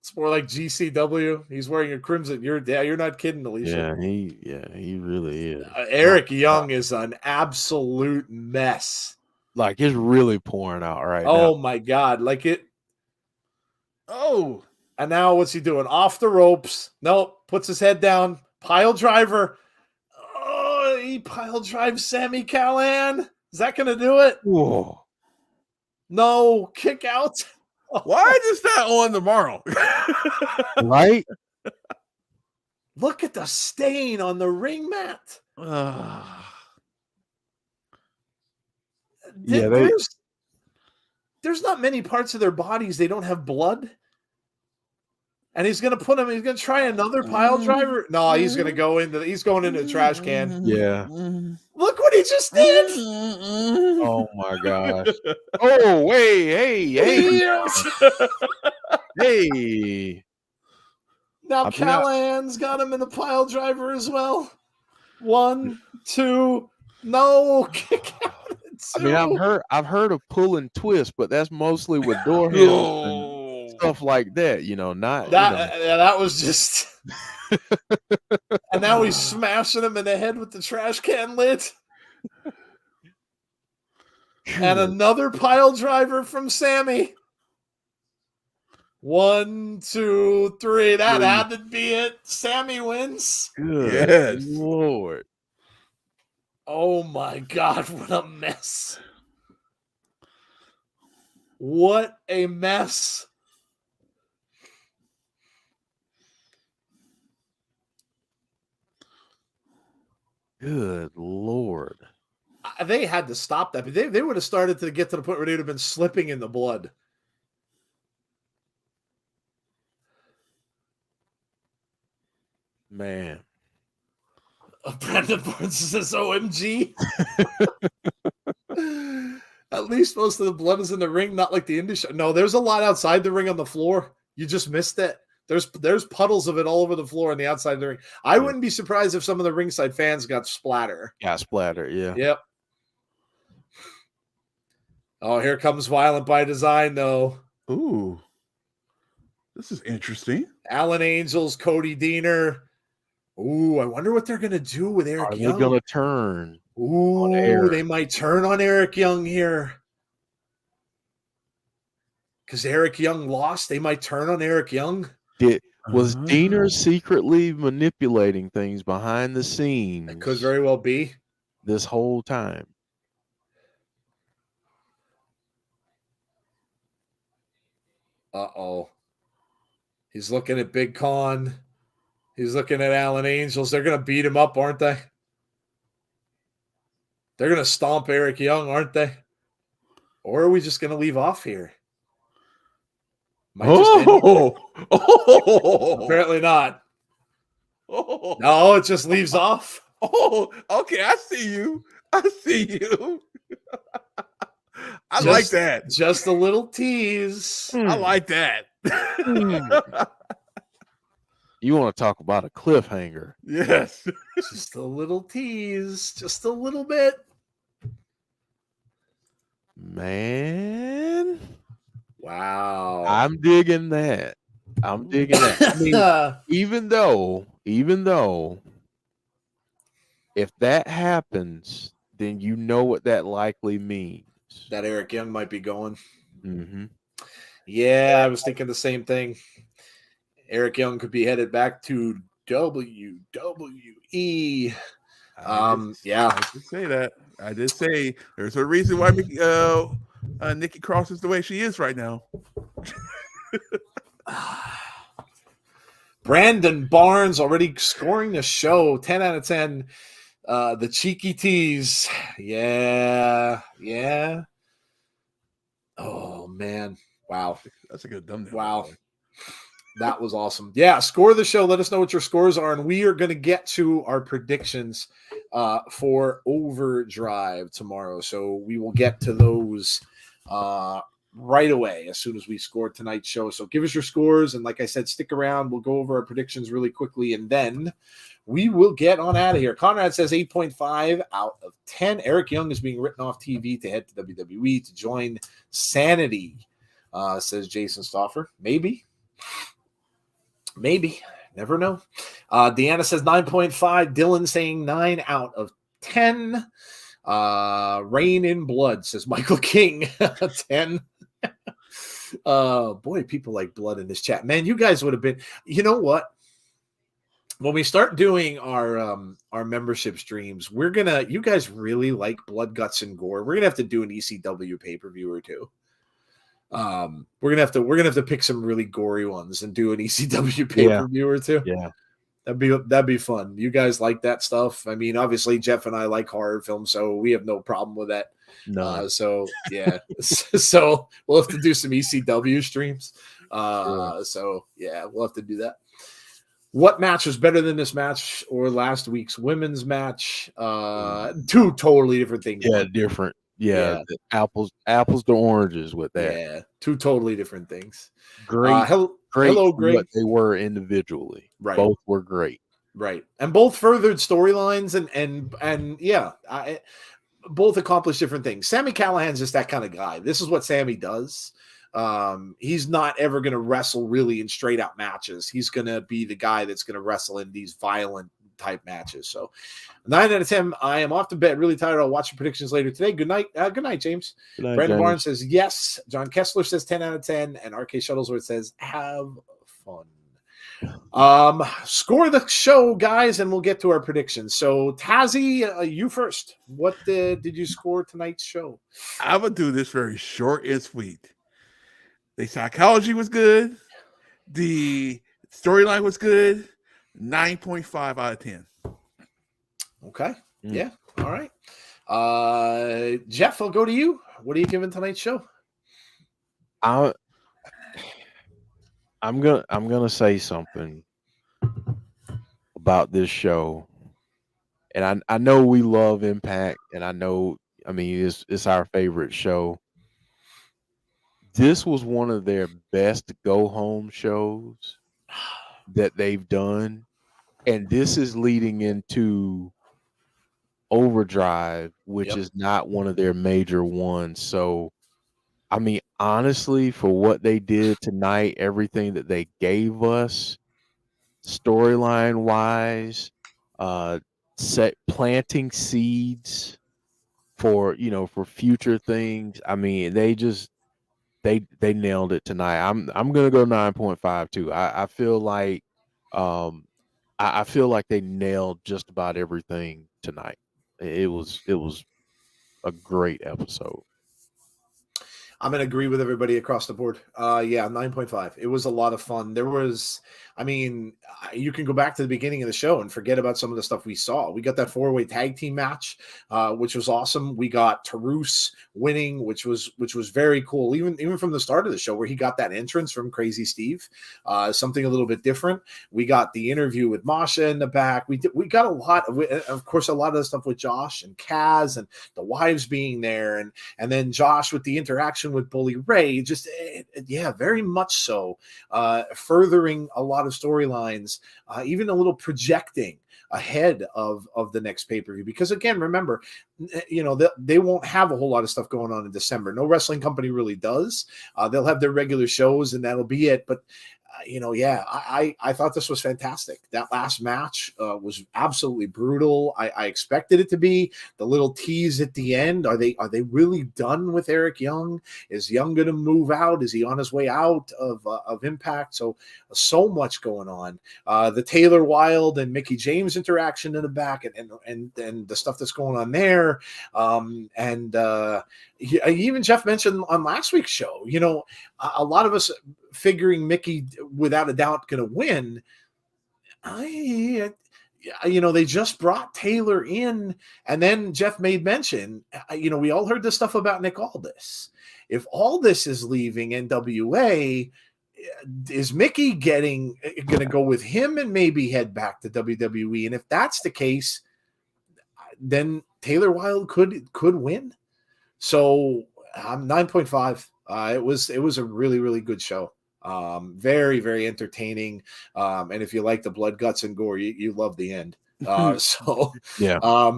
It's more like GCW. He's wearing a crimson. You're not kidding, Alicia. He really is. Eric Young is an absolute mess. Like it's really pouring out right now. Oh my God! Like it. Oh. And now what's he doing? Off the ropes. Nope. Puts his head down. Pile driver. Oh, he pile drives Sami Callihan. Is that going to do it? Whoa. No. Kick out. Why is that on tomorrow? Right? Look at the stain on the ring mat. There's not many parts of their bodies they don't have blood. And he's going to try another pile driver. No, he's going into the trash can. Yeah. Look what he just did. Oh my gosh. Oh, hey. Hey. Now Callahan's got him in the pile driver as well. 1, 2, no, kick out. I mean, I've heard of pull and twist, but that's mostly with door handles and stuff like that, not that. Yeah, that was just. And now he's smashing him in the head with the trash can lid. And another pile driver from Sami. 1, 2, 3. That had to be it. Sami wins. Good Lord. Oh my God, what a mess. What a mess. Good Lord. They had to stop that. They would have started to get to the point where they would have been slipping in the blood. Man. Brandon Barnes says, OMG. At least most of the blood is in the ring, not like the indie show. No, there's a lot outside the ring on the floor. You just missed it. There's puddles of it all over the floor on the outside of the ring. I wouldn't be surprised if some of the ringside fans got splatter. Yeah, splatter, yeah. Yep. Oh, here comes Violent by Design, though. Ooh. This is interesting. Alan Angels, Cody Deaner. Ooh, I wonder what they're going to do with Eric Young. Are they going to turn? Ooh, they might turn on Eric Young here. Because Eric Young lost, they might turn on Eric Young. Was Diener secretly manipulating things behind the scenes? It could very well be. This whole time. Uh-oh. He's looking at Big Con. He's looking at Alan Angels. They're going to beat him up, aren't they? They're going to stomp Eric Young, aren't they? Or are we just going to leave off here? Oh! Apparently not. Oh! No, it just leaves off. Oh, okay. I see you. I like that. Just a little tease. I like that. You want to talk about a cliffhanger? Yes. Just a little tease. Just a little bit. Man. Wow. I'm digging that. I mean, even though if that happens, then you know what that likely means. That Eric Young might be going. Mm-hmm. Yeah, I was thinking the same thing. Eric Young could be headed back to WWE. Yeah. I did say that. I did say there's a reason why Nikki Cross is the way she is right now. Brandon Barnes already scoring the show. 10 out of 10. The cheeky tease. Yeah. Oh, man. Wow. That's a good thumbnail. Wow. That was awesome. Yeah, score the show. Let us know what your scores are, and we are going to get to our predictions for Overdrive tomorrow. So we will get to those right away as soon as we score tonight's show. So give us your scores, and like I said, stick around. We'll go over our predictions really quickly, and then we will get on out of here. Conrad says 8.5 out of 10. Eric Young is being written off TV to head to WWE to join Sanity, says Jason Stauffer. Maybe. Never know. Deanna says 9.5. Dylan saying 9 out of 10. Rain in Blood, says Michael King. 10. Boy, people like blood in this chat. Man, you guys would have been, you know what? When we start doing our membership streams, you guys really like blood, guts, and gore. We're gonna have to do an ECW pay-per-view or two. We're gonna have to pick some really gory ones and do an ECW pay-per-view or two. Yeah. That'd be fun. You guys like that stuff. I mean, obviously Jeff and I like horror films, so we have no problem with that. No. So yeah. So we'll have to do some ECW streams. So yeah, we'll have to do that. What match was better than this match or last week's women's match? Two totally different things. Yeah, different. Yeah. Apples to oranges with that. Yeah, two totally different things. Great. Great. Hello, great. What they were individually. Right. Both were great. Right. And both furthered storylines and yeah, both accomplished different things. Sami Callihan's just that kind of guy. This is what Sami does. He's not ever going to wrestle really in straight out matches. He's going to be the guy that's going to wrestle in these violent type matches. So 9 out of 10. I am off to bed. Really tired. I'll watch your predictions later today. Good night. Good night, James. Good night, Brandon James. Barnes says yes. John Kessler says 10 out of 10. And RK Shuttlesworth says have fun. Score the show, guys, and we'll get to our predictions. So Tazzy, you first. What did you score tonight's show? I would do this very short and sweet. The psychology was good. The storyline was good. 9.5 out of 10. Okay. Yeah. All right. Jeff, I'll go to you. What are you giving tonight's show? I'm gonna say something about this show, and I know we love Impact, and I mean it's our favorite show. This was one of their best go home shows that they've done, and this is leading into Overdrive, which is not one of their major ones. So, I mean, honestly, for what they did tonight, everything that they gave us, storyline wise, planting seeds for future things. I mean, they they nailed it tonight. I'm gonna go 9.5 too. I feel like I feel like they nailed just about everything tonight. It was a great episode. I'm going to agree with everybody across the board. Yeah, 9.5. It was a lot of fun. There was, I mean, you can go back to the beginning of the show and forget about some of the stuff we saw. We got that 4-way tag team match, which was awesome. We got Taurus winning, which was very cool. Even from the start of the show where he got that entrance from Crazy Steve, something a little bit different. We got the interview with Masha in the back. We got a lot of course, a lot of the stuff with Josh and Kaz and the wives being there, and then Josh with the interaction with Bully Ray, just yeah, very much so, furthering a lot of storylines, even a little projecting ahead of the next pay-per-view, because again, remember, you know, they won't have a whole lot of stuff going on in December. No wrestling company really does. They'll have their regular shows and that'll be it. But you know, yeah, I thought this was fantastic. That last match was absolutely brutal. I expected it to be. The little tease at the end. Are they really done with Eric Young? Is Young going to move out? Is he on his way out of Impact? So much going on. The Taylor Wilde and Mickie James interaction in the back, and the stuff that's going on there. Even Jeff mentioned on last week's show, you know, a lot of us figuring Mickie without a doubt going to win. You know, they just brought Taylor in, and then Jeff made mention, you know, we all heard this stuff about Nick Aldis. If Aldis is leaving NWA, is Mickie going to go with him and maybe head back to WWE? And if that's the case, then Taylor Wilde could win. So I'm 9.5. It was a really, really good show. Very, very entertaining. And if you like the blood, guts, and gore, you love the end. So yeah.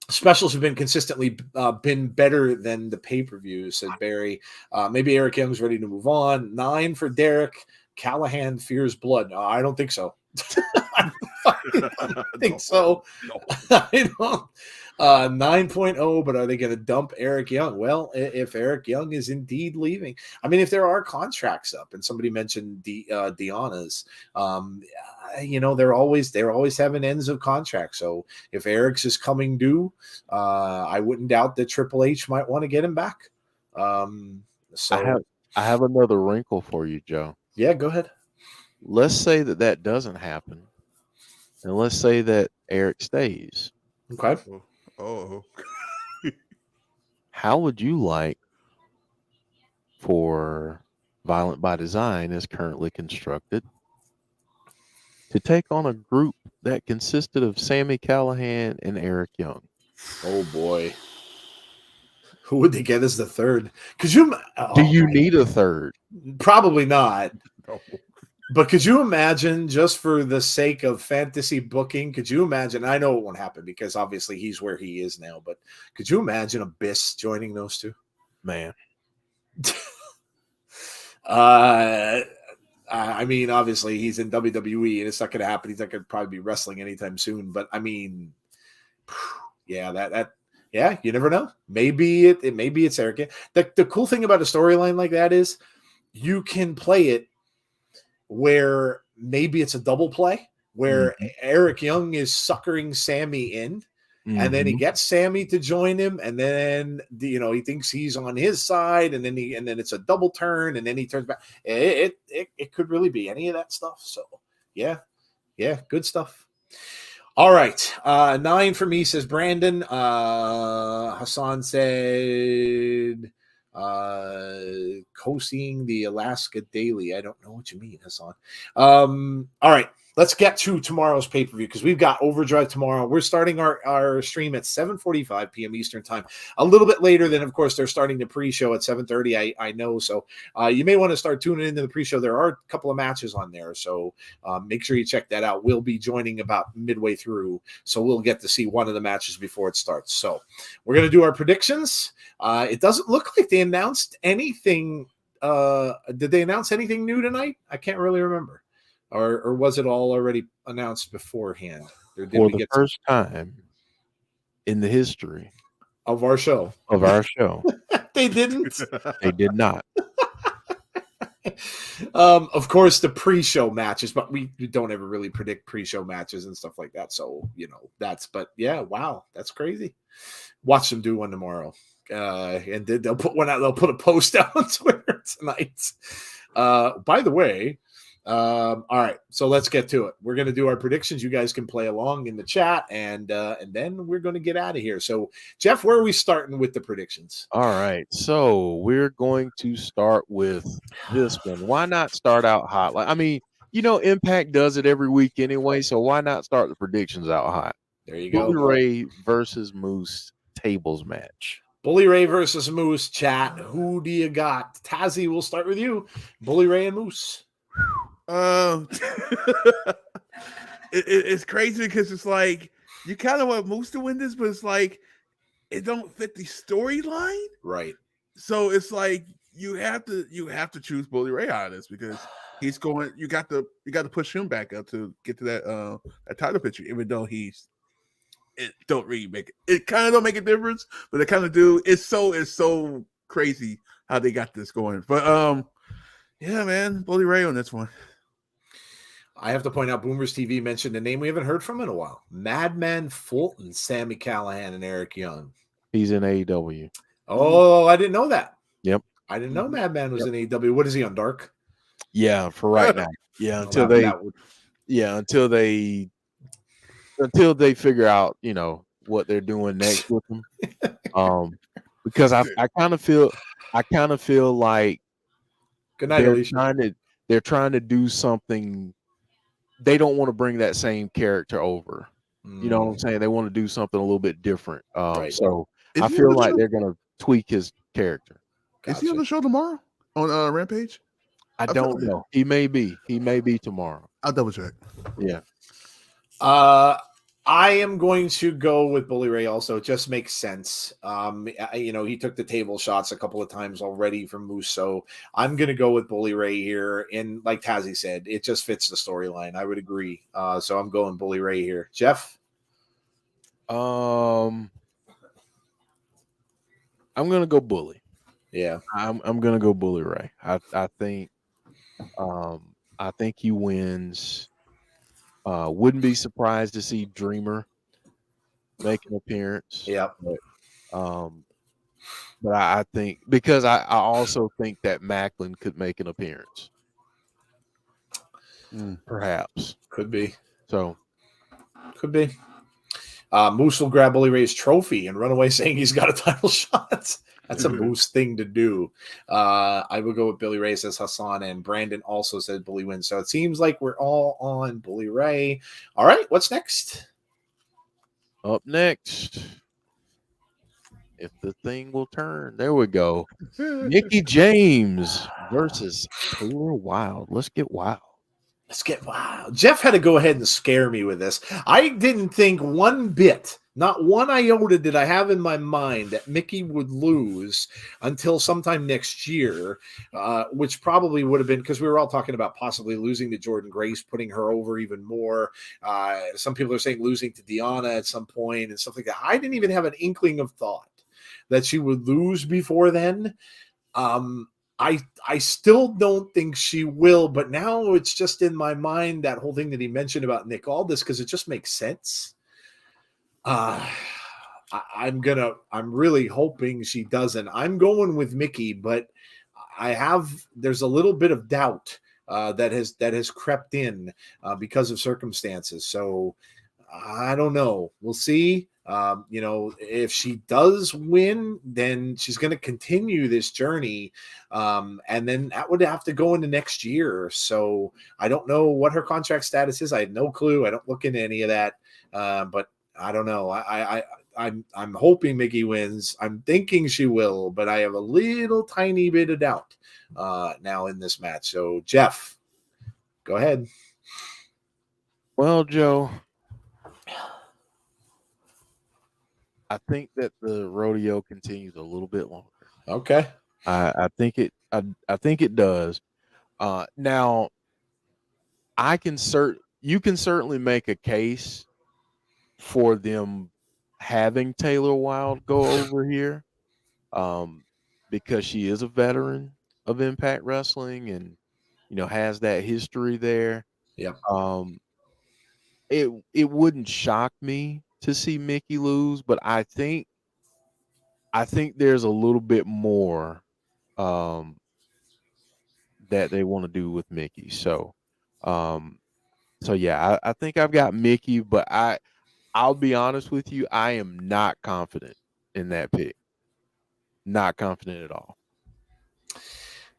Specials have been consistently been better than the pay-per-view, said Barry. Maybe Eric Young's ready to move on. 9 for Derek. Callihan fears blood. I don't think so. I don't think so. No. I don't. 9.0, but are they going to dump Eric Young? Well, if Eric Young is indeed leaving, I mean, if there are contracts up, and somebody mentioned Deanna's, you know, they're always having ends of contracts. So if Eric's is coming due, I wouldn't doubt that Triple H might want to get him back. So I have another wrinkle for you, Joe. Yeah, go ahead. Let's say that doesn't happen, and let's say that Eric stays. Okay. Oh. How would you like for Violent by Design, as currently constructed, to take on a group that consisted of Sami Callihan and Eric Young? Oh boy. Who would they get as the third? Do you need a third? Probably not. No. But could you imagine, just for the sake of fantasy booking, could you imagine? I know it won't happen because obviously he's where he is now, but could you imagine Abyss joining those two? Man. I mean, obviously he's in WWE and it's not going to happen. He's not going to probably be wrestling anytime soon, but I mean, yeah, yeah, you never know. Maybe it's Eric. The cool thing about a storyline like that is you can play it where maybe it's a double play where Eric Young is suckering Sami in, and then he gets Sami to join him, and then he thinks he's on his side, and then it's a double turn, and then he turns back. It could really be any of that stuff. So yeah, good stuff. All right, 9 for me, says Brandon. Hassan said co-seeing the Alaska Daily. I don't know what you mean, Hassan. All right, let's get to tomorrow's pay-per-view because we've got Overdrive tomorrow. We're starting our stream at 7:45 p.m. Eastern time, a little bit later than, of course, they're starting the pre-show at 7:30. I know, so you may want to start tuning into the pre-show. There are a couple of matches on there, so make sure you check that out. We'll be joining about midway through, so we'll get to see one of the matches before it starts. So we're going to do our predictions. It doesn't look like they announced anything. Did they announce anything new tonight? I can't really remember. Or was it all already announced beforehand? For the first time in the history of our show. They didn't. They did not. Of course, the pre-show matches, but we don't ever really predict pre-show matches and stuff like that. So but yeah, wow, that's crazy. Watch them do one tomorrow, and they'll put one out. They'll put a post out on Twitter tonight. By the way, all right, so let's get to it. We're going to do our predictions. You guys can play along in the chat, and then we're going to get out of here. So, Jeff, where are we starting with the predictions? All right, so we're going to start with this one. Why not start out hot? Like, I mean, Impact does it every week anyway, so why not start the predictions out hot? There you go. Bully Ray versus Moose tables match. Bully Ray versus Moose. Chat. Who do you got? Tazzy, we'll start with you. Bully Ray and Moose. It's crazy because it's like you kind of want Moose to win this, but it's like it don't fit the storyline, right? So it's like you have to choose Bully Ray out of this because he's going. You got to push him back up to get to that title picture, even though it don't really make it. It kind of don't make a difference, but it kind of do. It's so crazy how they got this going, but yeah, man, Bully Ray on this one. I have to point out, Boomers TV mentioned a name we haven't heard from in a while. Madman Fulton, Sami Callihan, and Eric Young. He's in AEW. Oh, I didn't know that. Yep. I didn't know Madman was in AEW. What is he on, Dark? Yeah, for right now. Yeah, until they figure out, what they're doing next with him. Because I kind of feel like good night, Alicia. They're trying to do something. They don't want to bring that same character over. You know what I'm saying? They want to do something a little bit different. Right. So I feel like they're going to tweak his character. Gotcha. Is he on the show tomorrow on Rampage? I don't know. He may be. He may be tomorrow. I'll double check. Yeah. I am going to go with Bully Ray also. It just makes sense. He took the table shots a couple of times already from Moose, so I'm going to go with Bully Ray here. And like Tazzy said, it just fits the storyline. I would agree. So I'm going Bully Ray here. Jeff? I'm going to go Bully. Yeah. I'm going to go Bully Ray. I think he wins. Wouldn't be surprised to see Dreamer make an appearance. Yeah. But I think because I also think that Maclin could make an appearance. Perhaps. Could be. So. Could be. Moose will grab Bully Ray's trophy and run away saying he's got a title shot. That's a Moose thing to do. I will go with Bully Ray, says Hassan, and Brandon also said Bully wins. So it seems like we're all on Bully Ray. All right, what's next? Up next, if the thing will turn, there we go. Mickie James versus Taylor Wilde. Let's get wild. Let's get wild. Jeff had to go ahead and scare me with this. I didn't think one bit, not one iota did I have in my mind that Mickie would lose until sometime next year, which probably would have been because we were all talking about possibly losing to Jordan Grace, putting her over even more. Some people are saying losing to Deonna at some point and stuff like that. I didn't even have an inkling of thought that she would lose before then. I still don't think she will, but now it's just in my mind, that whole thing that he mentioned about Nick Aldis, because it just makes sense. I'm really hoping she doesn't. I'm going with Mickie, but there's a little bit of doubt that has crept in because of circumstances. So I don't know. We'll see. If she does win, then she's going to continue this journey. And then that would have to go into next year. So I don't know what her contract status is. I had no clue. I don't look into any of that. But I don't know. I'm hoping Mickie wins. I'm thinking she will, but I have a little tiny bit of doubt now in this match. So Jeff, go ahead. Well, Joe, I think that the rodeo continues a little bit longer. Okay. I think it does. Now you can certainly make a case for them having Taylor Wilde go over here, because she is a veteran. of Impact Wrestling and has that history there. Yep. It wouldn't shock me to see Mickey lose, but I think there's a little bit more um that they want to do with Mickey. Um so yeah, I think I've got Mickey, but I'll be honest with you, I am not confident in that pick. Not confident at all.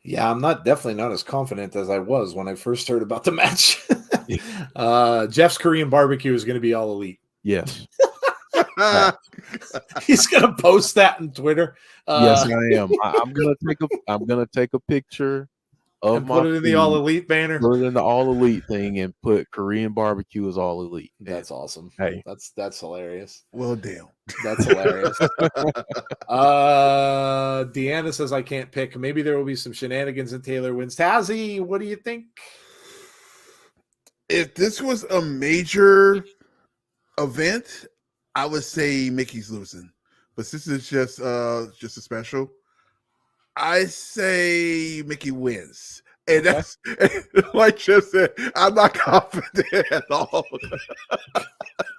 Yeah, I'm definitely not as confident as I was when I first heard about the match. Jeff's Korean barbecue is going to be all elite. Yes. He's going to post that on Twitter. Yes, I am. I'm gonna take a picture of and put it in the all elite banner. Put it in the all elite thing and put Korean barbecue as all elite. That's awesome. Hey, that's hilarious. Well, damn. That's hilarious. Deanna says I can't pick. Maybe there will be some shenanigans and Taylor wins. Tazzy, what do you think? If this was a major event, I would say Mickey's losing. But since it's just a special, I say Mickey wins. And that's like Jeff said, I'm not confident at all.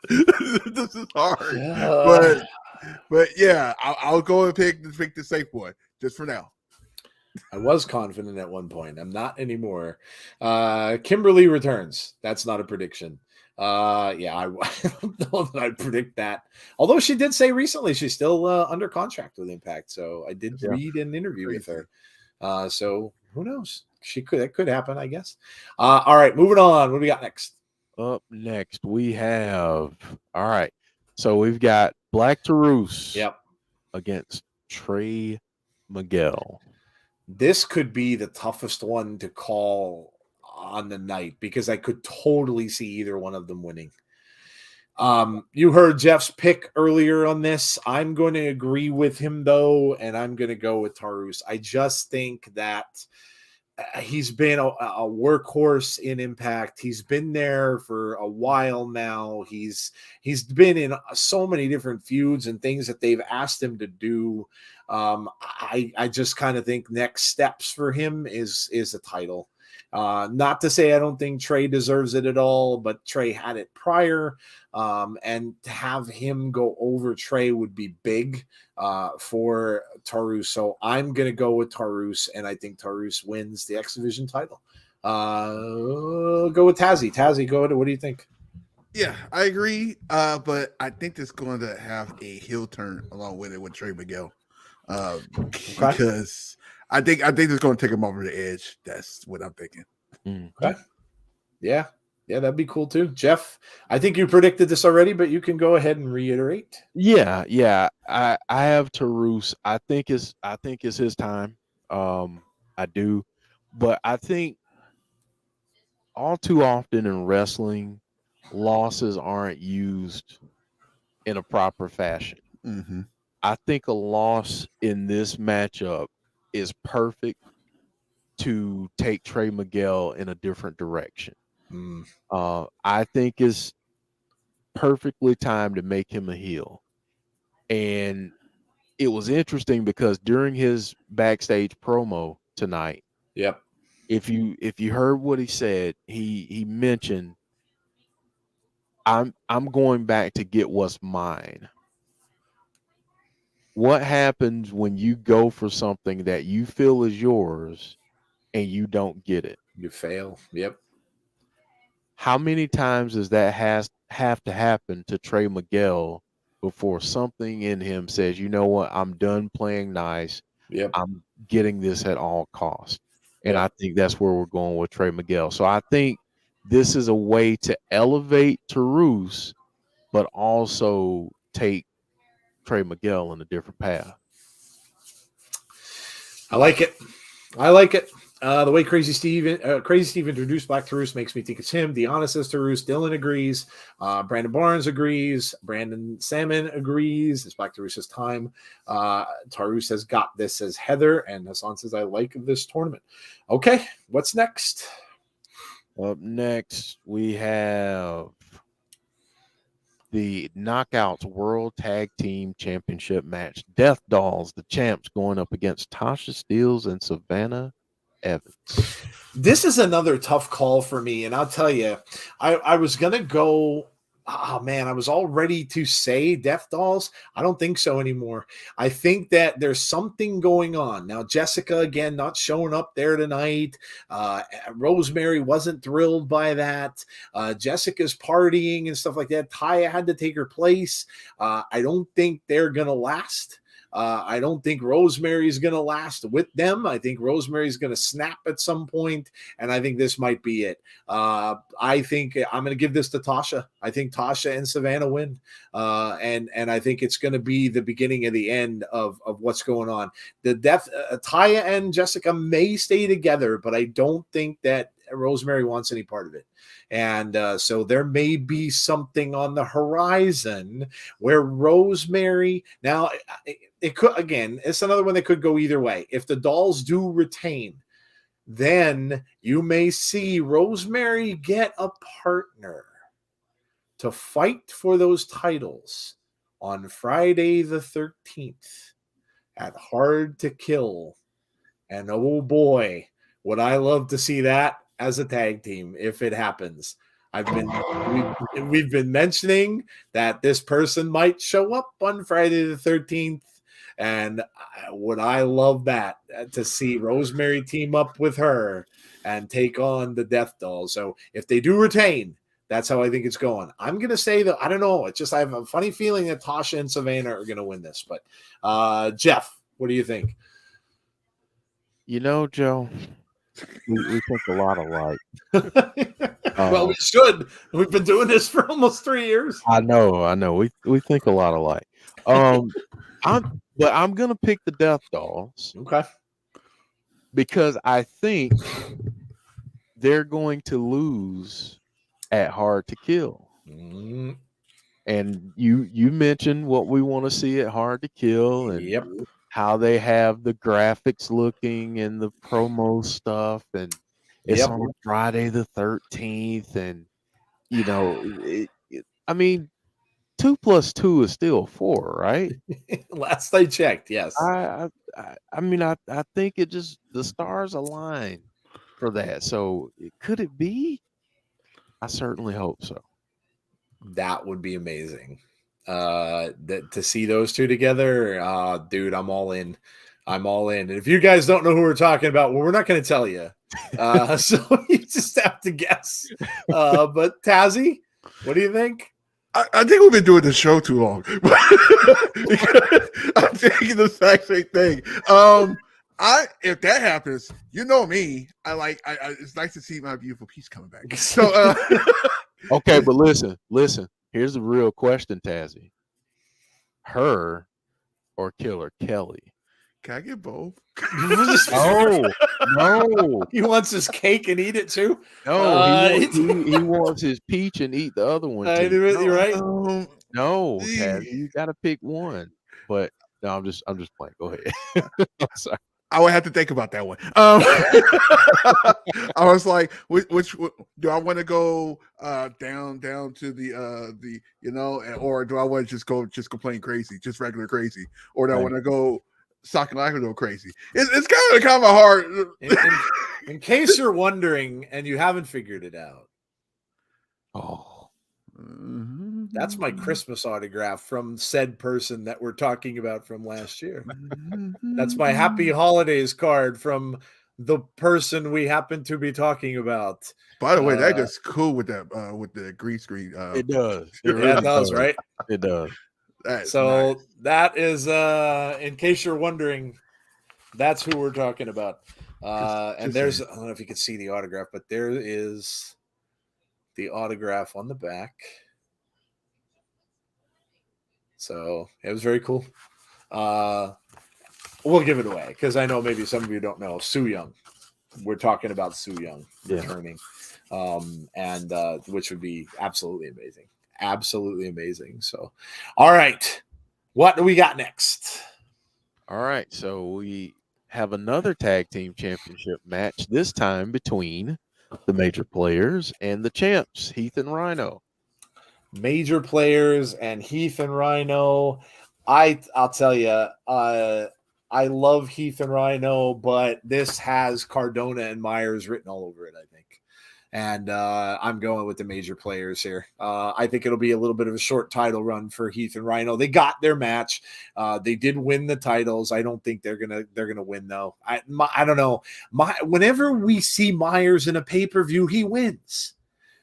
This is hard. But yeah, I'll go and pick the safe one just for now. I was confident at one point. I'm not anymore. Kimberly returns. That's not a prediction. I don't know that I'd predict that. Although she did say recently she's still under contract with Impact. So I did read an interview with her. So who knows? That could happen, I guess. All right, moving on. What do we got next? Up next, we have so we've got Black Taurus against Trey Miguel. This could be the toughest one to call on the night because I could totally see either one of them winning. You heard Jeff's pick earlier on this. I'm going to agree with him though, and I'm going to go with Taurus. I just think that he's been a workhorse in Impact. He's been there for a while now. He's been in so many different feuds and things that they've asked him to do. I just kind of think next steps for him is a title. Not to say I don't think Trey deserves it at all, but Trey had it prior. And to have him go over Trey would be big for Taurus. So I'm going to go with Taurus, and I think Taurus wins the X Division title. Go with Tazzy. Tazzy, go ahead. What do you think? Yeah, I agree. But I think it's going to have a heel turn along with it with Trey Miguel. Because I think it's going to take him over the edge. That's what I'm thinking. Okay. Yeah, that'd be cool too. Jeff, I think you predicted this already, but you can go ahead and reiterate. Yeah. I have Taurus. I think it's his time. I do, but I think all too often in wrestling, losses aren't used in a proper fashion. Mm-hmm. I think a loss in this matchup is perfect to take Trey Miguel in a different direction. I think it's perfectly timed to make him a heel. And it was interesting because during his backstage promo tonight, if you heard what he said, he mentioned, I'm going back to get what's mine. What happens when you go for something that you feel is yours and you don't get it? You fail. Yep. How many times does that have to happen to Trey Miguel before something in him says, you know what, I'm done playing nice. Yep. I'm getting this at all costs. And I think that's where we're going with Trey Miguel. So I think this is a way to elevate Taurus, but also take Trey Miguel in a different path. I like it. The way Crazy Steve introduced Black Taurus makes me think it's him. Deanna says Taurus. Dylan agrees. Brandon Barnes agrees. Brandon Salmon agrees. It's Black Taurus' time. Taurus has got this, says Heather. And Hassan says, I like this tournament. Okay, what's next? Up next, we have the Knockouts World Tag Team Championship match. Death Dolls, the champs, going up against Tasha, Steelz, and Savannah Evans. This is another tough call for me, and I'll tell you, I was gonna go. Oh man, I was all ready to say Death Dolls. I don't think so anymore. I think that there's something going on now. Jessicka again not showing up there tonight. Rosemary wasn't thrilled by that. Jessica's partying and stuff like that. Taya had to take her place. I don't think they're gonna last. I don't think Rosemary's going to last with them. I think Rosemary's going to snap at some point, and I think this might be it. I think I'm going to give this to Tasha. I think Tasha and Savannah win, and I think it's going to be the beginning of the end of what's going on. The Taya and Jessicka may stay together, but I don't think that Rosemary wants any part of it. And so there may be something on the horizon where Rosemary, now it could, again, it's another one that could go either way. If the dolls do retain, then you may see Rosemary get a partner to fight for those titles on Friday the 13th at Hard to Kill. And oh boy, would I love to see that as a tag team if it happens. We've been mentioning that this person might show up on Friday the 13th, and would I love that to see Rosemary team up with her and take on the Death Doll. So if they do retain, that's how I think it's going. I'm going to say that, I don't know, it's just I have a funny feeling that Tasha and Savannah are going to win this. But Jeff, what do you think? You know, Joe, we think a lot alike. Well, we should. We've been doing this for almost 3 years. I know. We think a lot alike. I'm gonna pick the Death Dolls. Okay. Because I think they're going to lose at Hard to Kill. Mm. And you mentioned what we want to see at Hard to Kill, and yep, how they have the graphics looking and the promo stuff, and it's on Friday the 13th, and you know, I mean, 2 + 2 is still 4, right? Last I checked, yes. I mean, I think it just, the stars align for that. So could it be? I certainly hope so. That would be amazing. To see those two together, dude, I'm all in. I'm all in. And if you guys don't know who we're talking about, well, we're not going to tell you. So you just have to guess. But Tazzy, what do you think? I think we've been doing this show too long. I'm thinking the exact same thing. If that happens, you know me. It's nice to see my beautiful piece coming back. So okay, but listen. Here's the real question, Tazzy. Her or Killer Kelly? Can I get both? No. He wants his cake and eat it too. No, he wants his peach and eat the other one too. You're right. No, Tazzy, you got to pick one. But no, I'm just playing. Go ahead. Sorry. I would have to think about that one. I was like, which do I want to go down to the or do I want to just go plain crazy, just regular crazy, or do I want to go sock and Laredo crazy? It's kind of hard. In case you're wondering and you haven't figured it out, that's my Christmas autograph from said person that we're talking about from last year. That's my Happy Holidays card from the person we happen to be talking about. By the way, that gets cool with that with the green screen. It does. It really does, right? It does. So nice. That is, in case you're wondering, that's who we're talking about. And there's, I don't know if you can see the autograph, but there is the autograph on the back. So it was very cool. We'll give it away because I know maybe some of you don't know Su Yung. We're talking about Su Yung returning, and which would be absolutely amazing. Absolutely amazing. So, all right, what do we got next? All right, so we have another tag team championship match, this time between the Major Players and the Champs, Heath and Rhino. Major Players and Heath and Rhino. I'll tell you, I love Heath and Rhino, but this has Cardona and Myers written all over it, I think. And I'm going with the major players here. I think it'll be a little bit of a short title run for Heath and Rhino. They got their match. They did win the titles. I don't think they're gonna win though. I don't know. Whenever we see Myers in a pay-per-view, he wins.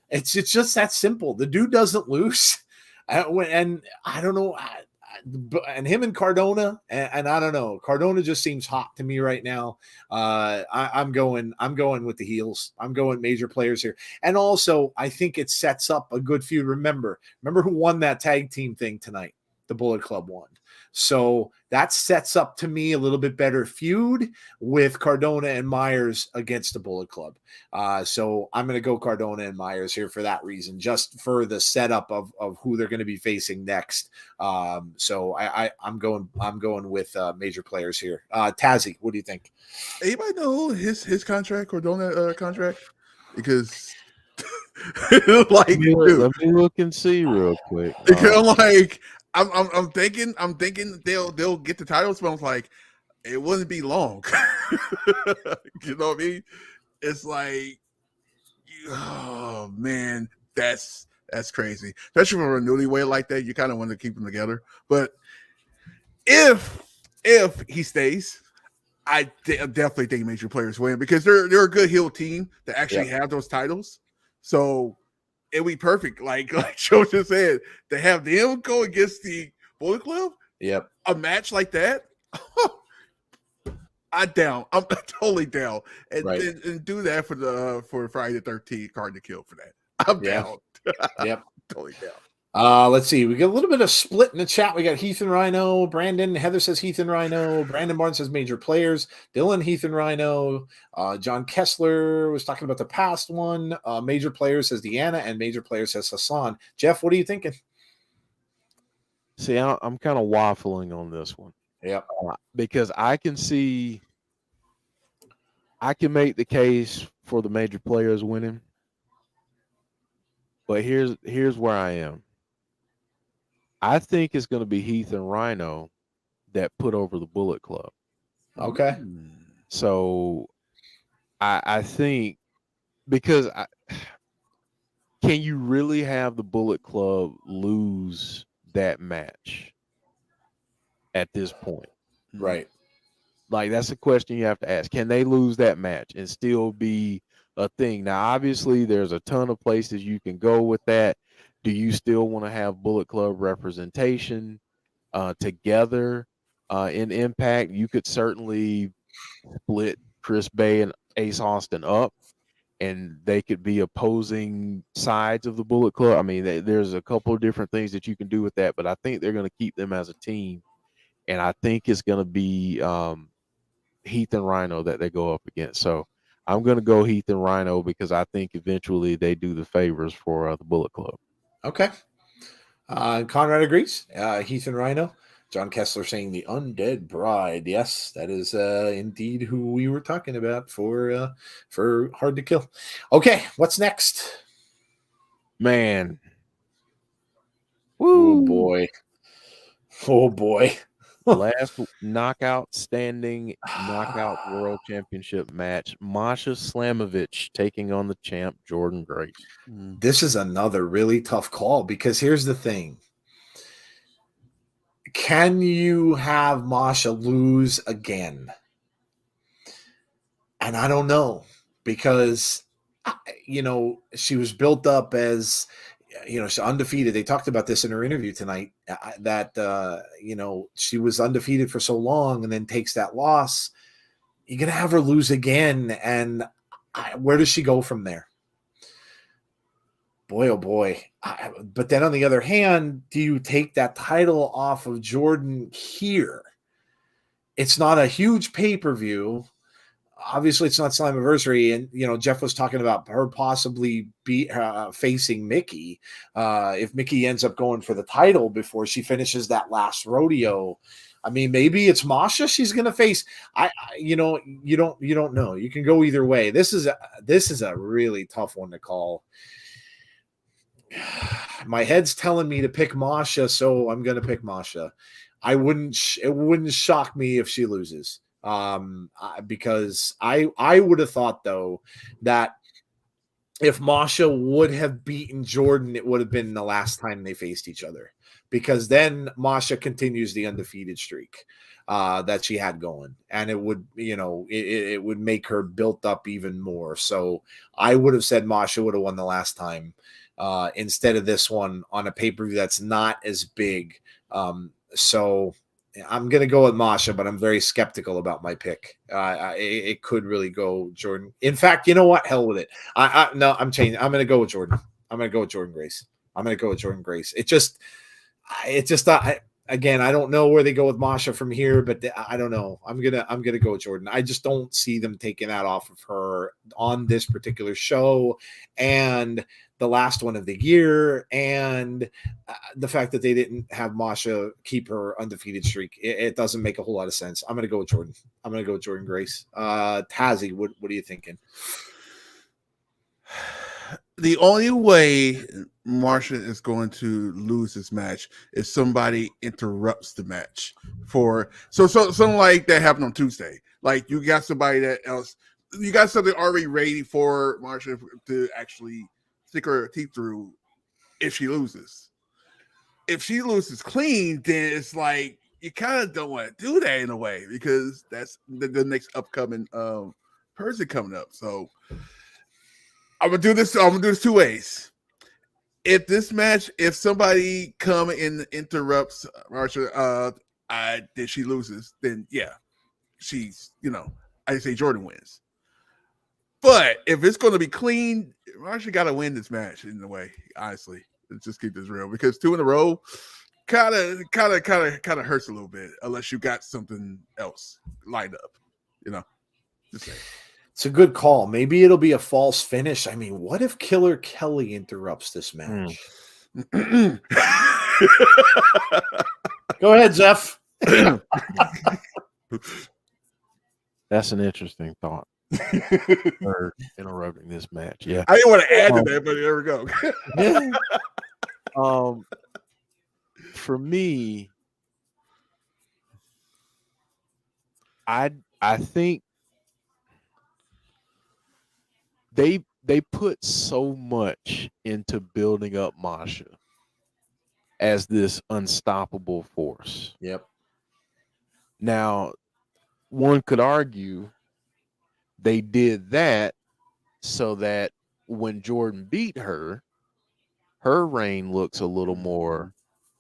It's just that simple. The dude doesn't lose. And I don't know. And him and Cardona, and I don't know. Cardona just seems hot to me right now. I'm going with the heels. I'm going major players here, and also I think it sets up a good feud. Remember who won that tag team thing tonight? The Bullet Club won. So that sets up to me a little bit better feud with Cardona and Myers against the Bullet Club. So I'm going to go Cardona and Myers here for that reason, just for the setup of who they're going to be facing next. So I'm going with major players here. Tazzy, what do you think? Anybody know his contract, Cardona contract? Because like, let me look and see real quick. I'm thinking they'll get the titles, but I was like, it wouldn't be long. You know what I mean? It's like, oh man, that's crazy. Especially for a newlywed like that, you kind of want to keep them together. But if he stays, I definitely think major players win because they're a good heel team that actually have those titles. So it'd be perfect, like Joe just said, to have them go against the Bullet Club. Yep, a match like that. I'm totally down, and do that for Friday the 13th card to kill for that. I'm down. Yep, totally down. Let's see. We got a little bit of split in the chat. We got Heath and Rhino. Brandon, Heather says Heath and Rhino. Brandon Martin says major players. Dylan, Heath and Rhino. John Kessler was talking about the past one. Major players says Deanna, and major players says Hassan. Jeff, what are you thinking? See, I'm kind of waffling on this one. Yeah, because I can make the case for the major players winning, but here's where I am. I think it's going to be Heath and Rhino that put over the Bullet Club. Okay. So I think because can you really have the Bullet Club lose that match at this point? Right. Like, that's a question you have to ask. Can they lose that match and still be a thing? Now, obviously, there's a ton of places you can go with that. Do you still want to have Bullet Club representation together in Impact? You could certainly split Chris Bay and Ace Austin up, and they could be opposing sides of the Bullet Club. I mean, there's a couple of different things that you can do with that, but I think they're going to keep them as a team, and I think it's going to be Heath and Rhino that they go up against. So I'm going to go Heath and Rhino because I think eventually they do the favors for the Bullet Club. Okay. Conrad agrees. Heath and Rhino. John Kessler saying the Undead Bride. Yes, that is indeed who we were talking about for Hard to Kill. Okay, what's next? Man. Woo. Oh boy. Last knockout world championship match. Masha Slamovich taking on the champ Jordan Grace. This is another really tough call because here's the thing. Can you have Masha lose again? And I don't know because, she was built up as, she's undefeated. They talked about this in her interview tonight that, she was undefeated for so long and then takes that loss. You're going to have her lose again. And where does she go from there? Boy, oh boy. But then on the other hand, do you take that title off of Jordan here? It's not a huge pay-per-view. Obviously, it's not Slammiversary. And, Jeff was talking about her possibly facing Mickey. If Mickey ends up going for the title before she finishes that last rodeo. I mean, maybe it's Masha she's going to face. You don't know. You can go either way. This is a really tough one to call. My head's telling me to pick Masha, so I'm going to pick Masha. it wouldn't shock me if she loses. Because I would have thought though that if Masha would have beaten Jordan, it would have been the last time they faced each other, because then Masha continues the undefeated streak that she had going, and it would, it would make her built up even more. So I would have said Masha would have won the last time instead of this one on a pay-per-view that's not as big. So I'm going to go with Masha, but I'm very skeptical about my pick. It could really go Jordan. In fact, you know what? Hell with it. No, I'm changing. I'm going to go with Jordan. I'm going to go with Jordan Grace. Again, I don't know where they go with Masha from here, but I don't know. I'm gonna go with Jordan. I just don't see them taking that off of her on this particular show, and the last one of the year, and the fact that they didn't have Masha keep her undefeated streak. It doesn't make a whole lot of sense. I'm gonna go with Jordan. I'm gonna go with Jordan Grace. Tazzy, what are you thinking? The only way Masha is going to lose this match if somebody interrupts the match so something like that happened on Tuesday. Like you got somebody you got something already ready for Masha to actually stick her teeth through if she loses. If she loses clean, then it's like you kind of don't want to do that in a way, because that's the next upcoming person coming up. So I'm gonna do this two ways. If somebody come and interrupts Marsha, then she loses, then yeah, she's, I say Jordan wins. But if it's gonna be clean, Marsha gotta win this match in a way, honestly. Let's just keep this real, because 2 in a row kind of hurts a little bit unless you got something else lined up, just saying. It's a good call. Maybe it'll be a false finish. I mean, what if Killer Kelly interrupts this match? Go ahead, Jeff. That's an interesting thought. For interrupting this match. Yeah. I didn't want to add to that, but there we go. For me, I think they put so much into building up Masha as this unstoppable force. Yep. Now, one could argue they did that so that when Jordan beat her, her reign looks a little more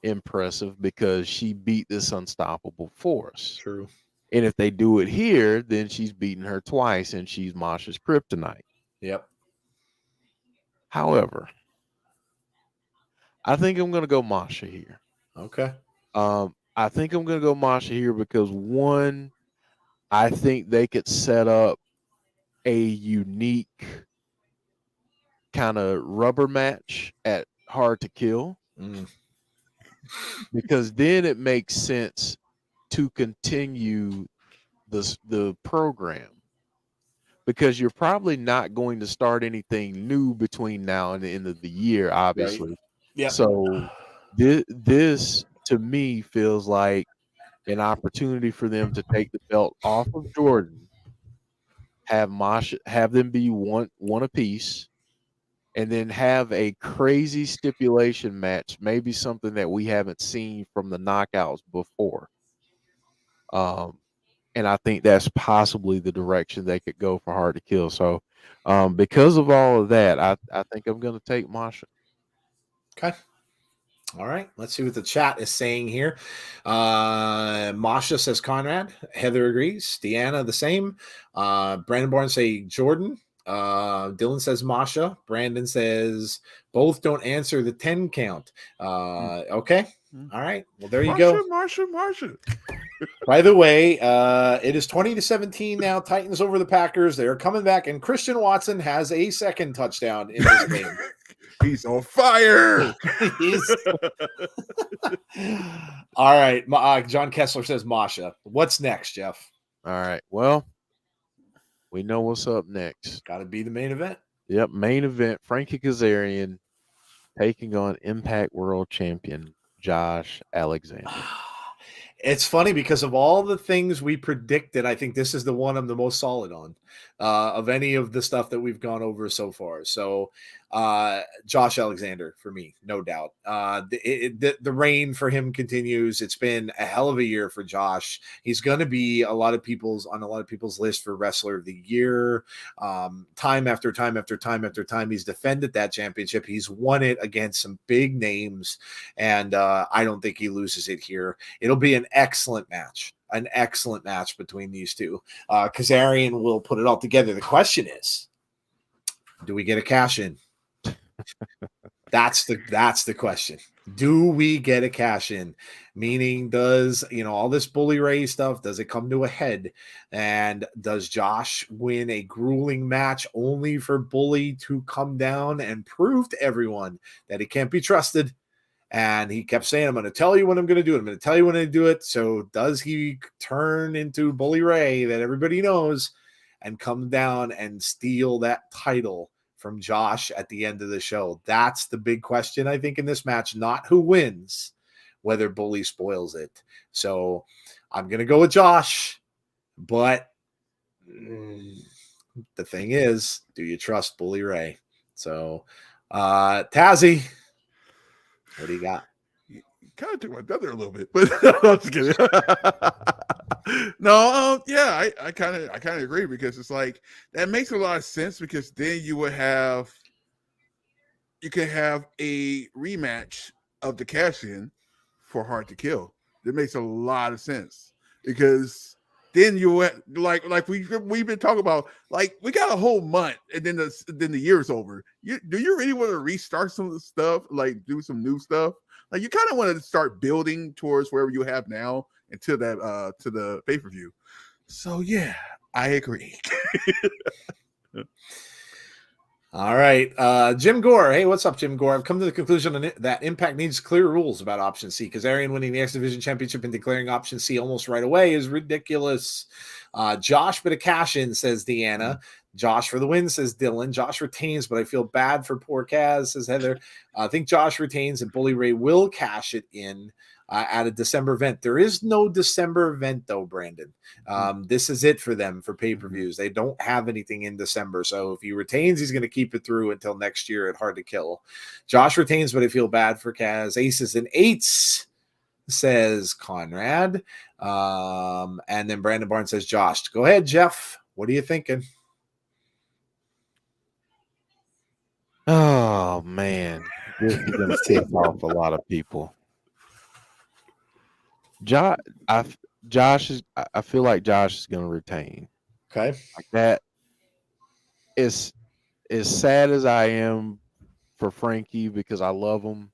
impressive because she beat this unstoppable force. True. And if they do it here, then she's beaten her twice and she's Masha's kryptonite. Yep. However, I think I'm going to go Masha here. Okay. I think I'm going to go Masha here because, one, I think they could set up a unique kind of rubber match at Hard to Kill. Because then it makes sense to continue the program, because you're probably not going to start anything new between now and the end of the year, obviously. Right. Yeah. So this to me feels like an opportunity for them to take the belt off of Jordan, have Masha, have them be one apiece, and then have a crazy stipulation match, maybe something that we haven't seen from the knockouts before. And I think that's possibly the direction they could go for Hard to Kill. So because of all of that, I think I'm going to take Masha. Okay. All right. Let's see what the chat is saying here. Masha says Conrad. Heather agrees. Deanna the same. Brandon Bourne say Jordan. Dylan says Masha. Brandon says both don't answer the 10 count. Okay. All right. Well, there you go. Masha. By the way, it is 20-17 now. Titans over the Packers. They're coming back, and Christian Watson has a second touchdown in this game. He's on fire. All right. John Kessler says Masha. What's next, Jeff? All right. Well, we know what's up next. Got to be the main event. Yep. Main event. Frankie Kazarian taking on Impact World Champion Josh Alexander. It's funny because of all the things we predicted, I think this is the one I'm the most solid on of any of the stuff that we've gone over so far. So Josh Alexander for me, no doubt. The reign for him continues. It's been a hell of a year for Josh. He's going to be on a lot of people's list for Wrestler of the Year. Time after time after time after time, he's defended that championship. He's won it against some big names, and I don't think he loses it here. It'll be an excellent match between these two. Kazarian will put it all together. The question is, do we get a cash in? That's the question. Do we get a cash in? Meaning, does all this Bully Ray stuff, does it come to a head? And does Josh win a grueling match only for Bully to come down and prove to everyone that he can't be trusted? And he kept saying, I'm going to tell you when I'm going to do it. I'm going to tell you when I do it. So does he turn into Bully Ray that everybody knows and come down and steal that title from Josh at the end of the show? That's the big question, I think, in this match. Not who wins, whether Bully spoils it. So I'm going to go with Josh. But the thing is, do you trust Bully Ray? So Tazzy, what do you got? You kind of took my thunder a little bit, but I'm just kidding. No, yeah, I kind of agree, because it's like that makes a lot of sense, because then you could have a rematch of the cash in for Hard to Kill. That makes a lot of sense, because then you like we've been talking about, like, we got a whole month and then the year's over. Do you really want to restart some of the stuff, like do some new stuff? Like, you kind of want to start building towards wherever you have now until that to the pay-per-view. So yeah, I agree. All right. Jim Gore. Hey, what's up, Jim Gore? I've come to the conclusion that Impact needs clear rules about Option C. Kazarian winning the X Division Championship and declaring Option C almost right away is ridiculous. Josh, but a cash in, says Deanna. Josh for the win, says Dylan. Josh retains, but I feel bad for poor Kaz, says Heather. I think Josh retains and Bully Ray will cash it in at a December event. There is no December event, though, Brandon. This is it for them for pay-per-views. They don't have anything in December. So if he retains, he's going to keep it through until next year at Hard to Kill. Josh retains, but I feel bad for Kaz. Aces and eights, says Conrad. And then Brandon Barnes says Josh. Go ahead, Jeff. What are you thinking? Oh man, this is gonna piss off a lot of people. I feel like Josh is gonna retain. Okay. Like that. Is as sad as I am for Frankie, because I love him.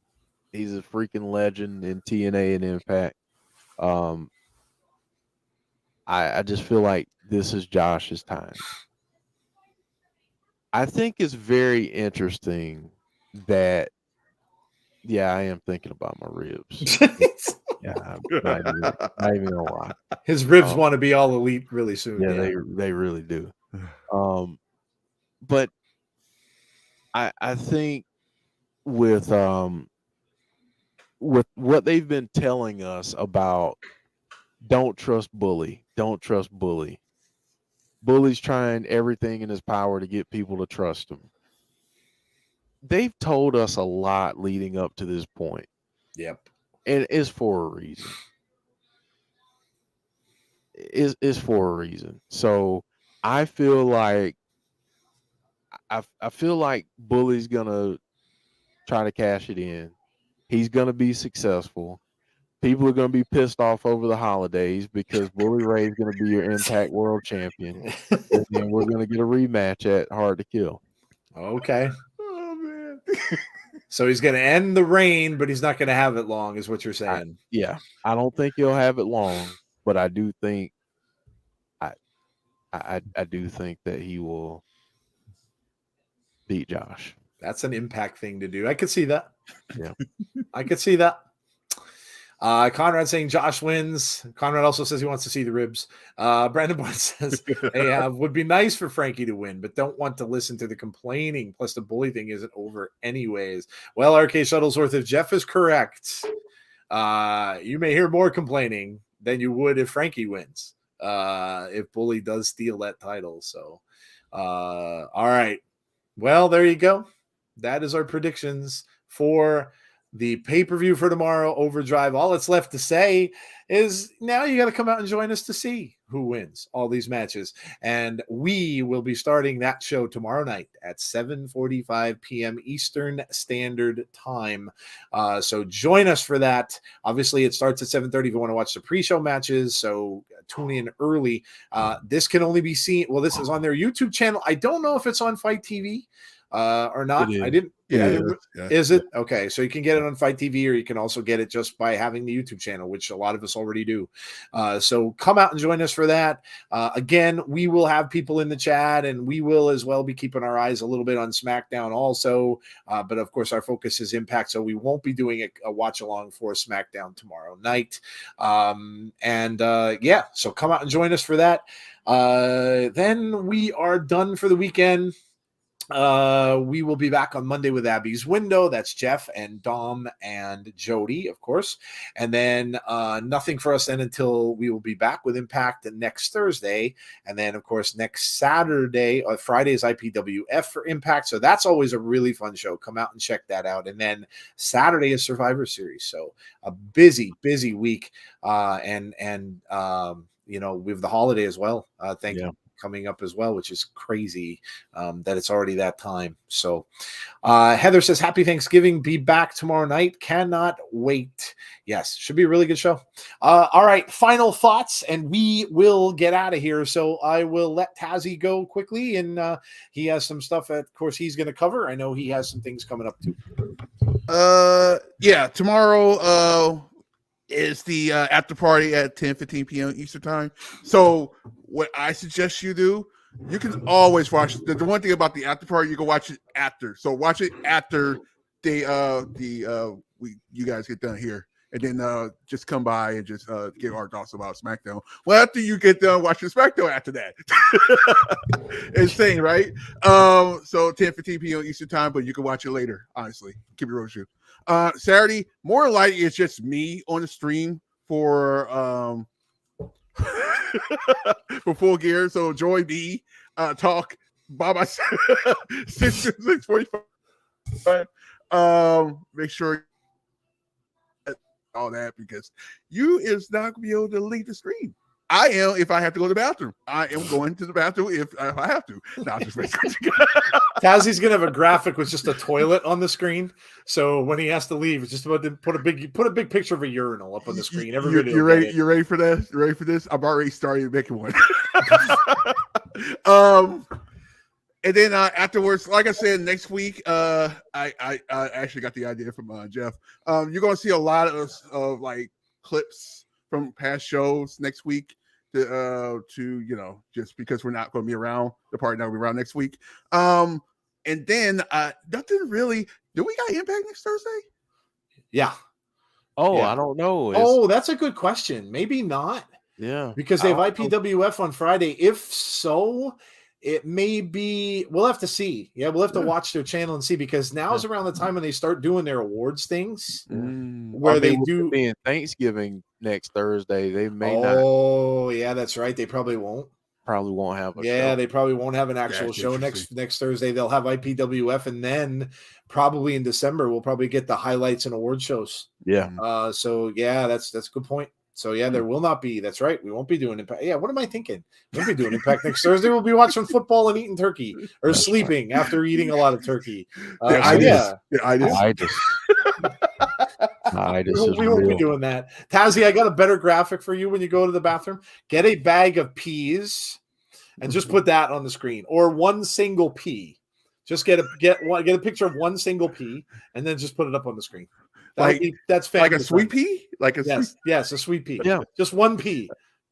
He's a freaking legend in TNA and Impact. I just feel like this is Josh's time. I think it's very interesting that, yeah, I am thinking about my ribs. Yeah, I'm not even gonna lie. His ribs want to be all elite really soon. Yeah, they really do. But I think with what they've been telling us about, don't trust Bully. Bully's trying everything in his power to get people to trust him. They've told us a lot leading up to this point. Yep. And it's for a reason. It's for a reason. So I feel like Bully's gonna try to cash it in. He's gonna be successful. People are gonna be pissed off over the holidays because Bully Ray is gonna be your Impact World Champion, and then we're gonna get a rematch at Hard to Kill. Okay. Oh man. So he's going to end the reign, but he's not going to have it long, is what you're saying. I don't think he'll have it long, but I do think I do think that he will beat Josh. That's an Impact thing to do. I could see that. Yeah. I could see that. Conrad saying Josh wins. Conrad also says he wants to see the ribs. Brandon Barnes says, hey, would be nice for Frankie to win, but don't want to listen to the complaining. Plus, the Bully thing isn't over anyways. Well, RK Shuttlesworth, if Jeff is correct, you may hear more complaining, than you would if Frankie wins. If Bully does steal that title. So, all right. Well, there you go. That is our predictions for the pay-per-view for tomorrow, Overdrive. All that's left to say is now you got to come out and join us to see who wins all these matches. And we will be starting that show tomorrow night at 7:45 p.m. Eastern Standard Time. So join us for that. Obviously, it starts at 7:30 if you want to watch the pre-show matches. So tune in early. This can only be seen. Well, this is on their YouTube channel. I don't know if it's on Fight TV. Or not. I didn't. Is it? Okay. So you can get it on Fight TV, or you can also get it just by having the YouTube channel, which a lot of us already do. So come out and join us for that. Again, we will have people in the chat, and we will as well be keeping our eyes a little bit on SmackDown also. But of course, our focus is Impact, so we won't be doing a watch along for SmackDown tomorrow night. Yeah, so come out and join us for that. Then we are done for the weekend. We will be back on Monday with Abby's Window. That's Jeff and Dom and Jody, of course. And then nothing for us then until we will be back with Impact next Thursday. And then, of course, next Saturday or Friday is IPWF for Impact. So that's always a really fun show. Come out and check that out. And then Saturday is Survivor Series. So a busy, busy week. You know, we have the holiday as well. Thank you. Coming up as well, which is crazy that it's already that time. So Heather says, happy Thanksgiving. Be back tomorrow night. Cannot wait. Yes, should be a really good show. All right, final thoughts, and we will get out of here. So I will let Tazzy go quickly, and he has some stuff that, of course, he's going to cover. I know he has some things coming up too. Yeah, tomorrow is the after party at 10:15 p.m. Eastern time. So what I suggest you do, you can always watch the one thing about the after party, you can watch it after. So watch it after you guys get done here, and then just come by and just give our thoughts about SmackDown. Well, after you get done watching SmackDown after that. Insane, right? So 10:15 p.m. Eastern time, but you can watch it later, honestly. Keep it real with you. Saturday, more likely it's just me on the stream for for Full Gear. So join me, talk by myself. 6:45. Make sure all that, because you is not gonna be able to leave the stream. I am if I have to go to the bathroom. I am going to the bathroom if I have to. No, just Tazzy's gonna have a graphic with just a toilet on the screen. So when he has to leave, it's just about to put a big picture of a urinal up on the screen. Everybody, you're ready. You're ready for that? You ready for this? I've already started making one. And then afterwards, like I said, next week, I actually got the idea from Jeff. You're gonna see a lot of like clips from past shows next week. To you know, just because we're not going to be around, the party not going to be around next week. And then nothing really. Do we got Impact next Thursday? Yeah. Oh, yeah. I don't know. Oh, that's a good question. Maybe not. Yeah, because they have IPWF on Friday. If so, it may be. We'll have to see. Yeah, we'll have to watch their channel and see, because now is around the time when they start doing their awards things, where they do being Thanksgiving next Thursday. They may not. Oh, yeah, that's right. They probably won't. Probably won't have a show. They probably won't have an actual show next Thursday. They'll have IPWF, and then probably in December we'll probably get the highlights and award shows. Yeah. So yeah, that's a good point. So yeah, there will not be. That's right. We won't be doing Impact. Yeah, what am I thinking? We'll be doing Impact next Thursday. We'll be watching football and eating turkey, or sleeping after eating a lot of turkey. We won't be doing that. Tazzy, I got a better graphic for you when you go to the bathroom. Get a bag of peas and just put that on the screen, or one single pea. Just get a picture of one single pea and then just put it up on the screen. That's like a sweet pea, yes, a sweet pea. Yeah, just one pea,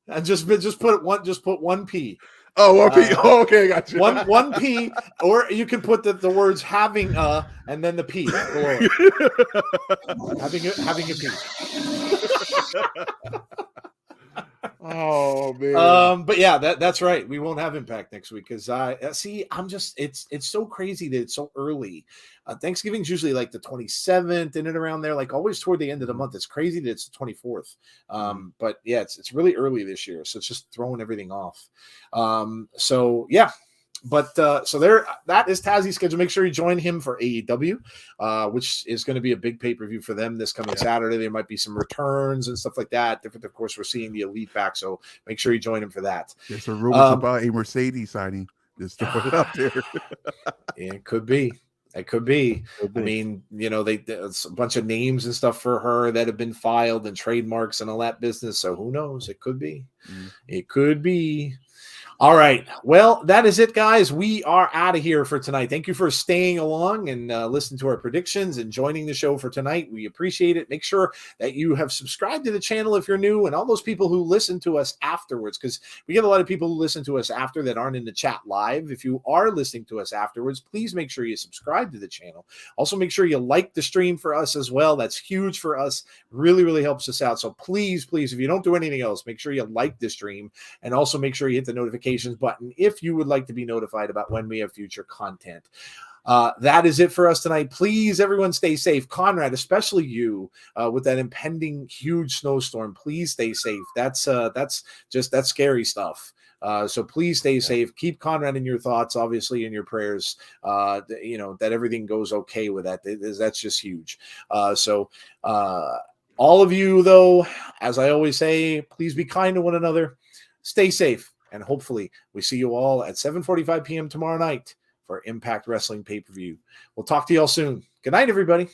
and just put one pea. Oh, one pea. Okay, got you. One pea, or you can put the words having a and then the pea below it. having a pea. Oh man. But yeah, that's right. We won't have Impact next week because see, it's so crazy that it's so early. Thanksgiving's usually like the 27th in and around there, like always toward the end of the month. It's crazy that it's the 24th. But yeah, it's really early this year, so it's just throwing everything off. So yeah. But so there, that is Tazzy's schedule. Make sure you join him for AEW, which is going to be a big pay-per-view for them this coming Saturday. There might be some returns and stuff like that. Of course, we're seeing the Elite back, so make sure you join him for that. There's some rumors about a Mercedes signing. Just throwing it out there. It could be. It could be. I mean, you know, there's a bunch of names and stuff for her that have been filed and trademarks and all that business. So who knows? It could be. It could be. All right. Well, that is it, guys. We are out of here for tonight. Thank you for staying along and listening to our predictions and joining the show for tonight. We appreciate it. Make sure that you have subscribed to the channel if you're new, and all those people who listen to us afterwards, because we get a lot of people who listen to us after that aren't in the chat live. If you are listening to us afterwards, please make sure you subscribe to the channel. Also, make sure you like the stream for us as well. That's huge for us. Really, really helps us out. So please, if you don't do anything else, make sure you like the stream, and also make sure you hit the notifications button if you would like to be notified about when we have future content. That is it for us tonight. Please, everyone, stay safe. Conrad, especially you, with that impending huge snowstorm, please stay safe. That's scary stuff. So please stay safe. Keep Conrad in your thoughts, obviously, in your prayers. You know, that everything goes okay with that. That's just huge. So all of you, though, as I always say, please be kind to one another. Stay safe. And hopefully we see you all at 7:45 p.m. tomorrow night for Impact Wrestling pay-per-view. We'll talk to you all soon. Good night, everybody.